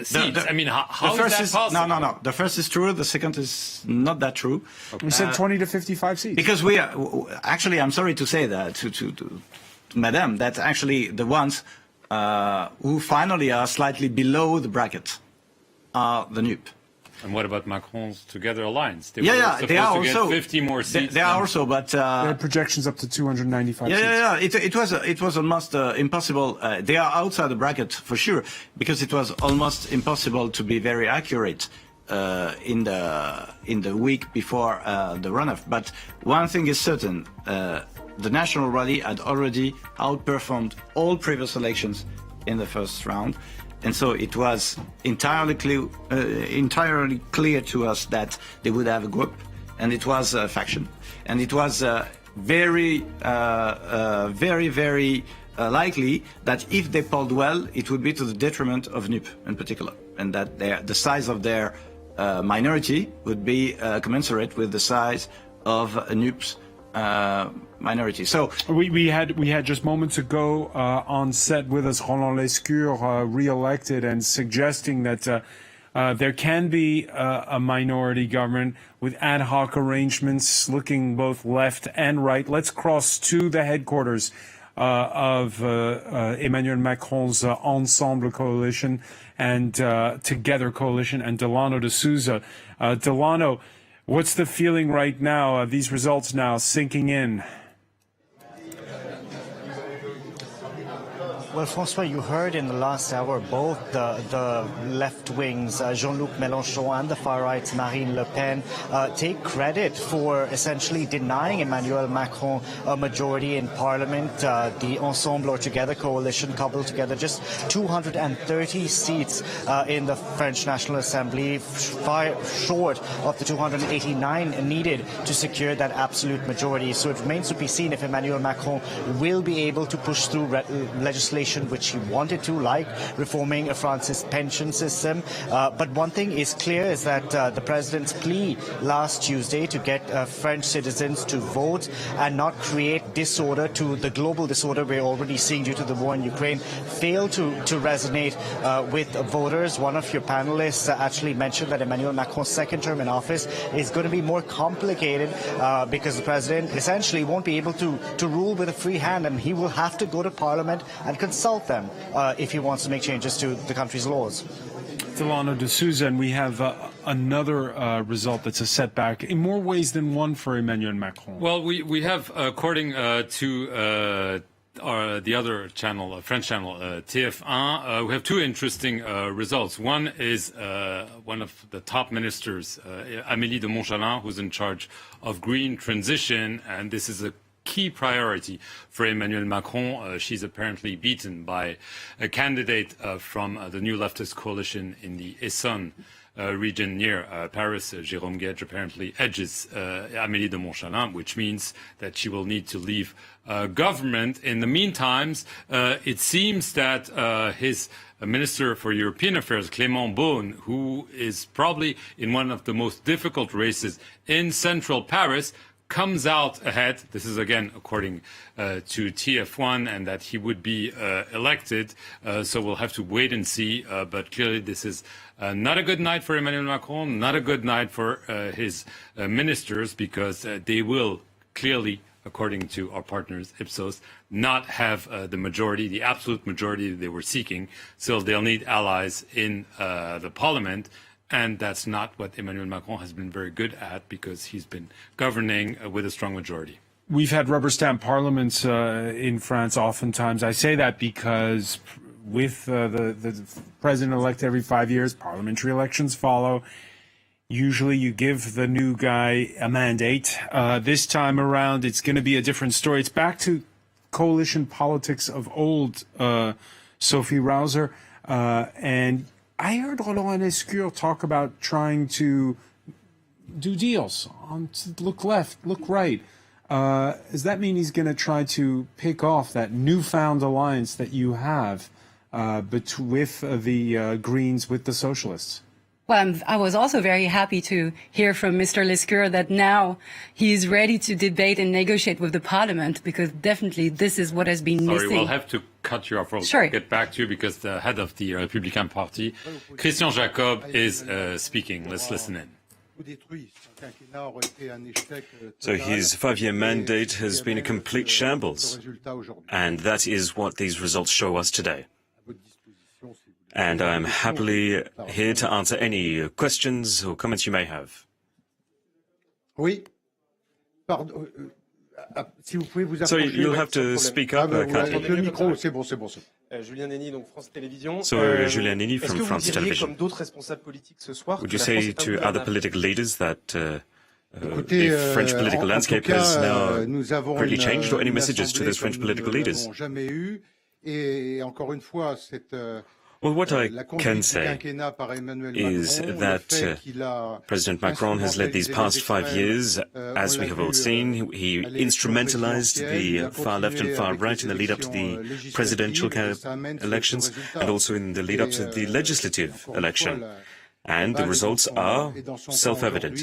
seats. I mean, how is that possible? No. The first is true. The second is not that true. Okay. We said 20 to 55 seats. Because we are actually, I'm sorry to say that to Madame, that actually the ones who finally are slightly below the bracket are the Nupes. And what about Macron's Together Alliance? They were supposed they are to also get 50 more seats. They are also, but they had projections up to 295 seats. Yeah. It was almost impossible. They are outside the bracket for sure, because it was almost impossible to be very accurate in the week before the runoff. But one thing is certain: the National Rally had already outperformed all previous elections in the first round. And so it was entirely clear to us that they would have a group, and it was a faction. And it was very likely that if they polled well, it would be to the detriment of Nupes in particular, and that the size of their minority would be commensurate with the size of Nupes' minority. So we had just moments ago on set with us Roland Lescure, re-elected, and suggesting that there can be a minority government with ad hoc arrangements looking both left and right. Let's cross to the headquarters of Emmanuel Macron's Ensemble coalition and Together coalition and Delano de Souza. Delano, what's the feeling right now? These results now sinking in? Well, François, you heard in the last hour both the left wings, Jean-Luc Melenchon, and the far right's Marine Le Pen, take credit for essentially denying Emmanuel Macron a majority in Parliament. The Ensemble or Together coalition cobbled together just 230 seats in the French National Assembly, far short of the 289 needed to secure that absolute majority. So it remains to be seen if Emmanuel Macron will be able to push through legislation which he wanted to, like reforming France's pension system. But one thing is clear is that the president's plea last Tuesday to get French citizens to vote and not create disorder to the global disorder we're already seeing due to the war in Ukraine failed to resonate with voters. One of your panelists actually mentioned that Emmanuel Macron's second term in office is going to be more complicated because the president essentially won't be able to rule with a free hand, and he will have to go to Parliament and consult them if he wants to make changes to the country's laws. Delano de Souza, and we have another result that's a setback in more ways than one for Emmanuel Macron. Well, we have, according to the other channel, French channel, TF1, we have two interesting results. One is one of the top ministers, Amélie de Montchalin, who's in charge of green transition, and this is a key priority for Emmanuel Macron. She's apparently beaten by a candidate from the new leftist coalition in the Essonne region near Paris. Jérôme Guedj apparently edges Amélie de Montchalin, which means that she will need to leave government. In the meantime, it seems that his Minister for European Affairs, Clément Beaune, who is probably in one of the most difficult races in central Paris, comes out ahead. This is again according to TF1, and that he would be elected. So we'll have to wait and see. But clearly this is not a good night for Emmanuel Macron, not a good night for his ministers, because they will clearly, according to our partners Ipsos, not have the majority, the absolute majority they were seeking. So they'll need allies in the parliament. And that's not what Emmanuel Macron has been very good at, because he's been governing with a strong majority. We've had rubber stamp parliaments in France oftentimes. I say that because with the president-elect every 5 years, parliamentary elections follow. Usually you give the new guy a mandate. This time around, it's going to be a different story. It's back to coalition politics of old, Sophie Rauser, and I heard Roland Lescure talk about trying to do deals, to look left, look right. Does that mean he's going to try to pick off that newfound alliance that you have with the Greens, with the Socialists? Well, I was also very happy to hear from Mr. Lescure that now he's ready to debate and negotiate with the Parliament, because definitely this is what has been missing. Sorry, we'll have to cut you off. We'll get back to you because the head of the Republican Party, Christian Jacob, is speaking. Let's listen in. So his 5-year mandate has been a complete shambles, and that is what these results show us today. And I'm happily here to answer any questions or comments you may have. So you'll have to speak up, kindly. So Julien Neny from France Television. Would you say to other political leaders that the French political landscape has now greatly changed, or any messages to those French political leaders? Well, what I can say is that President Macron has led these past 5 years, as we have all seen. He instrumentalized the far left and far right in the lead-up to the presidential elections, and also in the lead-up to the legislative election. And the results are self-evident.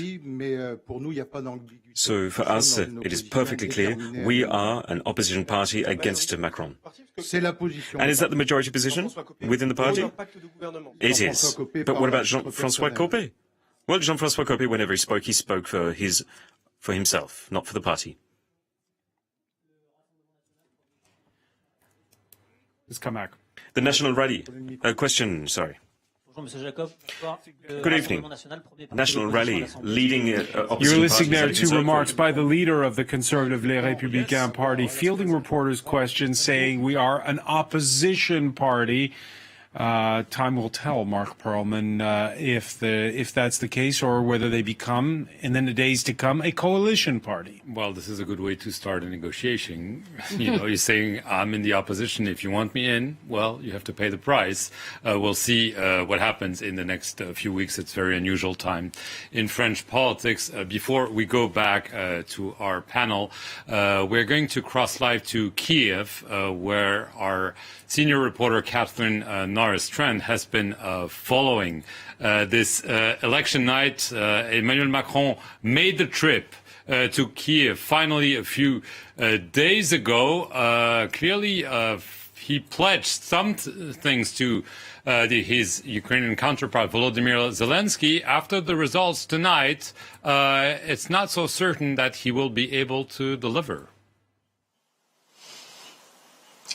So for us, it is perfectly clear we are an opposition party against Macron. And is that the majority position within the party? It is. But what about Jean-François Copé? Well, Jean-François Copé, whenever he spoke for himself, not for the party. Let's come back. The National Rally. Question, sorry. Good evening. National Rally, leading opposition You're listening there parties to remarks by the leader of the Conservative Les Républicains party, fielding reporters' questions, saying we are an opposition party. Time will tell, Mark Perlman, if that's the case, or whether they become, in the days to come, a coalition party. Well, this is a good way to start a negotiation. You're saying, I'm in the opposition. If you want me in, well, you have to pay the price. We'll see what happens in the next few weeks. It's a very unusual time in French politics. Before we go back to our panel, we're going to cross live to Kiev, where our senior reporter, Catherine Norris-Trent, has been following this election night. Emmanuel Macron made the trip to Kiev finally a few days ago. Clearly, he pledged some things to his Ukrainian counterpart, Volodymyr Zelensky. After the results tonight, it's not so certain that he will be able to deliver.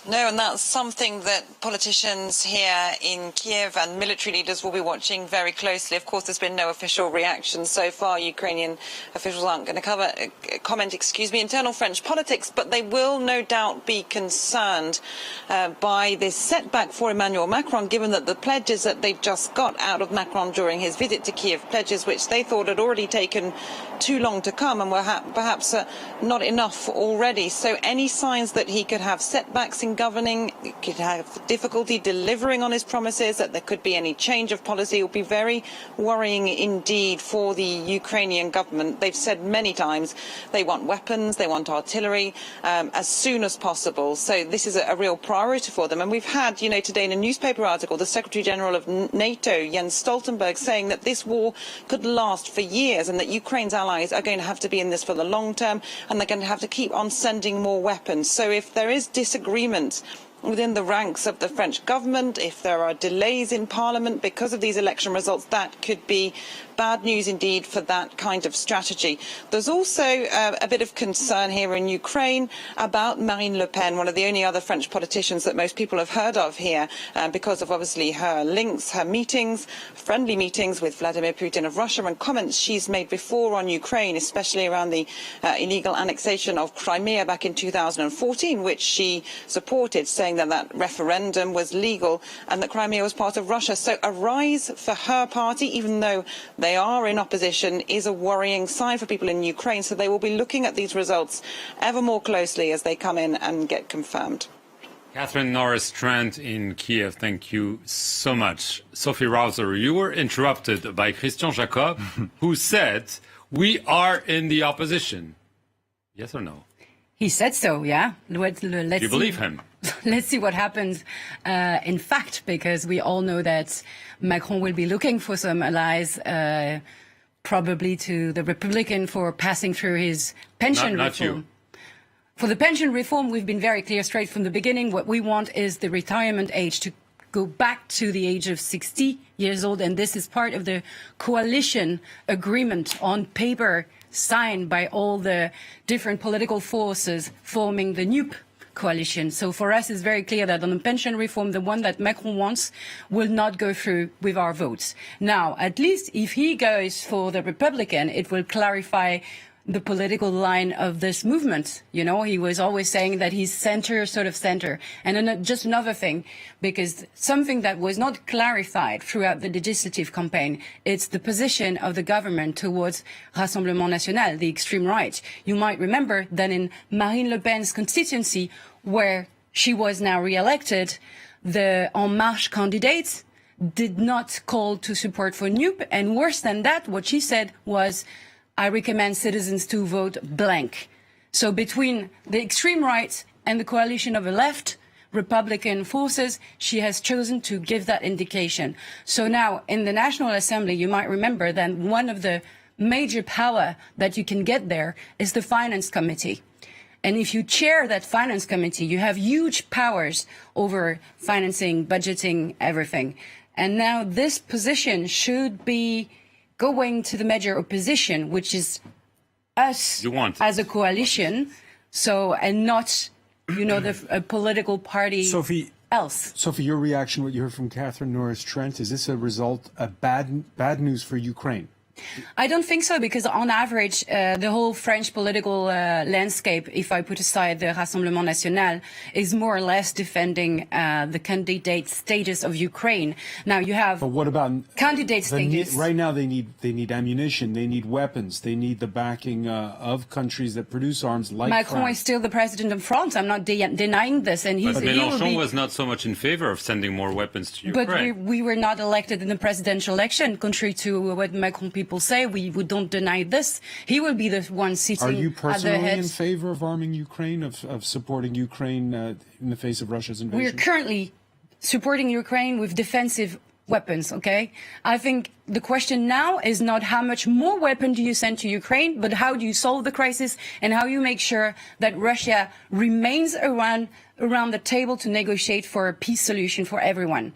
No, and that's something that politicians here in Kiev and military leaders will be watching very closely. Of course, there's been no official reaction so far. Ukrainian officials aren't going to comment internal French politics, but they will no doubt be concerned by this setback for Emmanuel Macron, given that the pledges that they just got out of Macron during his visit to Kiev, pledges which they thought had already taken too long to come and were perhaps not enough already. So any signs that he could have setbacks in governing, could have difficulty delivering on his promises, that there could be any change of policy, will be very worrying indeed for the Ukrainian government. They've said many times they want weapons, they want artillery as soon as possible. So this is a real priority for them. And we've had, today in a newspaper article, the Secretary General of NATO, Jens Stoltenberg, saying that this war could last for years and that Ukraine's allies are going to have to be in this for the long term, and they're going to have to keep on sending more weapons. So if there is disagreement within the ranks of the French government, if there are delays in Parliament because of these election results, that could be bad news indeed for that kind of strategy. There's also a bit of concern here in Ukraine about Marine Le Pen, one of the only other French politicians that most people have heard of here because of obviously her links, her meetings, friendly meetings with Vladimir Putin of Russia, and comments she's made before on Ukraine, especially around the illegal annexation of Crimea back in 2014, which she supported, saying that that referendum was legal and that Crimea was part of Russia. So a rise for her party, even though they are in opposition, is a worrying sign for people in Ukraine. So they will be looking at these results ever more closely as they come in and get confirmed. Catherine Norris-Trent in Kiev, thank you so much. Sophie Rouser, you were interrupted by Christian Jacob, who said, we are in the opposition. Yes or no? He said so, yeah. Do you believe him? Let's see what happens in fact, because we all know that Macron will be looking for some allies, probably to the Republican, for passing through his pension reform. Not you. For the pension reform, we've been very clear straight from the beginning. What we want is the retirement age to go back to the age of 60 years old, and this is part of the coalition agreement on paper signed by all the different political forces forming the Nupes coalition. So for us, it's very clear that on the pension reform, the one that Macron wants will not go through with our votes. Now, at least if he goes for the Republican, it will clarify the political line of this movement. He was always saying that he's center, sort of center. And then just another thing, because something that was not clarified throughout the legislative campaign, it's the position of the government towards Rassemblement National, the extreme right. You might remember that in Marine Le Pen's constituency, where she was now re-elected, the En Marche candidates did not call to support for Nupes. And worse than that, what she said was, I recommend citizens to vote blank. So between the extreme right and the coalition of the left, Republican forces, she has chosen to give that indication. So now in the National Assembly, you might remember that one of the major power that you can get there is the Finance Committee. And if you chair that Finance Committee, you have huge powers over financing, budgeting, everything. And now this position should be going to the major opposition, which is us as a coalition, so, and not, you know, a political party else. Sophie, your reaction, what you heard from Catherine Norris-Trent, is this a result of bad news for Ukraine? I don't think so, because on average, the whole French political landscape, if I put aside the Rassemblement National, is more or less defending the candidate status of Ukraine. Now you have. But what about candidate status? Right now, they need ammunition, they need weapons, they need the backing of countries that produce arms like Macron France. is still the president of France. I'm not denying this, and but Melenchon was not so much in favor of sending more weapons to Ukraine. But we were not elected in the presidential election, contrary to what Macron people say. We don't deny this. He will be the one sitting at the head. Are you personally in favor of arming Ukraine, of supporting Ukraine in the face of Russia's invasion? We're currently supporting Ukraine with defensive weapons, okay? I think the question now is not how much more weapon do you send to Ukraine, but how do you solve the crisis and how you make sure that Russia remains around the table to negotiate for a peace solution for everyone.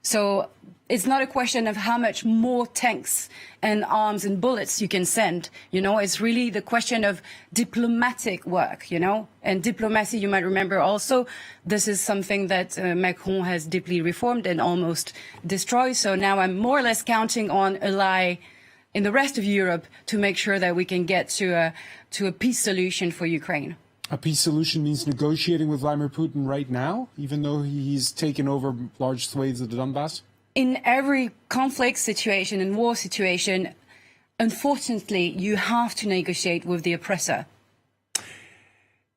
So it's not a question of how much more tanks and arms and bullets you can send, you know, it's really the question of diplomatic work, you know, and diplomacy, you might remember also, this is something that Macron has deeply reformed and almost destroyed. So now I'm more or less counting on ally in the rest of Europe to make sure that we can get to a peace solution for Ukraine. A peace solution means negotiating with Vladimir Putin right now, even though he's taken over large swathes of the Donbass? In every conflict situation and war situation, unfortunately, you have to negotiate with the oppressor.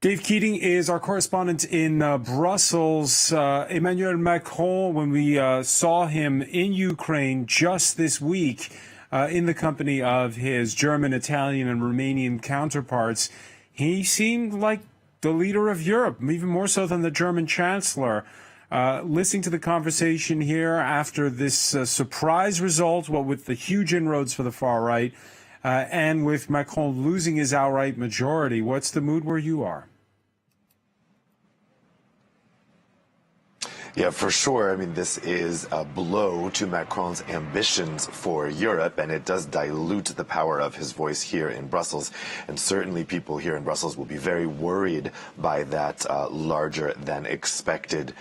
Dave Keating is our correspondent in Brussels. Emmanuel Macron, when we saw him in Ukraine just this week in the company of his German, Italian, and Romanian counterparts, he seemed like the leader of Europe, even more so than the German chancellor. Listening to the conversation here after this surprise result, what with the huge inroads for the far right, and with Macron losing his outright majority, what's the mood where you are? Yeah, for sure. I mean, this is a blow to Macron's ambitions for Europe, and it does dilute the power of his voice here in Brussels. And certainly people here in Brussels will be very worried by that larger than expected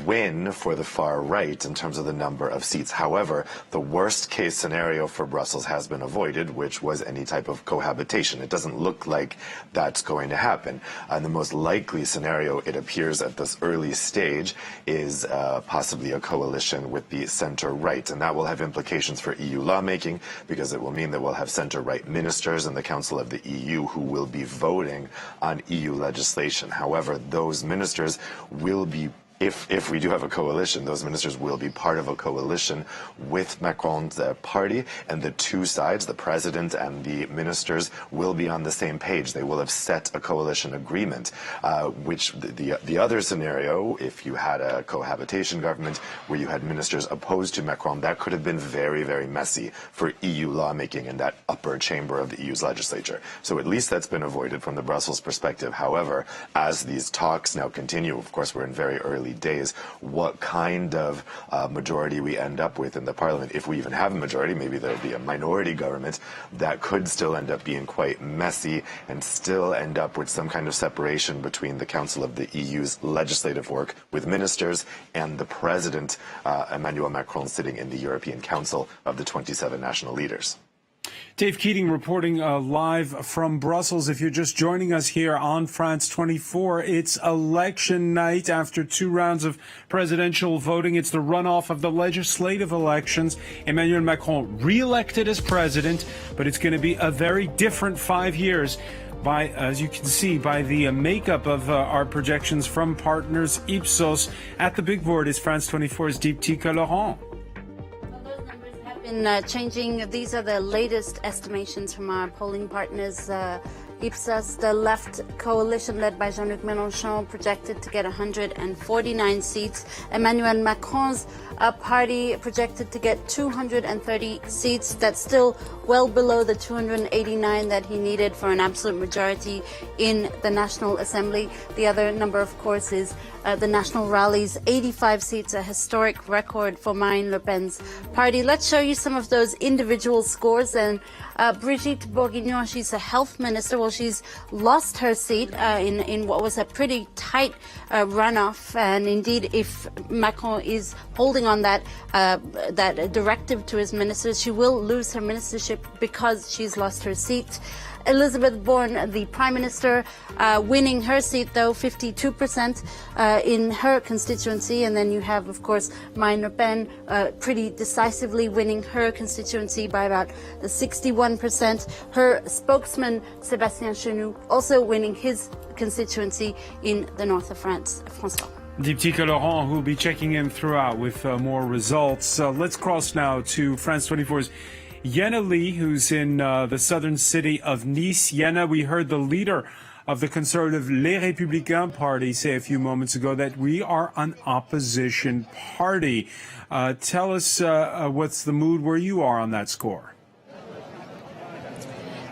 win for the far right in terms of the number of seats. However, the worst case scenario for Brussels has been avoided, which was any type of cohabitation. It doesn't look like that's going to happen. And the most likely scenario, it appears at this early stage, is possibly a coalition with the center-right, and that will have implications for EU lawmaking because it will mean that we'll have center-right ministers in the Council of the EU who will be voting on EU legislation. However, those ministers will be, if we do have a coalition, those ministers will be part of a coalition with Macron's party, and the two sides, the president and the ministers, will be on the same page. They will have set a coalition agreement, which the other scenario, if you had a cohabitation government where you had ministers opposed to Macron, that could have been very, very messy for EU lawmaking in that upper chamber of the EU's legislature. So at least that's been avoided from the Brussels perspective. However, as these talks now continue, of course, we're in very early days, what kind of majority we end up with in the parliament, if we even have a majority, maybe there'll be a minority government, that could still end up being quite messy and still end up with some kind of separation between the Council of the EU's legislative work with ministers and the president, Emmanuel Macron, sitting in the European Council of the 27 national leaders. Dave Keating reporting live from Brussels. If you're just joining us here on France 24, it's election night after 2 rounds of presidential voting. It's the runoff of the legislative elections. Emmanuel Macron re-elected as president, but it's going to be a very different 5 years. By, as you can see, by the makeup of our projections from partners Ipsos. At the big board is France 24's Deeptika Laurent. Changing. These are the latest estimations from our polling partners. Ipsos, the left coalition led by Jean-Luc Melenchon projected to get 149 seats. Emmanuel Macron's party projected to get 230 seats. That's still well below the 289 that he needed for an absolute majority in the National Assembly. The other number, of course, is the National Rally's 85 seats, a historic record for Marine Le Pen's party. Let's show you some of those individual scores. And Brigitte Bourguignon, she's a health minister. Well, she's lost her seat in what was a pretty tight runoff. And indeed, if Macron is holding on that directive to his ministers, she will lose her ministership because she's lost her seat. Elizabeth Borne, the Prime Minister, winning her seat, though, 52% in her constituency. And then you have, of course, Marine Le Pen pretty decisively winning her constituency by about 61%. Her spokesman, Sébastien Chenu, also winning his constituency in the north of France. François. Diptyque Laurent, who will be checking in throughout with more results. Let's cross now to France 24's Yenna Lee, who's in the southern city of Nice. Yenna, we heard the leader of the conservative Les Républicains party say a few moments ago that we are an opposition party. Tell us what's the mood where you are on that score.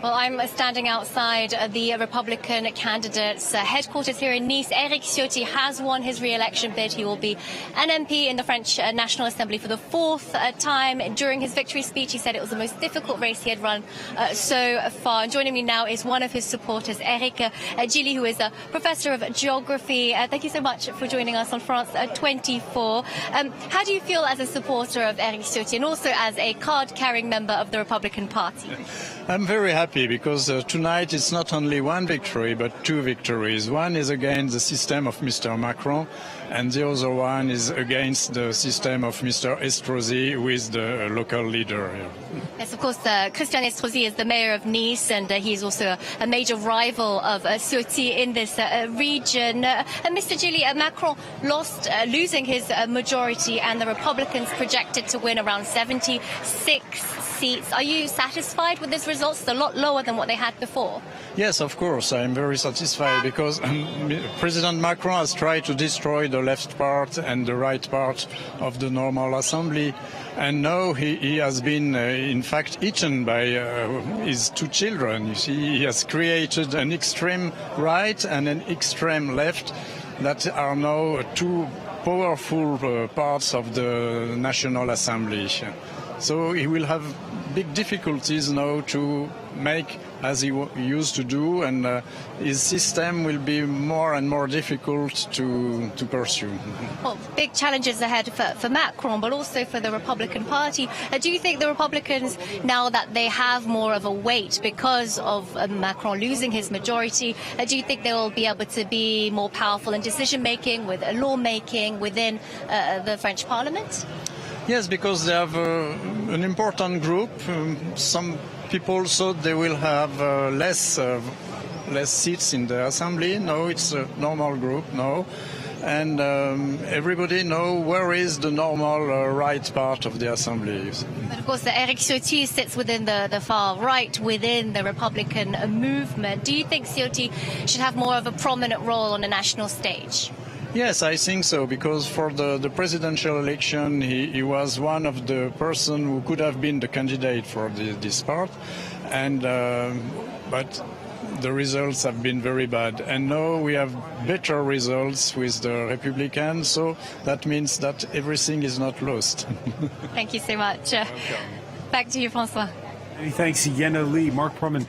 Well, I'm standing outside the Republican candidate's headquarters here in Nice. Éric Ciotti has won his re-election bid. He will be an MP in the French National Assembly for the fourth time. During his victory speech, he said it was the most difficult race he had run so far. And joining me now is one of his supporters, Eric Gilly, who is a professor of geography. Thank you so much for joining us on France 24. How do you feel as a supporter of Éric Ciotti and also as a card-carrying member of the Republican Party? I'm very happy because tonight it's not only one victory but two victories. One is against the system of Mr. Macron and the other one is against the system of Mr. Estrosi, who is the local leader. Yes, of course, Christian Estrosi is the mayor of Nice and he's also a major rival of Ciotti in this region. Mr. Gilly, Macron losing his majority and the Republicans projected to win around 76 seats. Are you satisfied with this result? It's a lot lower than what they had before. Yes, of course, I'm very satisfied because President Macron has tried to destroy the left part and the right part of the normal assembly. And now he has been, in fact, eaten by his two children. You see, he has created an extreme right and an extreme left that are now two powerful parts of the National Assembly. So he will have big difficulties now to make as he used to do, and his system will be more and more difficult to pursue. Well, big challenges ahead for Macron, but also for the Republican Party. Do you think the Republicans, now that they have more of a weight because of Macron losing his majority, do you think they will be able to be more powerful in decision-making, with lawmaking within the French Parliament? Yes, because they have an important group. Some people thought they will have less seats in the assembly. No, it's a normal group now. And everybody knows where is the normal right part of the assembly. But of course, Éric Ciotti sits within the far right, within the Republican movement. Do you think Ciotti should have more of a prominent role on the national stage? Yes, I think so, because for the presidential election, he was one of the person who could have been the candidate for this part, and but the results have been very bad. And now we have better results with the Republicans, so that means that everything is not lost. Thank you so much. Back to you, François. Many thanks, Yenna Lee. Mark Proman.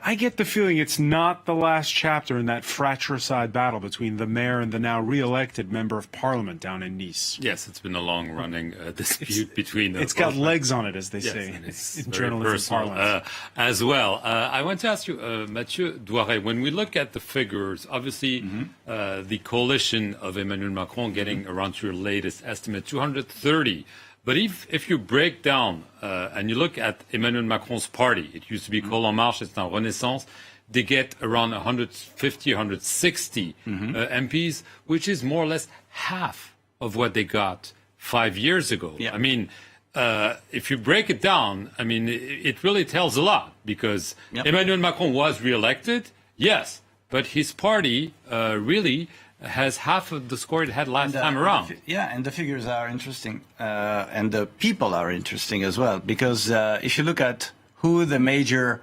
I get the feeling it's not the last chapter in that fratricide battle between the mayor and the now re-elected member of parliament down in Nice. Yes, it's been a long-running dispute between them. It's got legs on it, as they say in journalism parlance. As well. I want to ask you, Mathieu Douaret, when we look at the figures, obviously the coalition of Emmanuel Macron getting around to your latest estimate, 230. But if you break down and you look at Emmanuel Macron's party, it used to be called En Marche, it's now Renaissance, they get around 150, 160 MPs, which is more or less half of what they got 5 years ago. Yeah. I mean, if you break it down, I mean, it really tells a lot because Emmanuel Macron was re-elected, yes, but his party really has half of the score it had last time around. And the figures are interesting, and the people are interesting as well, because if you look at who the major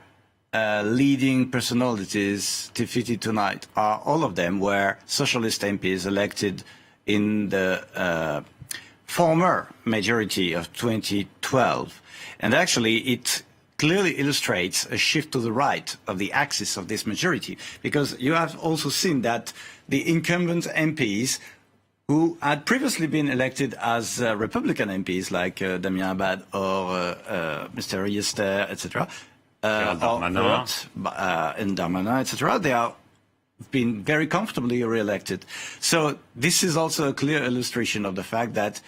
leading personalities defeated tonight, all of them were socialist MPs elected in the former majority of 2012. And actually, it clearly illustrates a shift to the right of the axis of this majority, because you have also seen that the incumbent MPs who had previously been elected as Republican MPs, like Damien Abad or Mr. Riester, etc., and Darmanin, etc., they are been very comfortably re-elected. So this is also a clear illustration of the fact that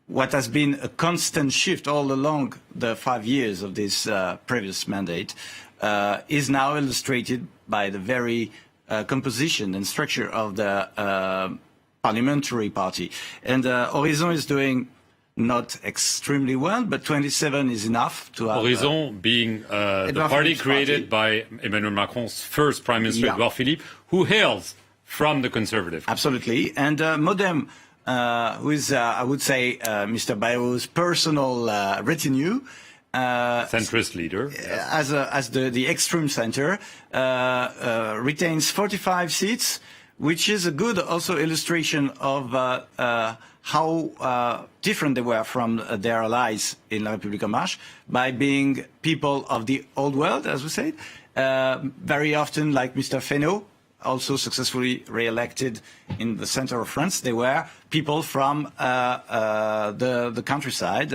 what has been a constant shift all along the 5 years of this previous mandate is now illustrated by the very composition and structure of the parliamentary party. And Horizon is doing not extremely well, but 27 is enough to have... Horizon being the party created by Emmanuel Macron's first Prime Minister, Edouard Philippe, who hails from the Conservative. Absolutely. And Modem, who is, I would say, Mr. Bayrou's personal retinue, centrist leader, yes. as the extreme center, retains 45 seats, which is a good also illustration of how different they were from their allies in La République En Marche, by being people of the old world, as we say, very often like Mr. Fesneau, also successfully re-elected in the center of France. They were people from the countryside,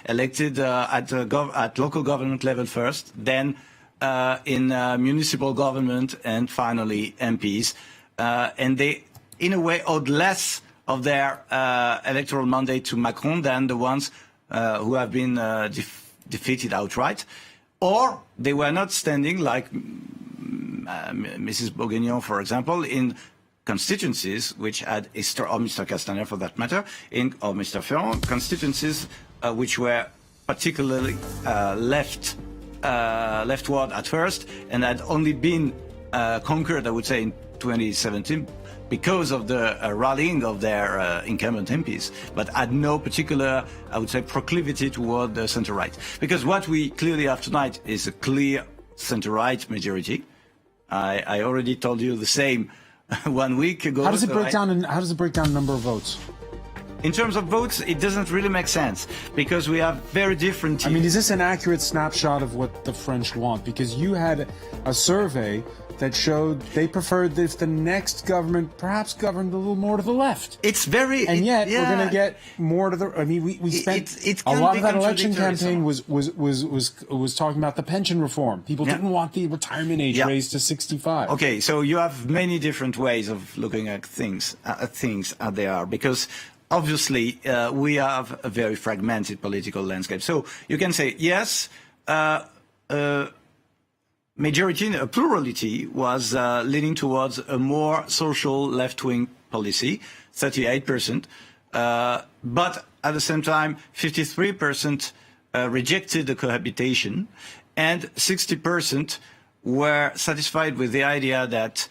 elected at local government level first, then in municipal government, and finally MPs. And they, in a way, owed less of their electoral mandate to Macron than the ones who have been defeated outright. Or they were not standing like Mrs. Bourguignon, for example, in constituencies which had or Mr. Castaner, for that matter, or Mr. Ferrand, constituencies which were particularly leftward at first, and had only been conquered, I would say, in 2017 because of the rallying of their incumbent MPs, but had no particular, I would say, proclivity toward the center-right. Because what we clearly have tonight is a clear center-right majority. I already told you the same 1 week ago. How does it break down? How does it break down number of votes? In terms of votes, it doesn't really make sense because we have very different teams. I mean, is this an accurate snapshot of what the French want? Because you had a survey that showed they preferred if the next government perhaps governed a little more to the left. It's very... And yet, we're going to get more to the... I mean, we spent... a lot of that election campaign was talking about the pension reform. People didn't want the retirement age raised to 65. Okay, so you have many different ways of looking at things as they are, because obviously we have a very fragmented political landscape. So you can say, yes, majority, a plurality, was leaning towards a more social left-wing policy, 38%, but at the same time, 53% rejected the cohabitation, and 60% were satisfied with the idea that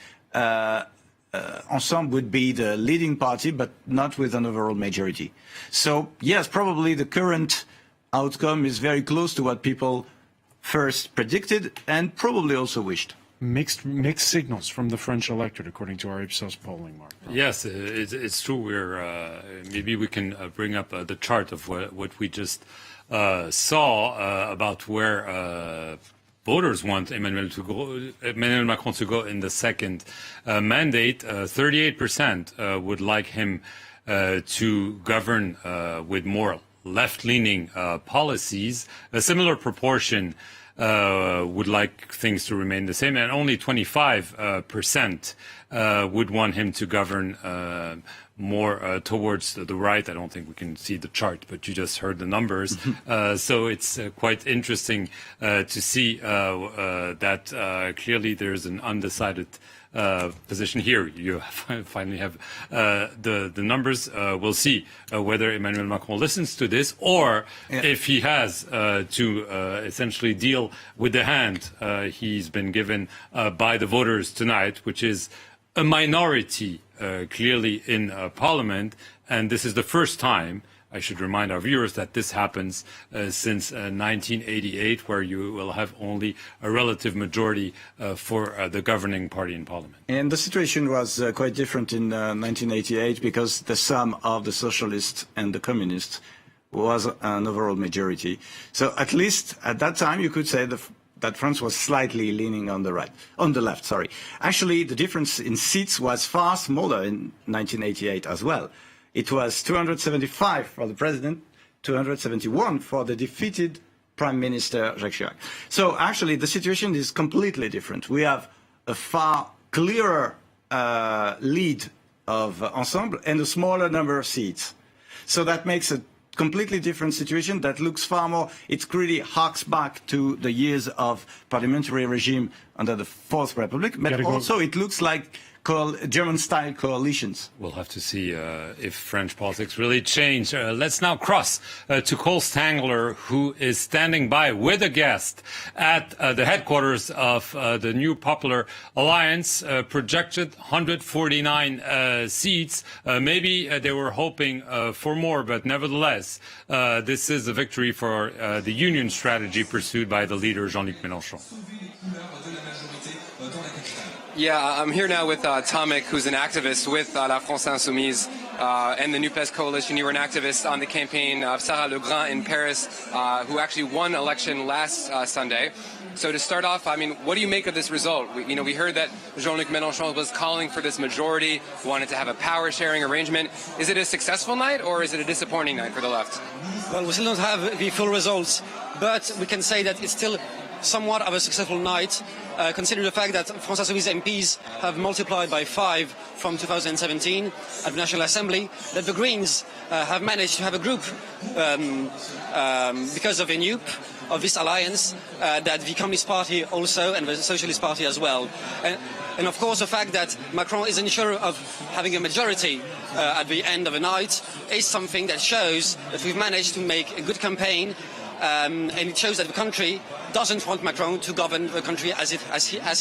Ensemble would be the leading party, but not with an overall majority. So, yes, probably the current outcome is very close to what people first predicted and probably also wished. Mixed signals from the French electorate, according to our Ipsos polling, Mark. Yes, it's true. Maybe we can bring up the chart of what we just saw about where voters want Emmanuel Macron to go in the second mandate. 38% would like him to govern with more left-leaning policies. A similar proportion would like things to remain the same, and only 25% would want him to govern more towards the right. I don't think we can see the chart, but you just heard the numbers. So it's quite interesting to see that clearly there's an undecided position here. You finally have the numbers. We'll see whether Emmanuel Macron listens to this or if he has to essentially deal with the hand he's been given by the voters tonight, which is a minority clearly in Parliament. And this is the first time, I should remind our viewers, that this happens since 1988, where you will have only a relative majority for the governing party in Parliament. And the situation was quite different in 1988 because the sum of the socialists and the communists was an overall majority. So at least at that time you could say that France was slightly leaning on the left. Actually, the difference in seats was far smaller in 1988 as well. It was 275 for the president, 271 for the defeated Prime Minister Jacques Chirac. So actually, the situation is completely different. We have a far clearer lead of Ensemble and a smaller number of seats. So that makes a completely different situation that looks far more, it really harks back to the years of parliamentary regime under the Fourth Republic, but also it looks like German-style coalitions. We'll have to see if French politics really change. Let's now cross to Cole Stangler, who is standing by with a guest at the headquarters of the New Popular Alliance, projected 149 seats. Maybe they were hoping for more, but nevertheless, this is a victory for the union strategy pursued by the leader, Jean-Luc Melenchon. Yeah, I'm here now with Tomek, who's an activist with La France Insoumise and the Nupes coalition. You were an activist on the campaign of Sarah Legrand in Paris, who actually won election last Sunday. So to start off, I mean, what do you make of this result? We heard that Jean-Luc Melenchon was calling for this majority, wanted to have a power-sharing arrangement. Is it a successful night or is it a disappointing night for the left? Well, we still don't have the full results, but we can say that it's still somewhat of a successful night, considering the fact that France Insoumise MPs have multiplied by 5 from 2017 at the National Assembly, that the Greens have managed to have a group because of a Nupes, of this alliance, that the Communist Party also and the Socialist Party as well. And of course the fact that Macron isn't sure of having a majority at the end of the night is something that shows that we've managed to make a good campaign. And it shows that the country doesn't want Macron to govern the country as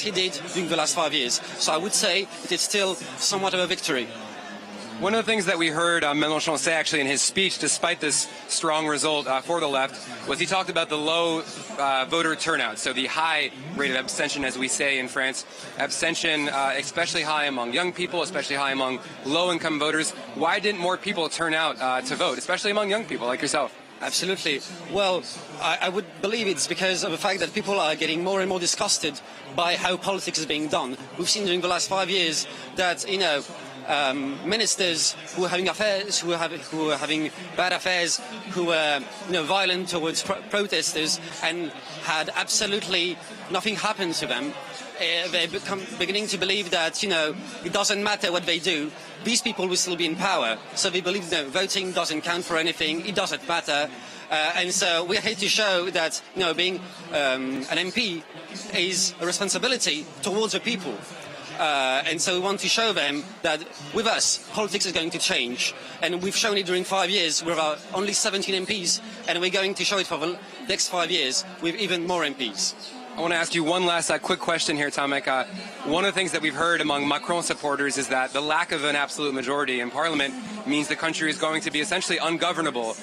he did during the last 5 years. So I would say it is still somewhat of a victory. One of the things that we heard Mélenchon say actually in his speech, despite this strong result for the left, was he talked about the low voter turnout, so the high rate of abstention, as we say in France. Abstention especially high among young people, especially high among low-income voters. Why didn't more people turn out to vote, especially among young people like yourself? Absolutely. Well, I would believe it's because of the fact that people are getting more and more disgusted by how politics is being done. We've seen during the last 5 years that, ministers who are having affairs, who are having bad affairs, who were, violent towards protesters and had absolutely nothing happen to them. They're beginning to believe that, it doesn't matter what they do. These people will still be in power. So they believe that voting doesn't count for anything. It doesn't matter. And so we're here to show that, being an MP is a responsibility towards the people. And so we want to show them that with us, politics is going to change. And we've shown it during 5 years with our only 17 MPs. And we're going to show it for the next 5 years with even more MPs. I want to ask you one last quick question here, Tomek. One of the things that we've heard among Macron supporters is that the lack of an absolute majority in Parliament means the country is going to be essentially ungovernable.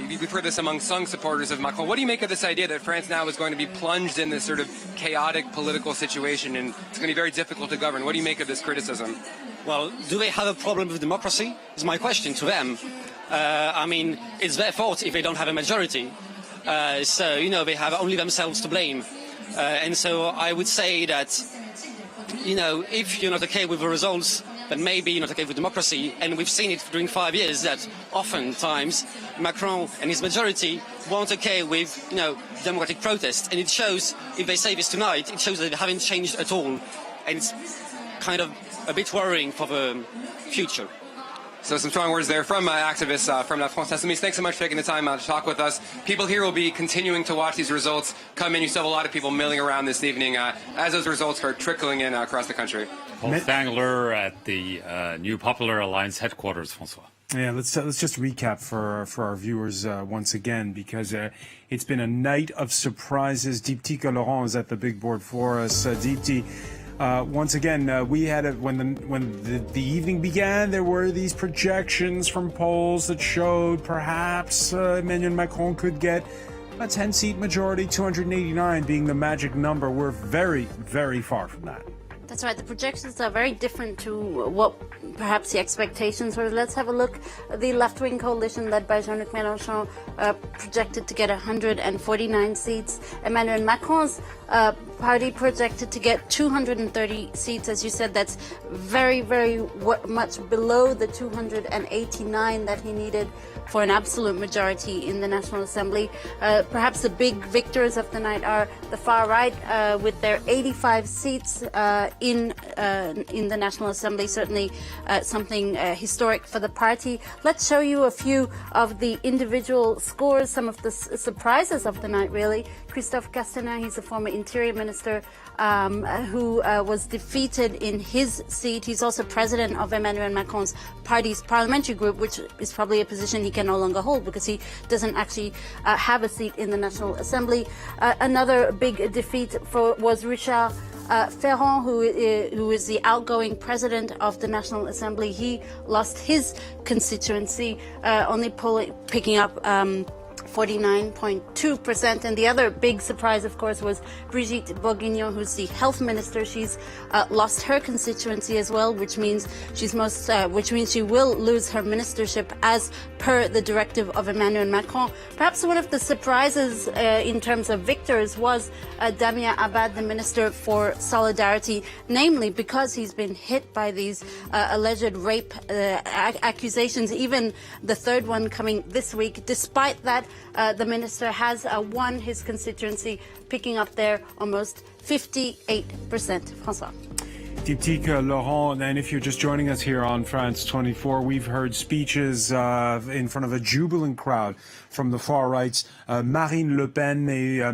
We've heard this among some supporters of Macron. What do you make of this idea that France now is going to be plunged in this sort of chaotic political situation and it's going to be very difficult to govern? What do you make of this criticism? Well, do they have a problem with democracy? Is my question to them. It's their fault if they don't have a majority. They have only themselves to blame. And so I would say that, if you're not okay with the results, then maybe you're not okay with democracy. And we've seen it during 5 years that oftentimes Macron and his majority weren't okay with, democratic protest. And it shows, if they say this tonight, it shows that they haven't changed at all. And it's kind of a bit worrying for the future. So some strong words there from activists from La France Insoumise. Thanks so much for taking the time to talk with us. People here will be continuing to watch these results come in. You still have a lot of people milling around this evening as those results start trickling in across the country. Paul Stangler at the New Popular Alliance headquarters, François. Yeah, let's just recap for our viewers once again, because it's been a night of surprises. Deepti Laurent is at the big board for us. Deepti, once again, we had when the evening began, there were these projections from polls that showed perhaps Emmanuel Macron could get a 10-seat majority, 289 being the magic number. We're very, very far from that. That's right. The projections are very different to what perhaps the expectations were. Let's have a look. The left-wing coalition led by Jean-Luc Melenchon projected to get 149 seats. Emmanuel Macron's party projected to get 230 seats. As you said, that's very, very much below the 289 that he needed for an absolute majority in the National Assembly. Perhaps the big victors of the night are the far right with their 85 seats in the National Assembly. Certainly something historic for the party. Let's show you a few of the individual scores, some of the surprises of the night, really. Christophe Castaner, he's a former interior minister who was defeated in his seat. He's also president of Emmanuel Macron's party's parliamentary group, which is probably a position he can no longer hold because he doesn't actually have a seat in the National Assembly. Another big defeat was Richard Ferrand, who is the outgoing president of the National Assembly. He lost his constituency, only picking up 49.2%. And the other big surprise, of course, was Brigitte Bourguignon, who's the health minister. She's lost her constituency as well, which means she will lose her ministership as per the directive of Emmanuel Macron. Perhaps one of the surprises in terms of victors was Damien Abad, the Minister for Solidarity, namely because he's been hit by these alleged rape accusations, even the third one coming this week. Despite that, the minister has won his constituency, picking up there almost 58%. François. Deepti Laurent, and if you're just joining us here on France 24, we've heard speeches in front of a jubilant crowd from the far rights. Marine Le Pen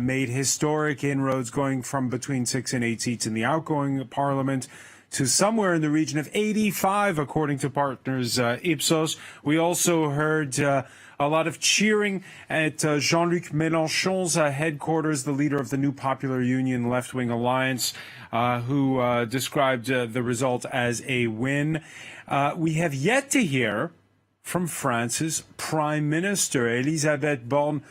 made historic inroads, going from between 6 and 8 seats in the outgoing parliament to somewhere in the region of 85, according to partners Ipsos. We also heard a lot of cheering at Jean-Luc Melenchon's headquarters, the leader of the New Popular Union left-wing alliance, who described the result as a win. We have yet to hear from France's Prime Minister, Elisabeth Borne,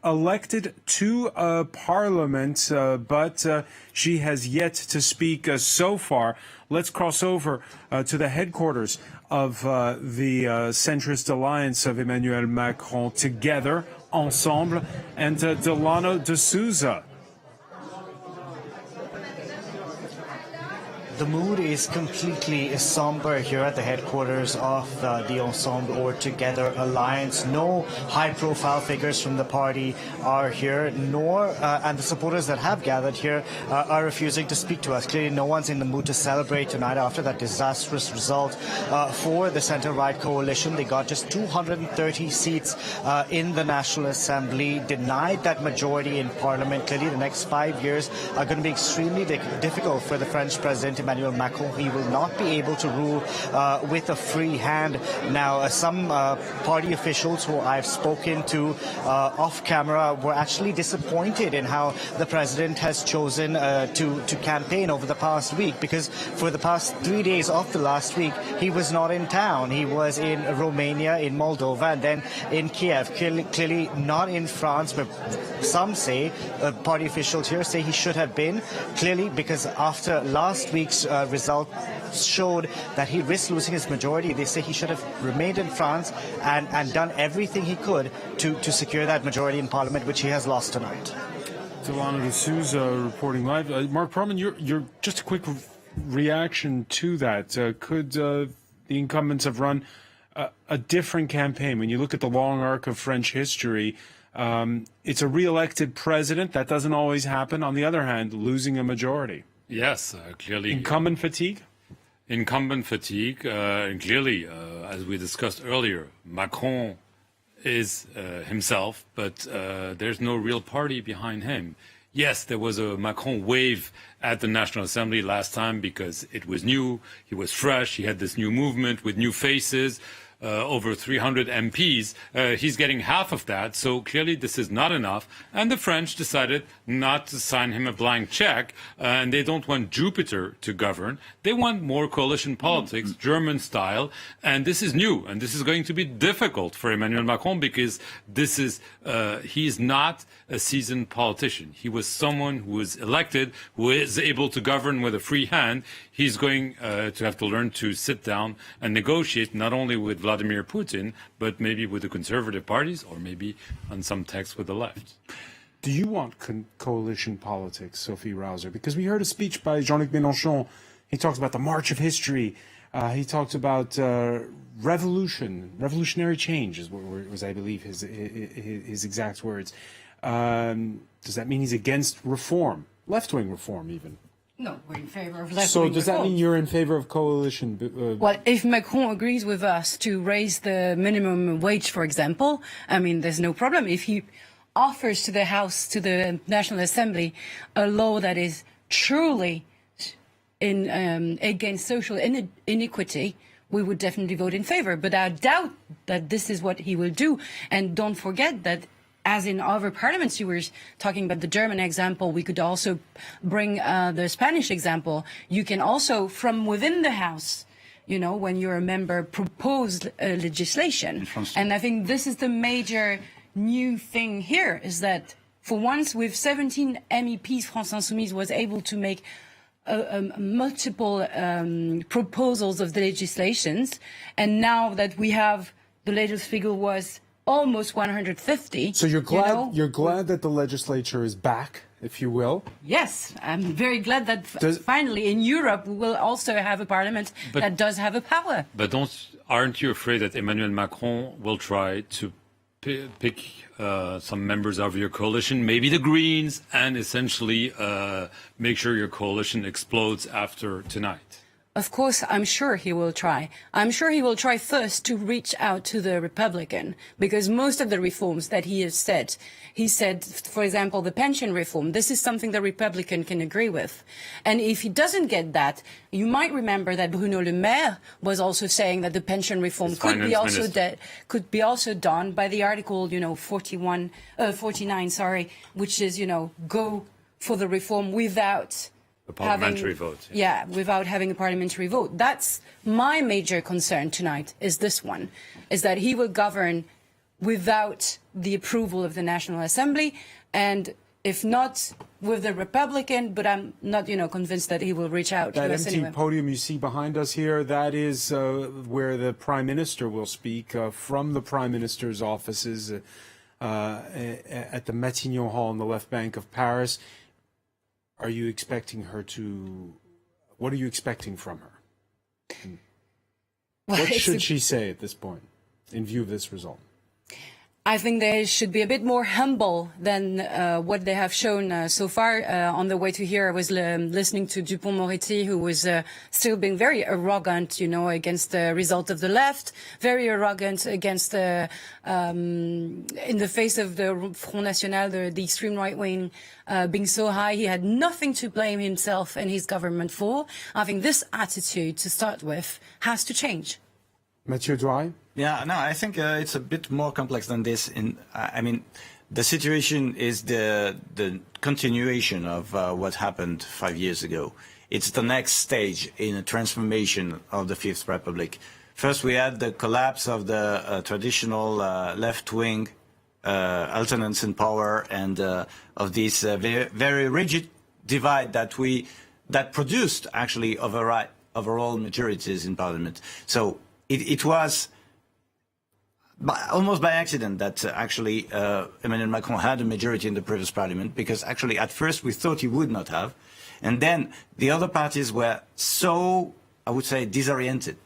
elected to Parliament, but she has yet to speak so far. Let's cross over to the headquarters of the centrist alliance of Emmanuel Macron, Together, Ensemble, and Delano de Souza. The mood is completely somber here at the headquarters of the Ensemble or Together Alliance. No high-profile figures from the party are here, nor and the supporters that have gathered here are refusing to speak to us. Clearly, no one's in the mood to celebrate tonight after that disastrous result for the centre-right coalition. They got just 230 seats in the National Assembly, denied that majority in Parliament. Clearly, the next 5 years are going to be extremely difficult for the French president, Emmanuel Macron. He will not be able to rule with a free hand. Now, some party officials who I've spoken to off camera were actually disappointed in how the president has chosen to campaign over the past week, because for the past 3 days of the last week, he was not in town. He was in Romania, in Moldova, and then in Kiev. Clearly not in France, but some say, party officials here say he should have been, clearly because after last week's result showed that he risked losing his majority. They say he should have remained in France and done everything he could to secure that majority in Parliament, which he has lost tonight. Delano de Souza reporting live. Mark Perman, your just a quick reaction to that. Could the incumbents have run a different campaign? When you look at the long arc of French history, it's a re-elected president. That doesn't always happen. On the other hand, losing a majority. Yes, clearly. Incumbent fatigue? incumbent fatigue, and clearly, as we discussed earlier, Macron is himself, but there's no real party behind him. Yes, there was a Macron wave at the National Assembly last time because it was new, he was fresh, he had this new movement with new faces, over 300 MPs. He's getting half of that, so clearly this is not enough. And the French decided not to sign him a blank check, and they don't want Jupiter to govern. They want more coalition politics, German style, and this is new, and this is going to be difficult for Emmanuel Macron because this is he is not a seasoned politician. He was someone who was elected, who is able to govern with a free hand. He's going to have to learn to sit down and negotiate not only with Vladimir Putin, but maybe with the conservative parties or maybe on some texts with the left. Do you want coalition politics, Sophie Rauser? Because we heard a speech by Jean-Luc Melenchon. He talks about the march of history. He talks about revolutionary change, was I believe his exact words. Does that mean he's against reform, left-wing reform even? No, we're in favor of left-wing So does that mean you're in favor of coalition? Well, if Macron agrees with us to raise the minimum wage, for example, I mean, there's no problem. If he offers to the House, to the National Assembly, a law that is truly against social inequity, we would definitely vote in favor. But I doubt that this is what he will do. And don't forget that, as in other parliaments, you were talking about the German example, we could also bring the Spanish example. You can also, from within the House, you know, when you're a member, propose legislation. And I think this is the major new thing here, is that for once with 17 MEPs, France Insoumise was able to make multiple proposals of the legislations. And now that we have, the latest figure was almost 150. So you're glad that the legislature is back, if you will? Yes, I'm very glad that finally in Europe we will also have a parliament that does have a power. But aren't you afraid that Emmanuel Macron will try to pick some members of your coalition, maybe the Greens, and essentially make sure your coalition explodes after tonight? Of course, I'm sure he will try. I'm sure he will try first to reach out to the Republican, because most of the reforms that he said, for example, the pension reform, this is something the Republican can agree with. And if he doesn't get that, you might remember that Bruno Le Maire was also saying that the pension reform could be also done by the article, 49, which is, go for the reform without a parliamentary vote. Yeah, without having a parliamentary vote. That's my major concern tonight, is this one, is that he will govern without the approval of the National Assembly, and if not with the Republican, but I'm not, convinced that he will reach out to us anyway. That empty podium you see behind us here, that is where the Prime Minister will speak from the Prime Minister's offices at the Matignon Hall on the left bank of Paris. Are you expecting her to? What are you expecting from her? What should she say at this point, in view of this result? I think they should be a bit more humble than what they have shown so far. On the way to here, I was listening to Dupond-Moretti, who was still being very arrogant, against the result of the left, very arrogant against in the face of the Front National, the extreme right wing, being so high. He had nothing to blame himself and his government for. I think this attitude, to start with, has to change. Mathieu Douay? Yeah, no, I think it's a bit more complex than this. The situation is the continuation of what happened 5 years ago. It's the next stage in a transformation of the Fifth Republic. First, we had the collapse of the traditional left-wing alternance in power and of this very rigid divide that produced actually overall majorities in Parliament. So it was almost by accident that actually Emmanuel Macron had a majority in the previous parliament, because actually at first we thought he would not have. And then the other parties were so, I would say, disoriented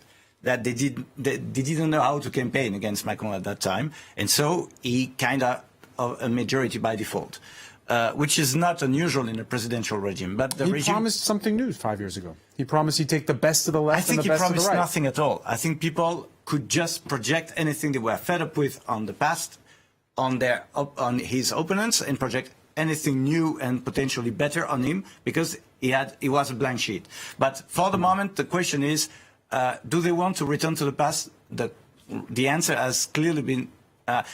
that they didn't know how to campaign against Macron at that time. And so he kind of a majority by default. which is not unusual in a presidential regime. But the he promised something new 5 years ago. He promised he'd take the best of the left and the best of the right. I think he promised nothing at all. I think people could just project anything they were fed up with on the past, on his opponents, and project anything new and potentially better on him, because he was a blank sheet. But for the moment, the question is, do they want to return to the past? The answer has clearly been a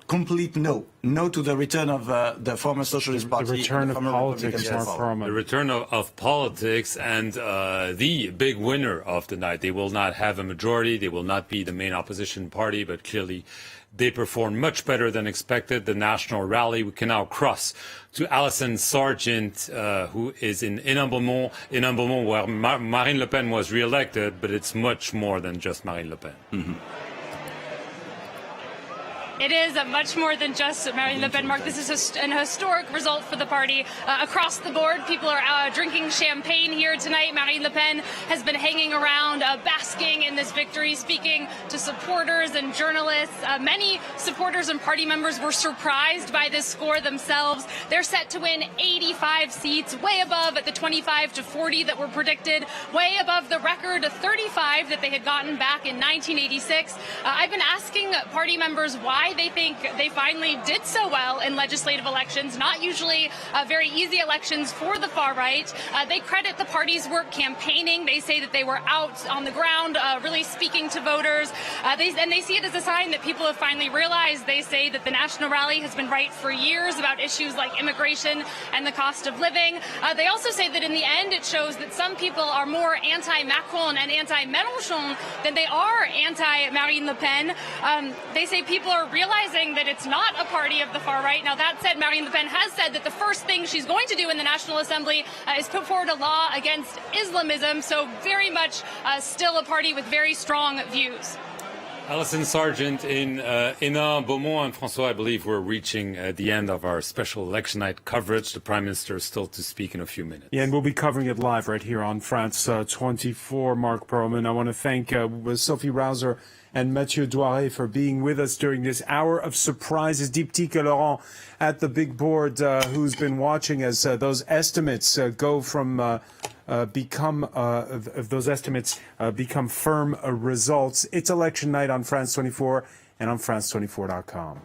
complete no. No to the return of the former Socialist Party. The return of politics, Mark Perlman. The return of politics, and the big winner of the night. They will not have a majority. They will not be the main opposition party, but clearly they performed much better than expected. The national rally. We can now cross to Alison Sargent, who is in Ensemble, where Marine Le Pen was re-elected, but it's much more than just Marine Le Pen. Mm-hmm. It is much more than just Marine Le Pen, Mark. This is an historic result for the party. Across the board, people are drinking champagne here tonight. Marine Le Pen has been hanging around, basking in this victory, speaking to supporters and journalists. Many supporters and party members were surprised by this score themselves. They're set to win 85 seats, way above the 25 to 40 that were predicted, way above the record 35 that they had gotten back in 1986. I've been asking party members why they think they finally did so well in legislative elections, not usually very easy elections for the far right. They credit the party's work campaigning. They say that they were out on the ground really speaking to voters. And they see it as a sign that people have finally realized. They say that the National Rally has been right for years about issues like immigration and the cost of living. They also say that in the end it shows that some people are more anti-Macron and anti-Melenchon than they are anti-Marine Le Pen. They say people are realizing that it's not a party of the far right. Now, that said, Marine Le Pen has said that the first thing she's going to do in the National Assembly is put forward a law against Islamism, so very much still a party with very strong views. Alison Sargent in Hénin, Beaumont, and François, I believe we're reaching the end of our special election night coverage. The Prime Minister is still to speak in a few minutes. Yeah, and we'll be covering it live right here on France 24, Mark Perlman. I want to thank Sophie Rouser and Mathieu Douaret for being with us during this hour of surprises. Diptyque Laurent at the big board, who's been watching as those estimates go from become firm results. It's election night on France 24 and on France24.com.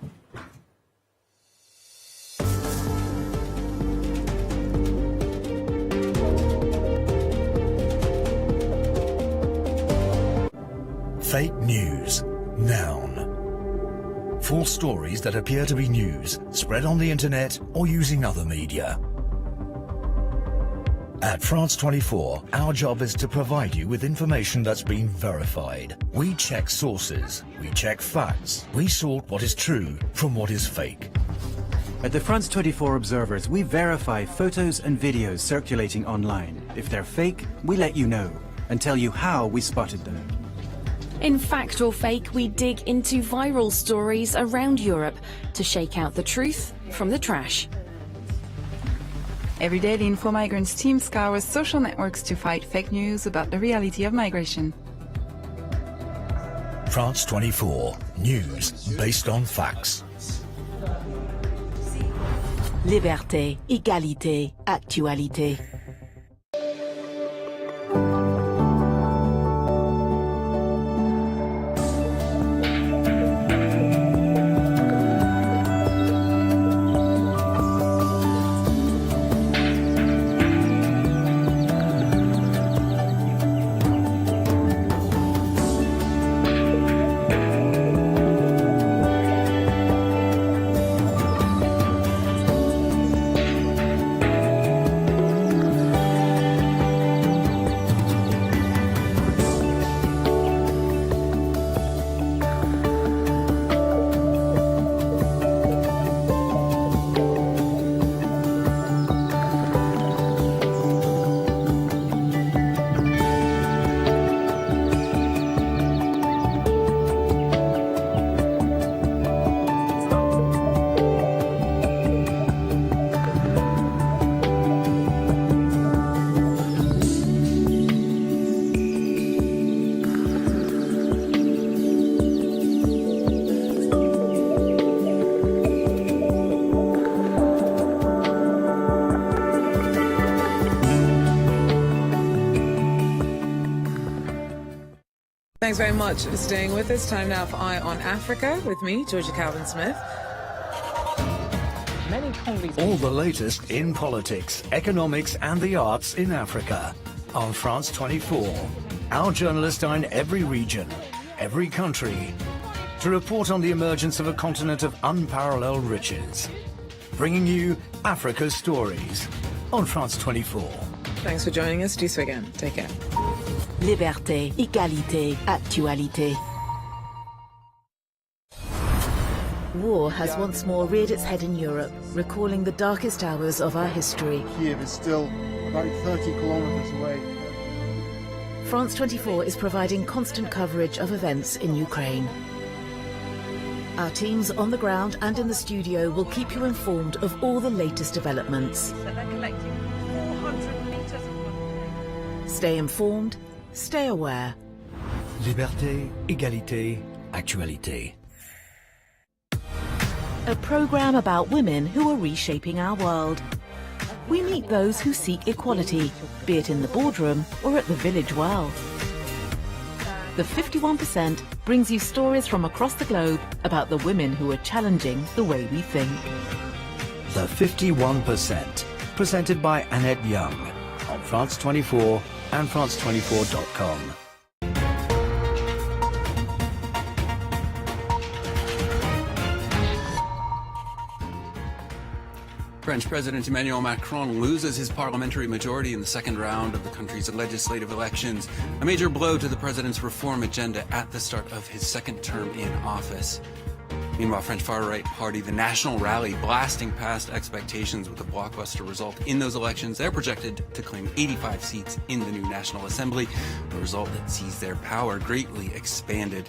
Fake news. Noun. False stories that appear to be news, spread on the internet or using other media. At France 24, our job is to provide you with information that's been verified. We check sources, we check facts, we sort what is true from what is fake. At the France 24 Observers, we verify photos and videos circulating online. If they're fake, we let you know and tell you how we spotted them. In Fact or Fake, we dig into viral stories around Europe to shake out the truth from the trash. Every day, the Info Migrants team scours social networks to fight fake news about the reality of migration. France 24, news based on facts. Liberté, égalité, actualité. Thanks very much for staying with us. Time now for Eye on Africa with me, Georgia Calvin-Smith. All the latest in politics, economics and the arts in Africa on France 24. Our journalists are in every region, every country, to report on the emergence of a continent of unparalleled riches. Bringing you Africa's stories on France 24. Thanks for joining us. Do so again. Take care. Liberté, égalité, actualité. War has once more reared its head in Europe, recalling the darkest hours of our history. Kiev is still about 30 kilometers away. France 24 is providing constant coverage of events in Ukraine. Our teams on the ground and in the studio will keep you informed of all the latest developments. Stay informed, stay aware. Liberté, égalité, actualité. A programme about women who are reshaping our world. We meet those who seek equality, be it in the boardroom or at the village well. The 51% brings you stories from across the globe about the women who are challenging the way we think. The 51%, presented by Annette Young on France 24 and France24.com. French President Emmanuel Macron loses his parliamentary majority in the second round of the country's legislative elections, a major blow to the president's reform agenda at the start of his second term in office. Meanwhile, French far-right party, the National Rally, blasting past expectations with a blockbuster result in those elections. They're projected to claim 85 seats in the new National Assembly, a result that sees their power greatly expanded.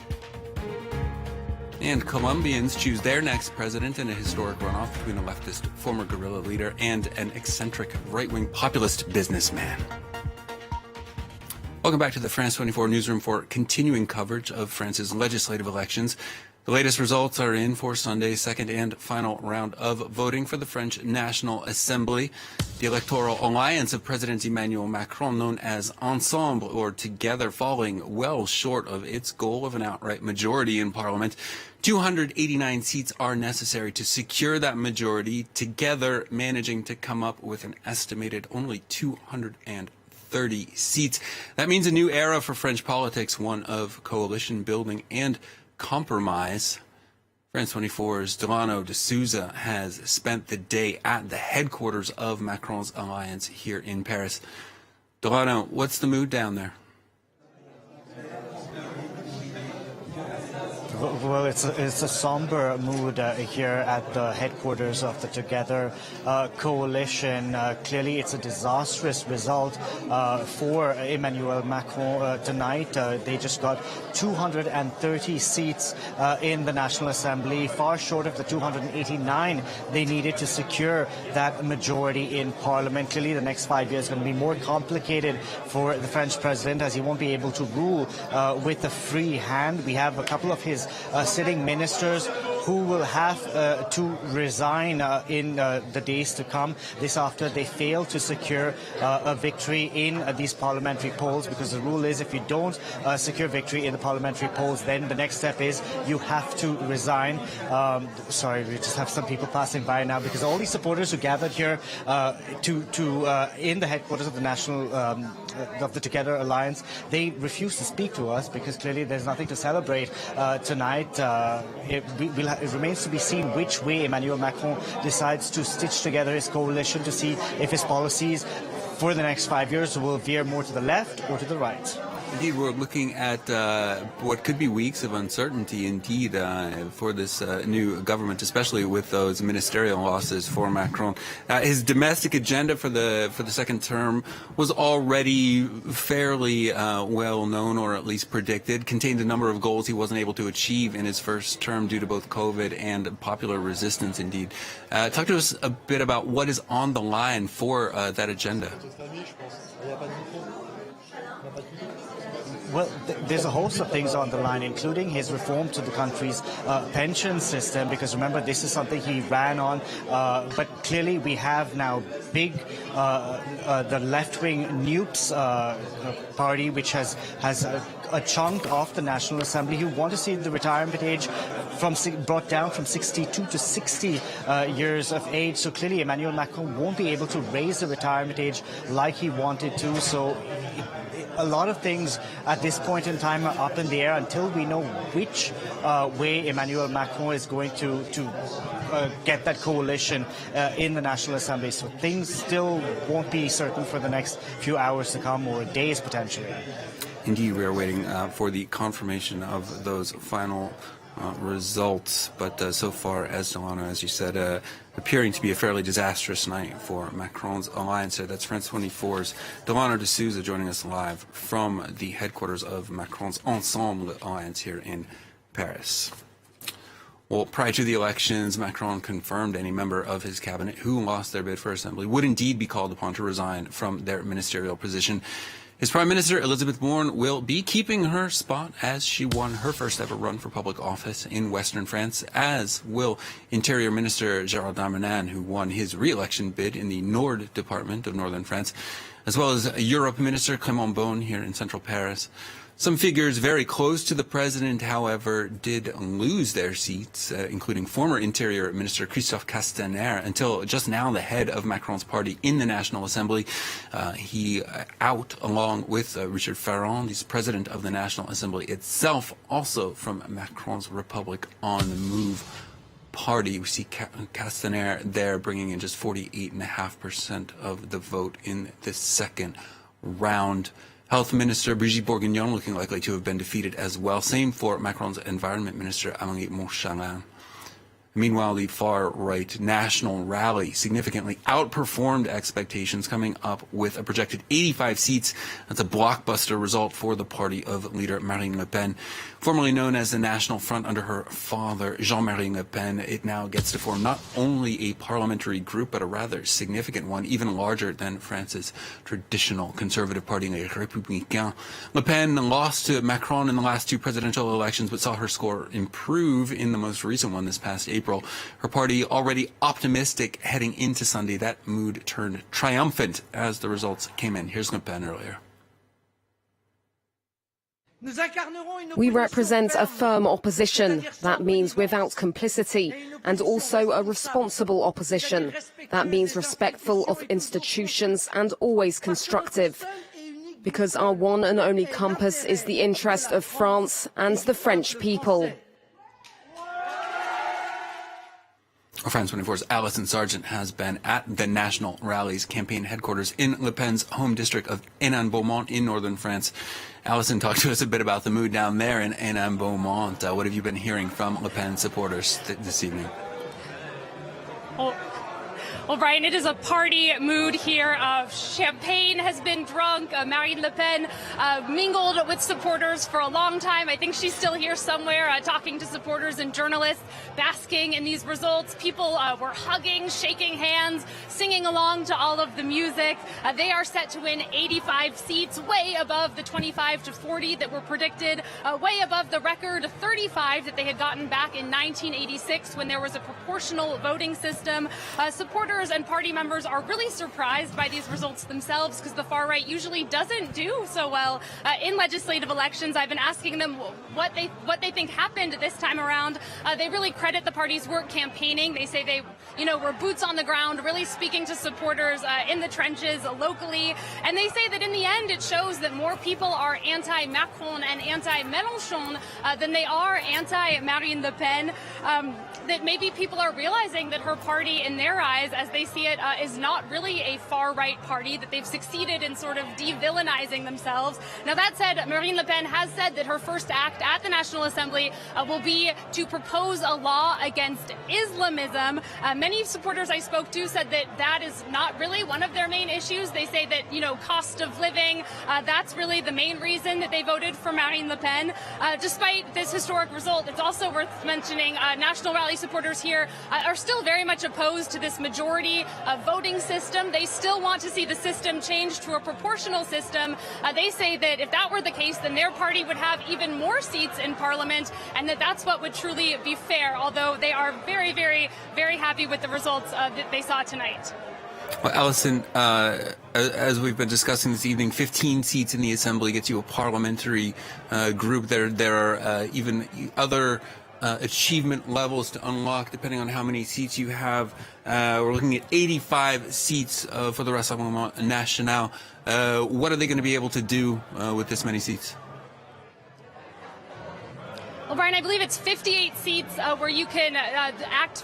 And Colombians choose their next president in a historic runoff between a leftist former guerrilla leader and an eccentric right-wing populist businessman. Welcome back to the France 24 newsroom for continuing coverage of France's legislative elections. The latest results are in for Sunday's second and final round of voting for the French National Assembly. The electoral alliance of President Emmanuel Macron, known as Ensemble, or Together, falling well short of its goal of an outright majority in Parliament. 289 seats are necessary to secure that majority, Together managing to come up with an estimated only 230 seats. That means a new era for French politics, one of coalition building and compromise. France 24's Delano de Souza has spent the day at the headquarters of Macron's alliance here in Paris. Delano, what's the mood down there? Well, it's a somber mood here at the headquarters of the Together coalition. Clearly, it's a disastrous result for Emmanuel Macron tonight. They just got 230 seats in the National Assembly, far short of the 289 they needed to secure that majority in Parliament. Clearly, the next 5 years are going to be more complicated for the French president, as he won't be able to rule with a free hand. We have a couple of his sitting ministers who will have to resign in the days to come. This after they fail to secure a victory in these parliamentary polls, because the rule is if you don't secure victory in the parliamentary polls, then the next step is you have to resign. Sorry, we just have some people passing by now, because all these supporters who gathered here in the headquarters of the National of the Together Alliance, they refuse to speak to us because clearly there's nothing to celebrate tonight. It remains to be seen which way Emmanuel Macron decides to stitch together his coalition, to see if his policies for the next 5 years will veer more to the left or to the right. Indeed, we're looking at what could be weeks of uncertainty, indeed, for this new government, especially with those ministerial losses for Macron. His domestic agenda for the second term was already fairly well known, or at least predicted, contained a number of goals he wasn't able to achieve in his first term due to both COVID and popular resistance, indeed. Talk to us a bit about what is on the line for that agenda. Well, there's a host of things on the line, including his reform to the country's pension system, because remember, this is something he ran on. But clearly we have now the left-wing Nupes party, which has a chunk of the National Assembly who want to see the retirement age brought down from 62 to 60 years of age. So clearly Emmanuel Macron won't be able to raise the retirement age like he wanted to. So a lot of things at this point in time are up in the air until we know which way Emmanuel Macron is going to get that coalition in the National Assembly. So things still won't be certain for the next few hours to come, or days potentially. Indeed, we are waiting for the confirmation of those final results. But so far, as Delano, as you said, appearing to be a fairly disastrous night for Macron's alliance. That's France 24's Delano de Souza joining us live from the headquarters of Macron's Ensemble alliance here in Paris. Well, prior to the elections, Macron confirmed any member of his cabinet who lost their bid for assembly would indeed be called upon to resign from their ministerial position. His Prime Minister, Elisabeth Borne, will be keeping her spot as she won her first ever run for public office in Western France, as will Interior Minister Gérald Darmanin, who won his re-election bid in the Nord department of northern France, as well as Europe Minister Clément Beaune here in central Paris. Some figures very close to the president, however, did lose their seats, including former Interior Minister Christophe Castaner, until just now the head of Macron's party in the National Assembly. He out along with Richard Ferrand, he's president of the National Assembly itself, also from Macron's Republic on the Move party. We see Castaner there bringing in just 48.5% of the vote in the second round. Health Minister Brigitte Bourguignon looking likely to have been defeated as well. Same for Macron's Environment Minister Amélie Montchalin. Meanwhile, the far-right National Rally significantly outperformed expectations, coming up with a projected 85 seats. That's a blockbuster result for the party of leader Marine Le Pen. Formerly known as the National Front under her father, Jean-Marie Le Pen, it now gets to form not only a parliamentary group, but a rather significant one, even larger than France's traditional conservative party, Les Républicains. Le Pen lost to Macron in the last two presidential elections, but saw her score improve in the most recent one this past April. Her party already optimistic heading into Sunday. That mood turned triumphant as the results came in. Here's Le Pen earlier. We represent a firm opposition. That means without complicity, and also a responsible opposition. That means respectful of institutions and always constructive. Because our one and only compass is the interest of France and the French people. France 24's Alison Sargent has been at the National Rally's campaign headquarters in Le Pen's home district of Hénin-Beaumont in northern France. Alison, talk to us a bit about the mood down there in Hénin-Beaumont. What have you been hearing from Le Pen supporters this evening? Well, Brian, it is a party mood here. Champagne has been drunk. Marine Le Pen mingled with supporters for a long time. I think she's still here somewhere talking to supporters and journalists, basking in these results. People were hugging, shaking hands, singing along to all of the music. They are set to win 85 seats, way above the 25 to 40 that were predicted, way above the record 35 that they had gotten back in 1986 when there was a proportional voting system. Supporters and party members are really surprised by these results themselves because the far right usually doesn't do so well in legislative elections. I've been asking them what they think happened this time around. They really credit the party's work campaigning. They say they, were boots on the ground, really speaking to supporters in the trenches locally. And they say that in the end, it shows that more people are anti-Macron and anti-Melenchon than they are anti-Marine Le Pen. That maybe people are realizing that her party, in their eyes, as they see it, is not really a far-right party, that they've succeeded in sort of de-villainizing themselves. Now, that said, Marine Le Pen has said that her first act at the National Assembly will be to propose a law against Islamism. Many supporters I spoke to said that that is not really one of their main issues. They say that, cost of living, that's really the main reason that they voted for Marine Le Pen. Despite this historic result, it's also worth mentioning National Rally supporters here are still very much opposed to this majority voting system. They still want to see the system changed to a proportional system. They say that if that were the case, then their party would have even more seats in parliament, and that's what would truly be fair, although they are very, very, very happy with the results that they saw tonight. Well, Alison, as we've been discussing this evening, 15 seats in the Assembly gets you a parliamentary group. There are even other achievement levels to unlock depending on how many seats you have. We're looking at 85 seats for the Rassemblement National. What are they going to be able to do with this many seats? Well, Brian, I believe it's 58 seats where you can ask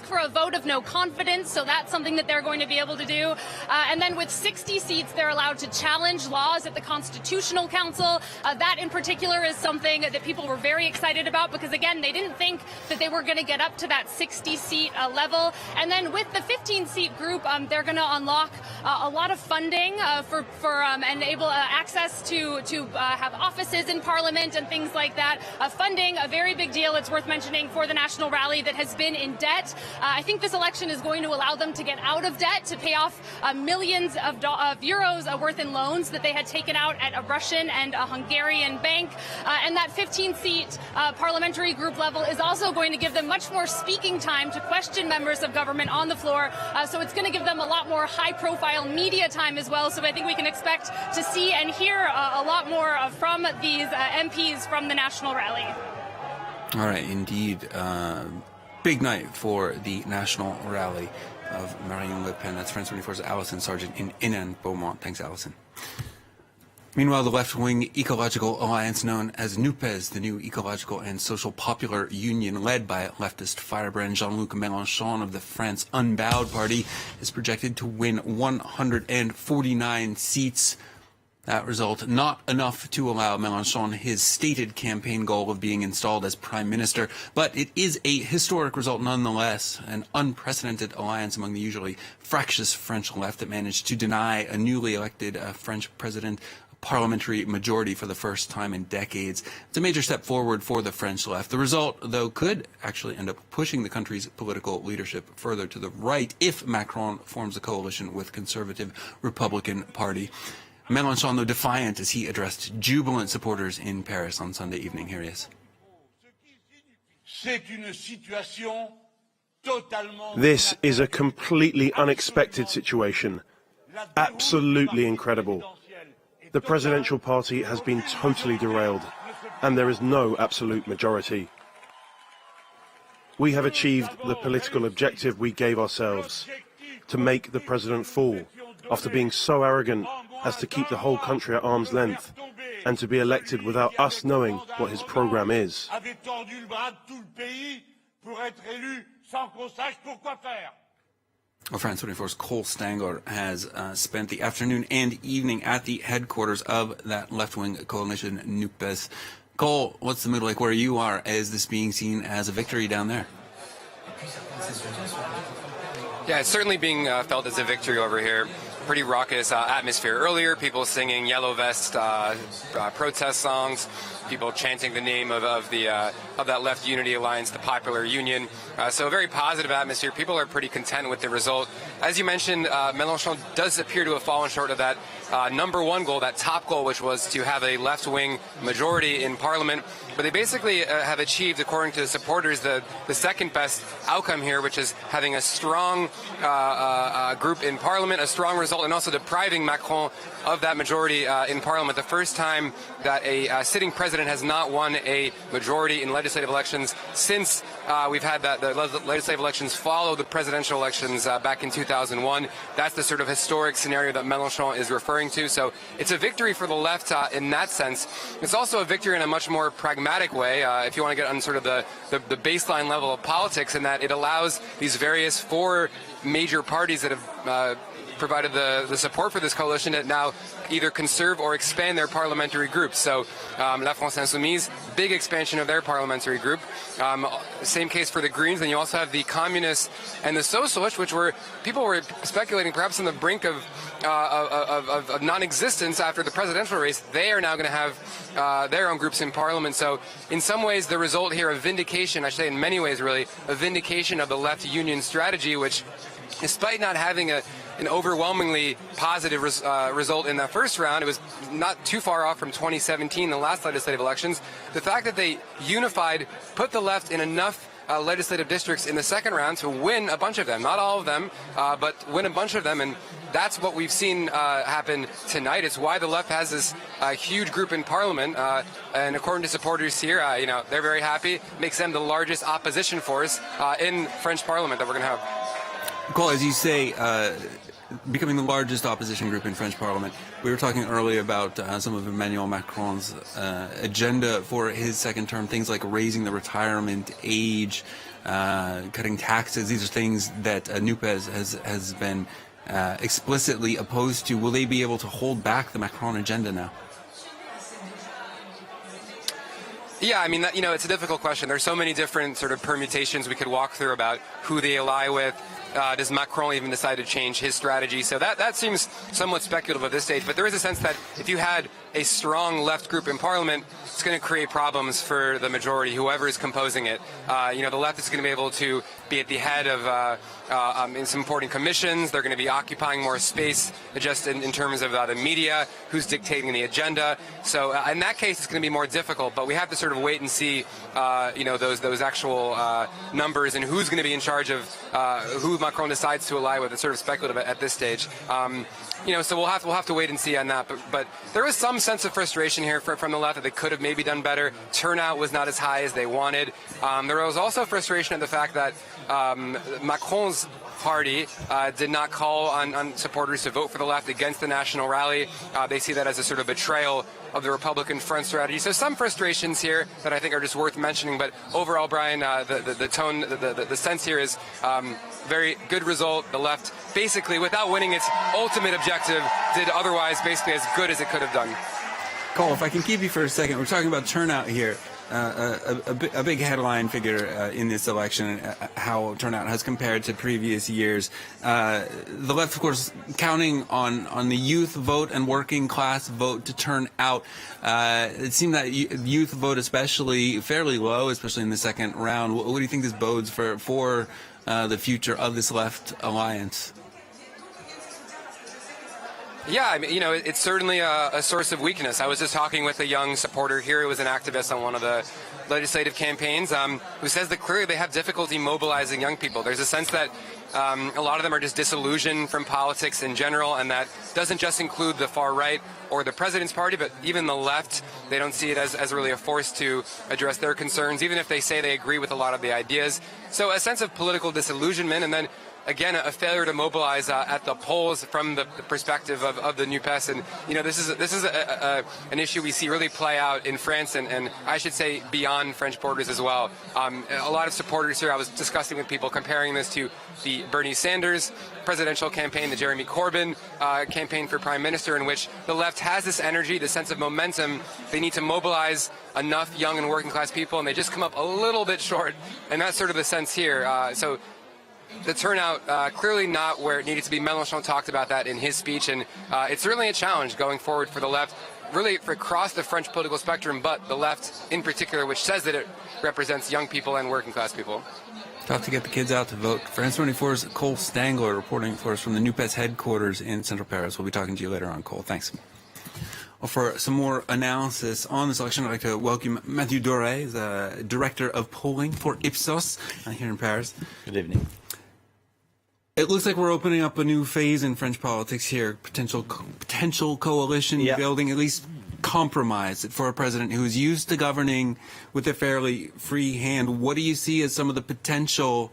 for a vote of no confidence. So that's something that they're going to be able to do. And then with 60 seats, they're allowed to challenge laws at the Constitutional Council. That in particular is something that people were very excited about because, again, they didn't think that they were going to get up to that 60-seat level. And then with the 15-seat group, they're going to unlock a lot of funding and able access to have offices in Parliament and things like that. Funding, a very big deal, it's worth mentioning, for the National Rally that has been in debt. I think this election is going to allow them to get out of debt, to pay off millions of euros worth in loans that they had taken out at a Russian and a Hungarian bank. And that 15-seat parliamentary group level is also going to give them much more speaking time to question members of government on the floor. So it's going to give them a lot more high-profile media time as well. So I think we can expect to see and hear a lot more from these MPs from the National Rally. All right, indeed. Big night for the National Rally of Marine Le Pen. That's France 24's Alison Sargent in Hénin-Beaumont. Thanks, Alison. Meanwhile, the left-wing ecological alliance known as Nupes, the new ecological and social popular union led by leftist firebrand Jean-Luc Melenchon of the France Unbowed Party, is projected to win 149 seats. That result, not enough to allow Mélenchon his stated campaign goal of being installed as prime minister, but it is a historic result nonetheless, an unprecedented alliance among the usually fractious French left that managed to deny a newly elected French president a parliamentary majority for the first time in decades. It's a major step forward for the French left. The result, though, could actually end up pushing the country's political leadership further to the right if Macron forms a coalition with conservative Republican Party. Mélenchon, though, defiant as he addressed jubilant supporters in Paris on Sunday evening. Here he is. This is a completely unexpected situation. Absolutely incredible. The presidential party has been totally derailed, and there is no absolute majority. We have achieved the political objective we gave ourselves, to make the president fall, after being so arrogant as to keep the whole country at arm's length, and to be elected without us knowing what his program is. Well, France 24's Cole Stangler has spent the afternoon and evening at the headquarters of that left-wing coalition, Nupes. Cole, what's the mood like where you are? Is this being seen as a victory down there? Yeah, it's certainly being felt as a victory over here. Pretty raucous atmosphere earlier, people singing Yellow Vest protest songs, people chanting the name of that left unity alliance, the Popular Union. So a very positive atmosphere. People are pretty content with the result. As you mentioned, Mélenchon does appear to have fallen short of that number one goal, that top goal, which was to have a left-wing majority in Parliament. But they basically have achieved, according to the supporters, the second best outcome here, which is having a strong group in Parliament, a strong result, and also depriving Macron of that majority in Parliament. The first time that a sitting president has not won a majority in legislative elections since we've had the legislative elections follow the presidential elections back in 2001. That's the sort of historic scenario that Mélenchon is referring to. So it's a victory for the left in that sense. It's also a victory in a much more pragmatic way, if you want to get on sort of the baseline level of politics, in that it allows these various four major parties that have provided the support for this coalition to now either conserve or expand their parliamentary groups. So La France Insoumise, big expansion of their parliamentary group. Same case for the Greens. And you also have the Communists and the Socialists, which people were speculating perhaps on the brink of non-existence after the presidential race. They are now going to have their own groups in Parliament. So in some ways, the result here of vindication, I should say in many ways really, a vindication of the left union strategy, which despite not having an overwhelmingly positive result in that first round, it was not too far off from 2017, the last legislative elections. The fact that they unified, put the left in enough legislative districts in the second round to win a bunch of them. Not all of them, but win a bunch of them. And that's what we've seen happen tonight. It's why the left has this huge group in parliament. And according to supporters here, they're very happy. Makes them the largest opposition force in French parliament that we're going to have. Cole, as you say, becoming the largest opposition group in French parliament. We were talking earlier about some of Emmanuel Macron's agenda for his second term, things like raising the retirement age, cutting taxes. These are things that Nupes has been explicitly opposed to. Will they be able to hold back the Macron agenda now? Yeah, I mean, it's a difficult question. There's so many different sort of permutations we could walk through about who they ally with. Does Macron even decide to change his strategy? So that seems somewhat speculative at this stage. But there is a sense that if you had a strong left group in parliament, it's going to create problems for the majority, whoever is composing it. The left is going to be able to be at the head of in some important commissions. They're going to be occupying more space just in terms of the media, who's dictating the agenda. So in that case, it's going to be more difficult. But we have to sort of wait and see, those actual numbers and who's going to be in charge of who Macron decides to ally with. It's sort of speculative at this stage. So we'll have to wait and see on that. But there was some sense of frustration here from the left that they could have maybe done better. Turnout was not as high as they wanted. There was also frustration at the fact that Macron's party did not call on supporters to vote for the left against the national rally. They see that as a sort of betrayal of the Republican front strategy. So some frustrations here that I think are just worth mentioning. But overall, Brian, the tone, the sense here is very good result. The left, basically, without winning its ultimate objective, did otherwise basically as good as it could have done. Cole, if I can keep you for a second, we're talking about turnout here. A big headline figure in this election, how turnout has compared to previous years. The left, of course, counting on the youth vote and working class vote to turn out. It seemed that youth vote especially fairly low, especially in the second round. What do you think this bodes for the future of this left alliance? Yeah, I mean, it's certainly a source of weakness. I was just talking with a young supporter here who was an activist on one of the legislative campaigns who says that clearly they have difficulty mobilizing young people. There's a sense that a lot of them are just disillusioned from politics in general, and that doesn't just include the far right or the president's party, but even the left. They don't see it as really a force to address their concerns, even if they say they agree with a lot of the ideas. So a sense of political disillusionment, and then again, a failure to mobilize at the polls from the perspective of the Nupes. And, this is an issue we see really play out in France and I should say beyond French borders as well. A lot of supporters here, I was discussing with people, comparing this to the Bernie Sanders presidential campaign, the Jeremy Corbyn campaign for prime minister, in which the left has this energy, this sense of momentum. They need to mobilize enough young and working class people, and they just come up a little bit short. And that's sort of the sense here. So the turnout clearly not where it needed to be. Melenchon talked about that in his speech, and it's certainly a challenge going forward for the left, really for across the French political spectrum, but the left in particular, which says that it represents young people and working class people. Tough to get the kids out to vote. France 24's Cole Stangler reporting for us from the Nupes headquarters in central Paris. We'll be talking to you later on, Cole. Thanks. Well, for some more analysis on this election, I'd like to welcome Mathieu Doré, the Director of Polling for Ipsos here in Paris. Good evening. It looks like we're opening up a new phase in French politics here, potential coalition building, at least compromise for a president who is used to governing with a fairly free hand. What do you see as some of the potential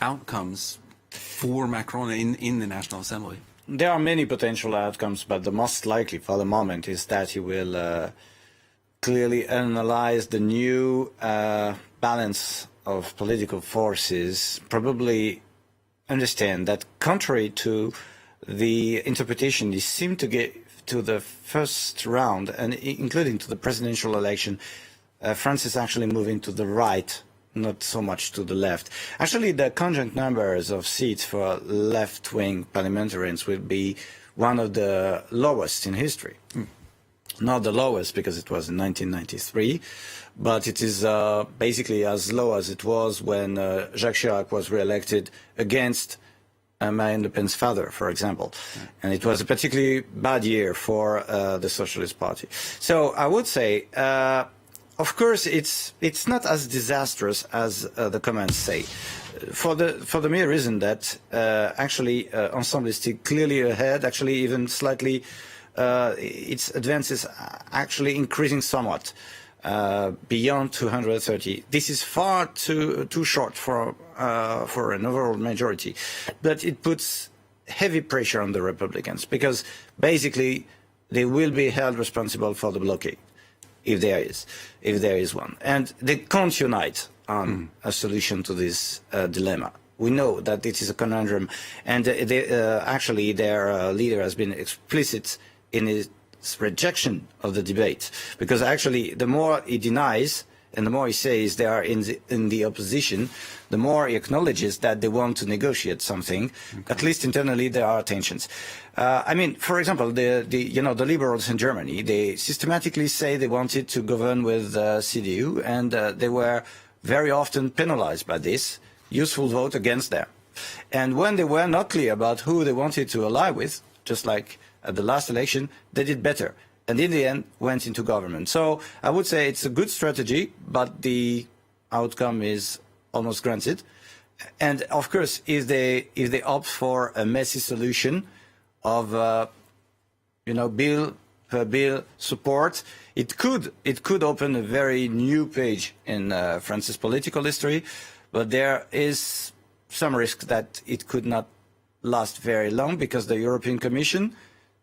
outcomes for Macron in the National Assembly? There are many potential outcomes, but the most likely for the moment is that he will clearly analyze the new balance of political forces, probably understand that contrary to the interpretation he seemed to give to the first round, and including to the presidential election, France is actually moving to the right, not so much to the left. Actually, the conjunct numbers of seats for left-wing parliamentarians will be one of the lowest in history. Not the lowest because it was in 1993, but it is basically as low as it was when Jacques Chirac was re-elected against Marine Le Pen's father, for example. And it was a particularly bad year for the Socialist Party. So I would say of course, it's not as disastrous as the comments say, for the mere reason that actually Ensemble is still clearly ahead. Actually, even slightly, its advances actually increasing somewhat beyond 230. This is far too short for an overall majority, but it puts heavy pressure on the Republicans because basically they will be held responsible for the blockade. If there is one, and they can't unite on a solution to this dilemma. We know that it is a conundrum, and actually their leader has been explicit in his rejection of the debate, because actually the more he denies and the more he says they are in the opposition, the more he acknowledges that they want to negotiate something. Okay. At least internally there are tensions. I mean, for example, the liberals in Germany, they systematically say they wanted to govern with CDU, and they were very often penalized by this useful vote against them. And when they were not clear about who they wanted to ally with, just like at the last election, they did better. And in the end, went into government. So I would say it's a good strategy, but the outcome is almost granted. And of course, if they opt for a messy solution of bill per bill support, it could open a very new page in France's political history. But there is some risk that it could not last very long, because the European Commission,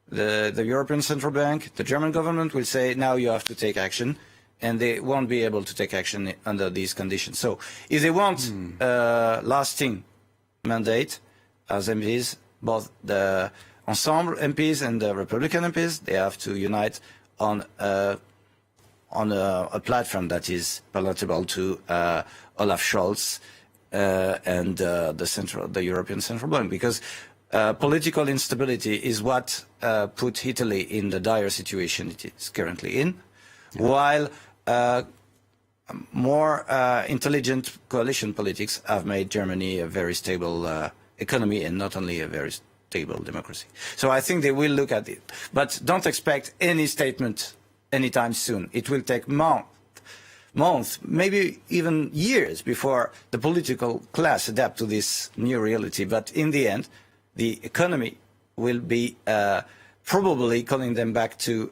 the European Central Bank, the German government will say, now you have to take action, and they won't be able to take action under these conditions. So if they want a lasting mandate as MPs, both the Ensemble MPs and the Republican MPs, they have to unite on a platform that is palatable to Olaf Scholz and the European Central Bank, because political instability is what put Italy in the dire situation it is currently in, while more intelligent coalition politics have made Germany a very stable economy and not only a very stable democracy. So I think they will look at it. But don't expect any statement anytime soon. It will take months, maybe even years before the political class adapt to this new reality. But in the end, the economy will be probably calling them back to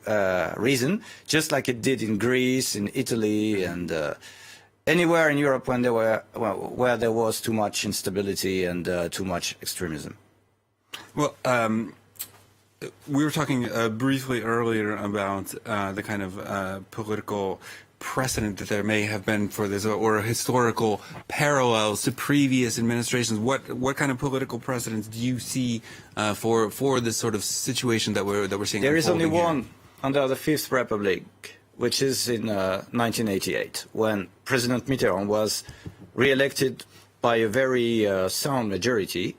reason, just like it did in Greece, in Italy, and anywhere in Europe when where there was too much instability and too much extremism. Well, we were talking briefly earlier about the kind of political precedent that there may have been for this, or historical parallels to previous administrations. What kind of political precedents do you see for this sort of situation that we're seeing? There is only one under the Fifth Republic, which is in 1988, when President Mitterrand was re-elected by a very sound majority,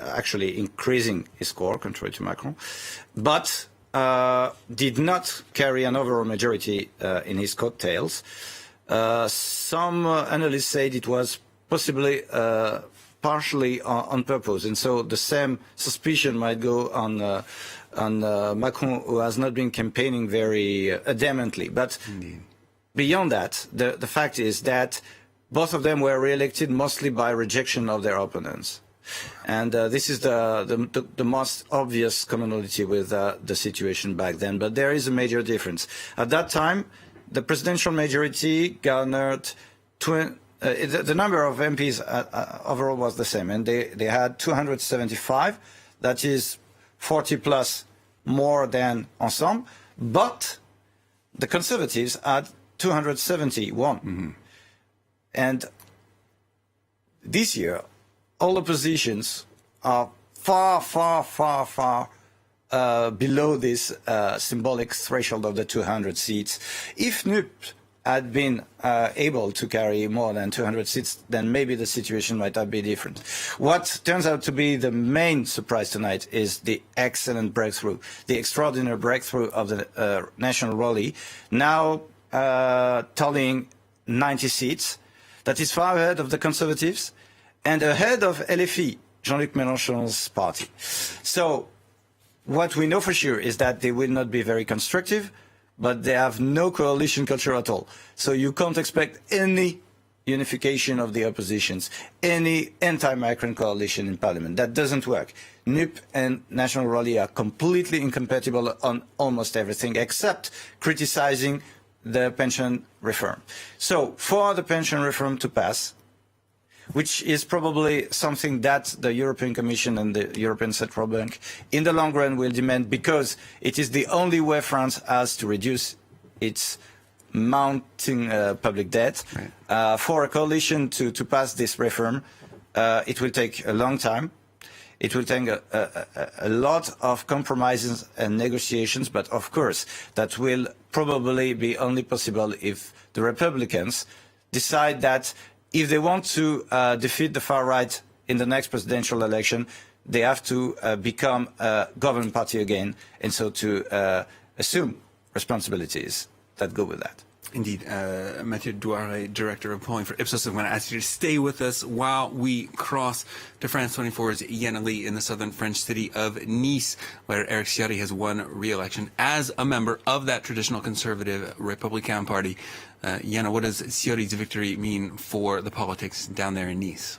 actually increasing his score, contrary to Macron, but did not carry an overall majority in his coattails. Some analysts said it was possibly partially on purpose, and so the same suspicion might go on Macron, who has not been campaigning very adamantly. But beyond that, the fact is that both of them were re-elected mostly by rejection of their opponents. And this is the most obvious commonality with the situation back then. But there is a major difference. At that time, the presidential majority garnered the number of MPs overall was the same, and they had 275. That is 40 plus more than Ensemble. But the Conservatives had 271. Mm-hmm. And this year, all oppositions are far below this symbolic threshold of the 200 seats. If Nupes had been able to carry more than 200 seats, then maybe the situation might have been different. What turns out to be the main surprise tonight is the excellent breakthrough, the extraordinary breakthrough of the National Rally, now tallying 90 seats. That is far ahead of the Conservatives and ahead of LFI, Jean-Luc Melenchon's party. So what we know for sure is that they will not be very constructive, but they have no coalition culture at all. So you can't expect any unification of the oppositions, any anti-Macron coalition in parliament. That doesn't work. Nupes and National Rally are completely incompatible on almost everything except criticizing the pension reform. So for the pension reform to pass, which is probably something that the European Commission and the European Central Bank in the long run will demand, because it is the only way France has to reduce its mounting public debt. Right. For a coalition to pass this reform, it will take a long time. It will take a lot of compromises and negotiations, but of course that will probably be only possible if the Republicans decide that if they want to defeat the far right in the next presidential election, they have to become a government party again, and so to assume responsibilities that go with that. Indeed. Mathieu Douaré, Director of Polling for Ipsos, I'm going to ask you to stay with us while we cross to France 24's Yana Lee in the southern French city of Nice, where Eric Ciotti has won re-election as a member of that traditional conservative Republican Party. Yana, what does Ciotti's victory mean for the politics down there in Nice?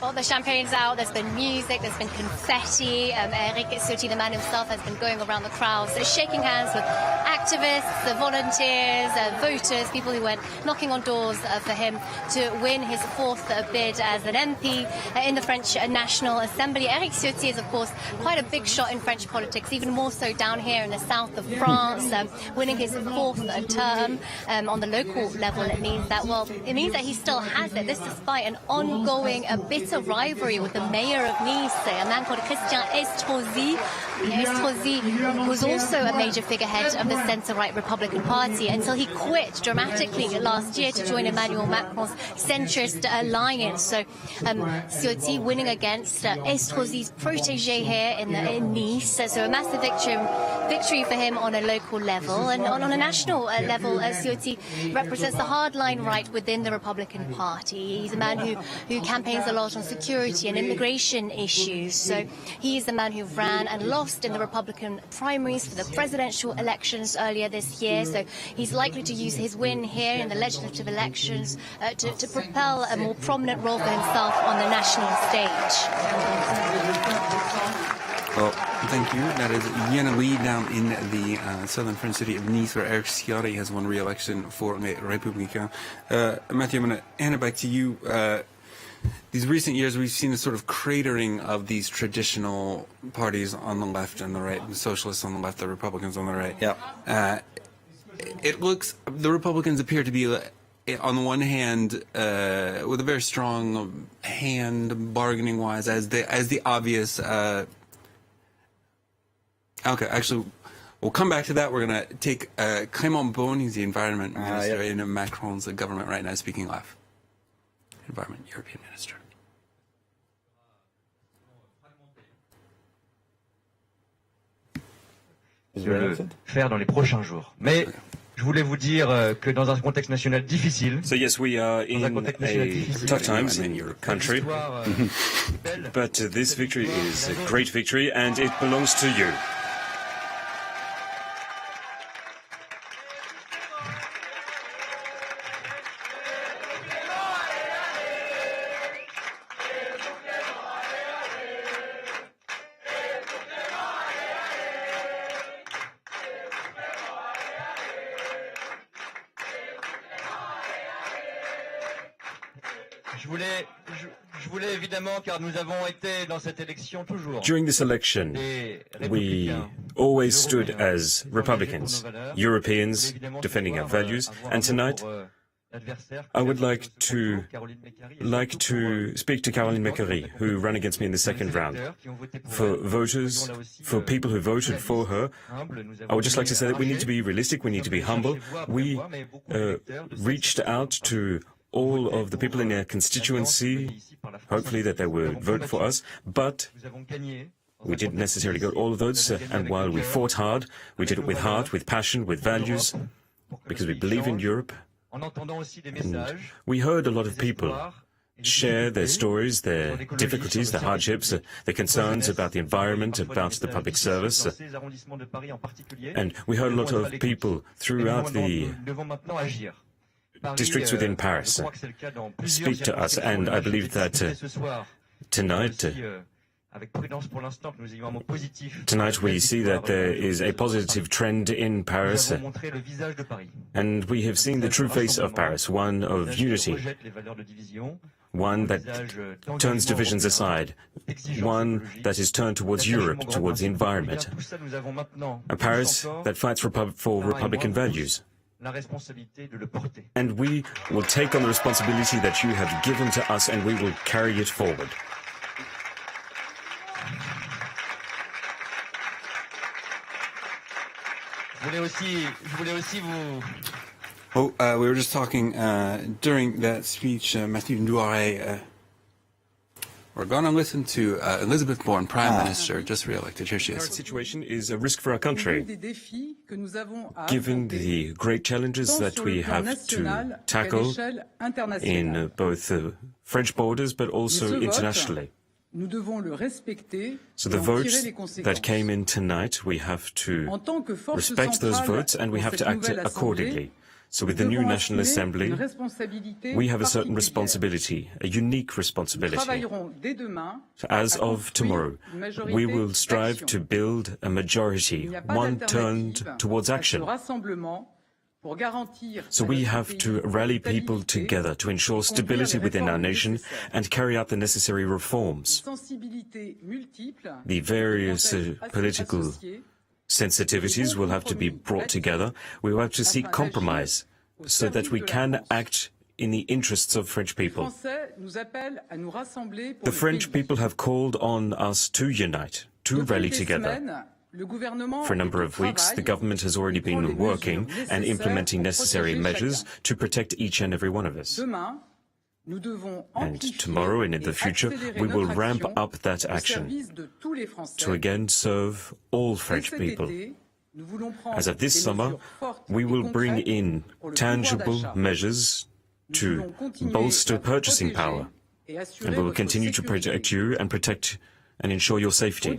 Well, the champagne's out, there's been music, there's been confetti. Eric Ciotti, the man himself, has been going around the crowds, shaking hands with activists, volunteers, voters, people who went knocking on doors for him to win his fourth bid as an MP in the French National Assembly. Eric Ciotti is, of course, quite a big shot in French politics, even more so down here in the south of France, winning his fourth term on the local level. It means that, he still has it. This despite an ongoing bitter rivalry with the mayor of Nice, a man called Christian Estrosi. Estrosi was also a major figurehead of the centre-right Republican Party until he quit dramatically last year to join Emmanuel Macron's centrist alliance. So Ciotti winning against Estrosi's protégé here in Nice. So a massive victory for him on a local level. And on a national level, Ciotti represents the hardline right within the Republican Party. He's a man who campaigns a lot on security and immigration issues. So he is the man who ran and lost in the Republican primaries for the presidential elections earlier this year. So he's likely to use his win here in the legislative elections to propel a more prominent role for himself on the national stage. Well, thank you. That is Yana Lee down in the southern French city of Nice, where Eric Ciotti has won re-election for Les Républicains. Mathieu, I'm going to hand it back to you. These recent years, we've seen a sort of cratering of these traditional parties on the left and the right, the socialists on the left, the Republicans on the right. Yeah. It looks, the Republicans appear to be, on the one hand, with a very strong hand, bargaining-wise, as the obvious. Okay, actually, we'll come back to that. We're going to take Clément Beaune, he's the environment minister in Macron's government right now, speaking live. Environment, European Minister. Je vais le faire dans les prochains jours. Mais je voulais vous dire que dans un contexte national difficile, so yes, we are in tough times in your country, but this victory is a great victory and it belongs to you. During this election, we always stood as Republicans, Europeans, defending our values, and tonight I would like to speak to Caroline Mécary, who ran against me in the second round. For voters, for people who voted for her, I would just like to say that we need to be realistic, we need to be humble. We reached out to all of the people in their constituency, hopefully that they would vote for us, but we didn't necessarily get all the votes, and while we fought hard, we did it with heart, with passion, with values, because we believe in Europe. And we heard a lot of people share their stories, their difficulties, their hardships, their concerns about the environment, about the public service. And we heard a lot of people throughout the districts within Paris speak to us, and I believe that tonight we see that there is a positive trend in Paris, and we have seen the true face of Paris, one of unity, one that turns divisions aside, one that is turned towards Europe, towards the environment, a Paris that fights for Republican values. And we will take on the responsibility that you have given to us, and we will carry it forward. We were just talking during that speech, Mathieu Ndouaré. We're going to listen to Elizabeth Borne, Prime Minister, just re-elected. Here she is. The current situation is a risk for our country. Given the great challenges that we have to tackle in both French borders but also internationally. So the votes that came in tonight, we have to respect those votes and we have to act accordingly. So with the new National Assembly, we have a certain responsibility, a unique responsibility. So as of tomorrow, we will strive to build a majority, one turned towards action. So we have to rally people together to ensure stability within our nation and carry out the necessary reforms. The various political sensitivities will have to be brought together. We will have to seek compromise so that we can act in the interests of French people. The French people have called on us to unite, to rally together. For a number of weeks, the government has already been working and implementing necessary measures to protect each and every one of us. And tomorrow and in the future, we will ramp up that action to again serve all French people. As of this summer, we will bring in tangible measures to bolster purchasing power, and we will continue to protect you and protect and ensure your safety.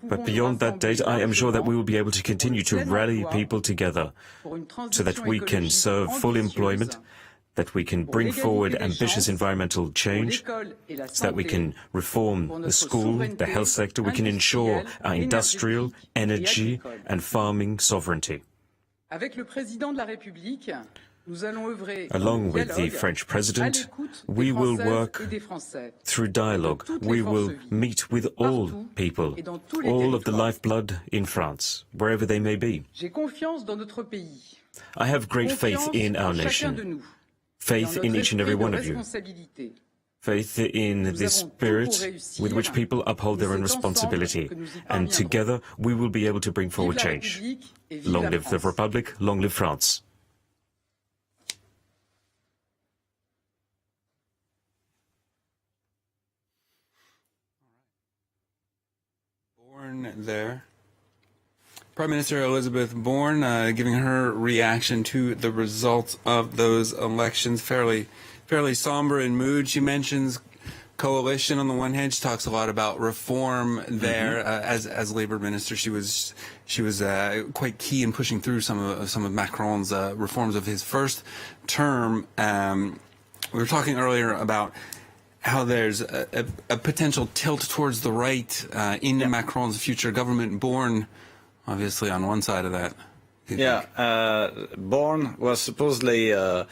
But beyond that date, I am sure that we will be able to continue to rally people together so that we can serve full employment, that we can bring forward ambitious environmental change, so that we can reform the school, the health sector, we can ensure our industrial, energy and farming sovereignty. Along with the French President, we will work through dialogue. We will meet with all people, all of the lifeblood in France, wherever they may be. I have great faith in our nation, faith in each and every one of you, faith in the spirit with which people uphold their own responsibility, and together we will be able to bring forward change. Long live the Republic, long live France. There. Prime Minister Elizabeth Borne giving her reaction to the results of those elections, fairly somber in mood. She mentions coalition on the one hand. She talks a lot about reform there. As Labour Minister, she was quite key in pushing through some of Macron's reforms of his first term. We were talking earlier about how there's a potential tilt towards the right in Macron's future government. Borne, obviously, on one side of that. Borne was supposedly a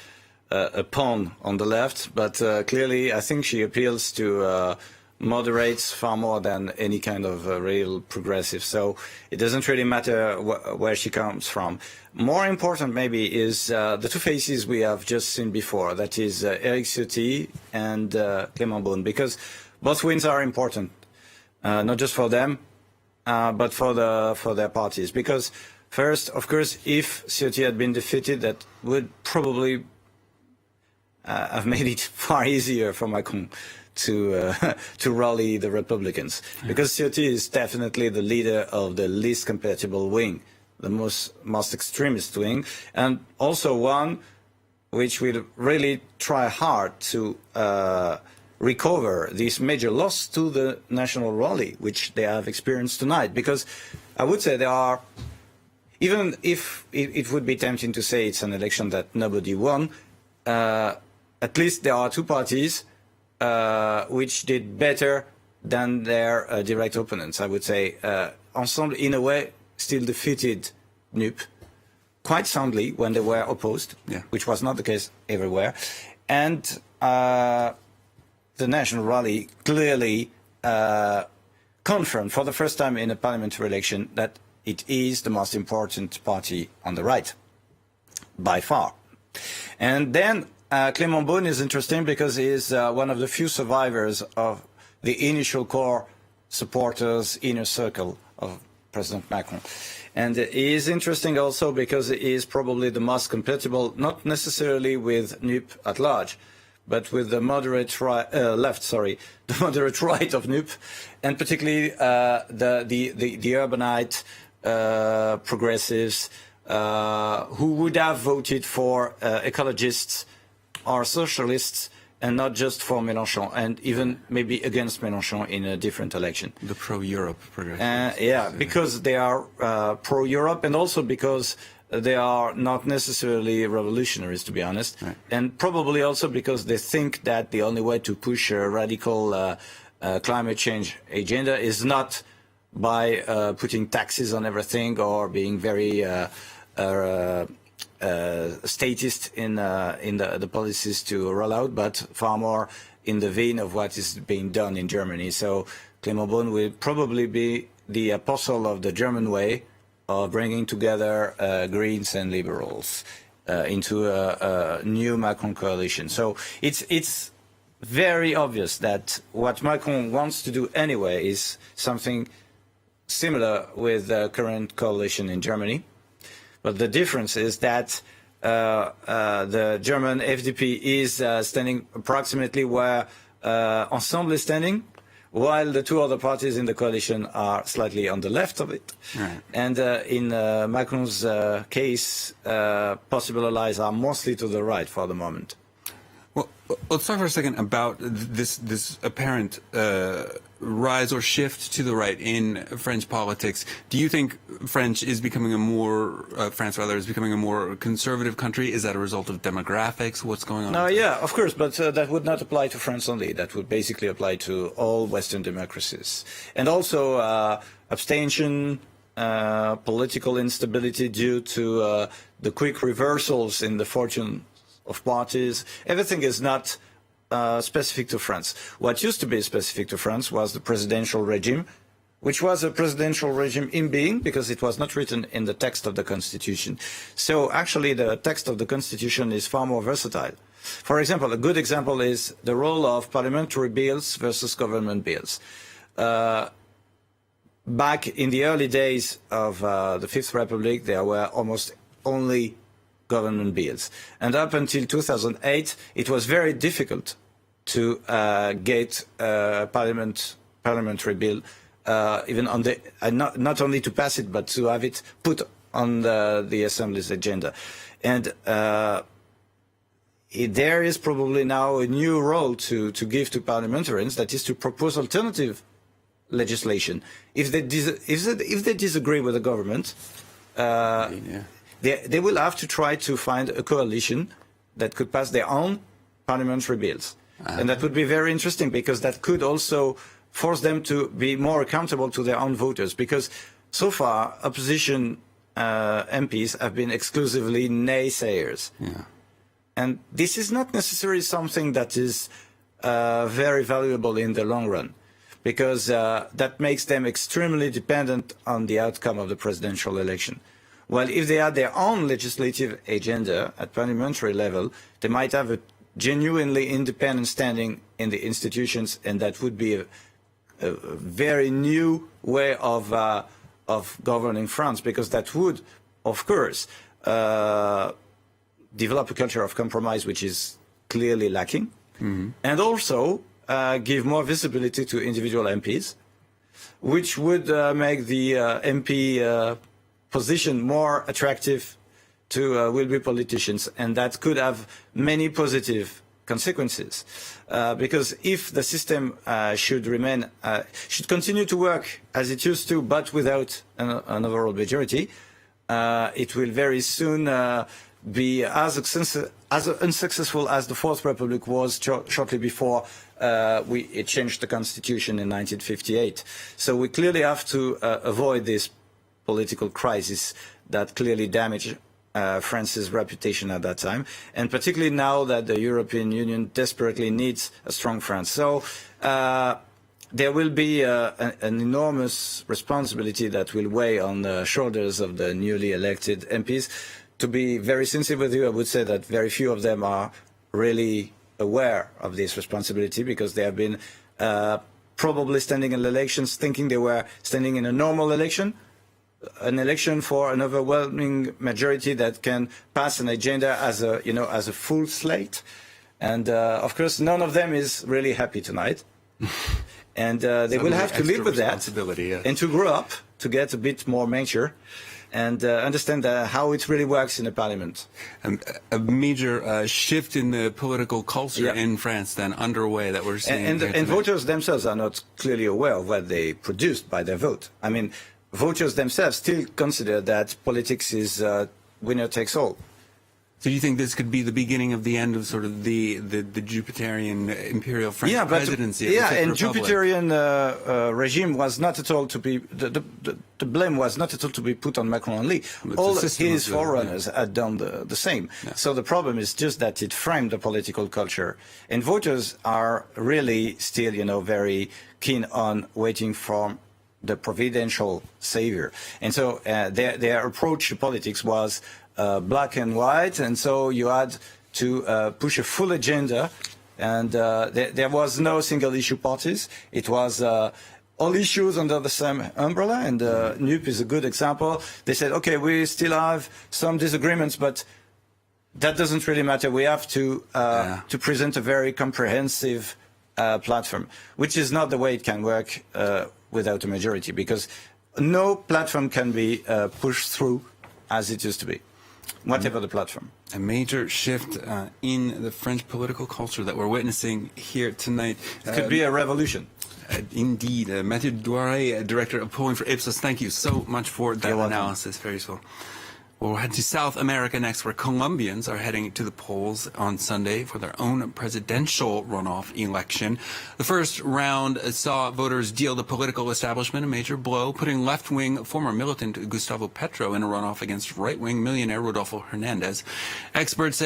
pawn on the left, but clearly I think she appeals to moderates far more than any kind of real progressive. So it doesn't really matter where she comes from. More important maybe is the two faces we have just seen before, that is Éric Ciotti and Clément Beaune, because both wins are important, not just for them, but for their parties. Because first, of course, if Ciotti had been defeated, that would probably have made it far easier for Macron to rally the Republicans, because Ciotti is definitely the leader of the least compatible wing, the most extremist wing, and also one which will really try hard to recover this major loss to the national rally, which they have experienced tonight. Because I would say there are, even if it would be tempting to say it's an election that nobody won, at least there are two parties which did better than their direct opponents. I would say Ensemble, in a way, still defeated Nupes quite soundly when they were opposed, which was not the case everywhere. And the National Rally clearly confirmed for the first time in a parliamentary election that it is the most important party on the right, by far. And then Clément Beaune is interesting because he is one of the few survivors of the initial core supporters inner circle of President Macron. And he is interesting also because he is probably the most compatible, not necessarily with Nupes at large, but with the moderate left, the moderate right of Nupes, and particularly the urbanite progressives who would have voted for ecologists or socialists, and not just for Mélenchon, and even maybe against Mélenchon in a different election. The pro-Europe progressives. Yeah, because they are pro-Europe, and also because they are not necessarily revolutionaries, to be honest, and probably also because they think that the only way to push a radical climate change agenda is not by putting taxes on everything or being very statist in the policies to roll out, but far more in the vein of what is being done in Germany. So Clément Beaune will probably be the apostle of the German way of bringing together Greens and Liberals into a new Macron coalition. So it's very obvious that what Macron wants to do anyway is something similar with the current coalition in Germany. But the difference is that the German FDP is standing approximately where Ensemble is standing, while the two other parties in the coalition are slightly on the left of it. Right. And in Macron's case, possible allies are mostly to the right for the moment. Well, let's talk for a second about this apparent rise or shift to the right in French politics. Do you think France is becoming a more conservative country? Is that a result of demographics? What's going on? No, yeah, of course, but that would not apply to France only. That would basically apply to all Western democracies. And also abstention, political instability due to the quick reversals in the fortune of parties. Everything is not specific to France. What used to be specific to France was the presidential regime, which was a presidential regime in being because it was not written in the text of the constitution. So actually the text of the constitution is far more versatile. For example, a good example is the role of parliamentary bills versus government bills. Back in the early days of the Fifth Republic, there were almost only government bills. And up until 2008, it was very difficult to get a parliamentary bill, even on the not only to pass it, but to have it put on the Assembly's agenda. And there is probably now a new role to give to parliamentarians, that is to propose alternative legislation. If they disagree with the government, they will have to try to find a coalition that could pass their own parliamentary bills. And that would be very interesting because that could also force them to be more accountable to their own voters. Because so far, opposition MPs have been exclusively naysayers. Yeah. And this is not necessarily something that is very valuable in the long run, because that makes them extremely dependent on the outcome of the presidential election. Well, if they had their own legislative agenda at parliamentary level, they might have a genuinely independent standing in the institutions, and that would be a very new way of governing France, because that would, of course, develop a culture of compromise, which is clearly lacking, and also give more visibility to individual MPs, which would make the MP position more attractive to will-be politicians, and that could have many positive consequences. Because if the system should continue to work as it used to, but without an overall majority, it will very soon be as unsuccessful as the Fourth Republic was shortly before it changed the constitution in 1958. So we clearly have to avoid this political crisis that clearly damaged France's reputation at that time, and particularly now that the European Union desperately needs a strong France. So there will be an enormous responsibility that will weigh on the shoulders of the newly elected MPs. To be very sincere with you, I would say that very few of them are really aware of this responsibility, because they have been probably standing in elections thinking they were standing in a normal election, an election for an overwhelming majority that can pass an agenda as a full slate. And of course, none of them is really happy tonight. And they will have to live with that, and to grow up, to get a bit more mature, and understand how it really works in a parliament. A major shift in the political culture in France then underway that we're seeing. And voters themselves are not clearly aware of what they produced by their vote. I mean, voters themselves still consider that politics is winner takes all. So do you think this could be the beginning of the end of sort of the Jupiterian imperial French presidency? And Jupiterian regime was not at all to be, the blame was not at all to be put on Macron only. All his forerunners had done the same. Yeah. So the problem is just that it framed the political culture. And voters are really still, very keen on waiting for the providential savior. And so their approach to politics was black and white, and so you had to push a full agenda, and there was no single issue parties. It was all issues under the same umbrella, and Nupes is a good example. They said, okay, we still have some disagreements, but that doesn't really matter. We have to present a very comprehensive platform, which is not the way it can work without a majority, because no platform can be pushed through as it used to be, whatever the platform. A major shift in the French political culture that we're witnessing here tonight. It could be a revolution. Indeed. Mathieu Douaret, Director of Polling for Ipsos, thank you so much for that analysis. Very useful. We'll head to South America next, where Colombians are heading to the polls on Sunday for their own presidential runoff election. The first round saw voters deal the political establishment a major blow, putting left-wing former militant Gustavo Petro in a runoff against right-wing millionaire Rodolfo Hernandez. Experts say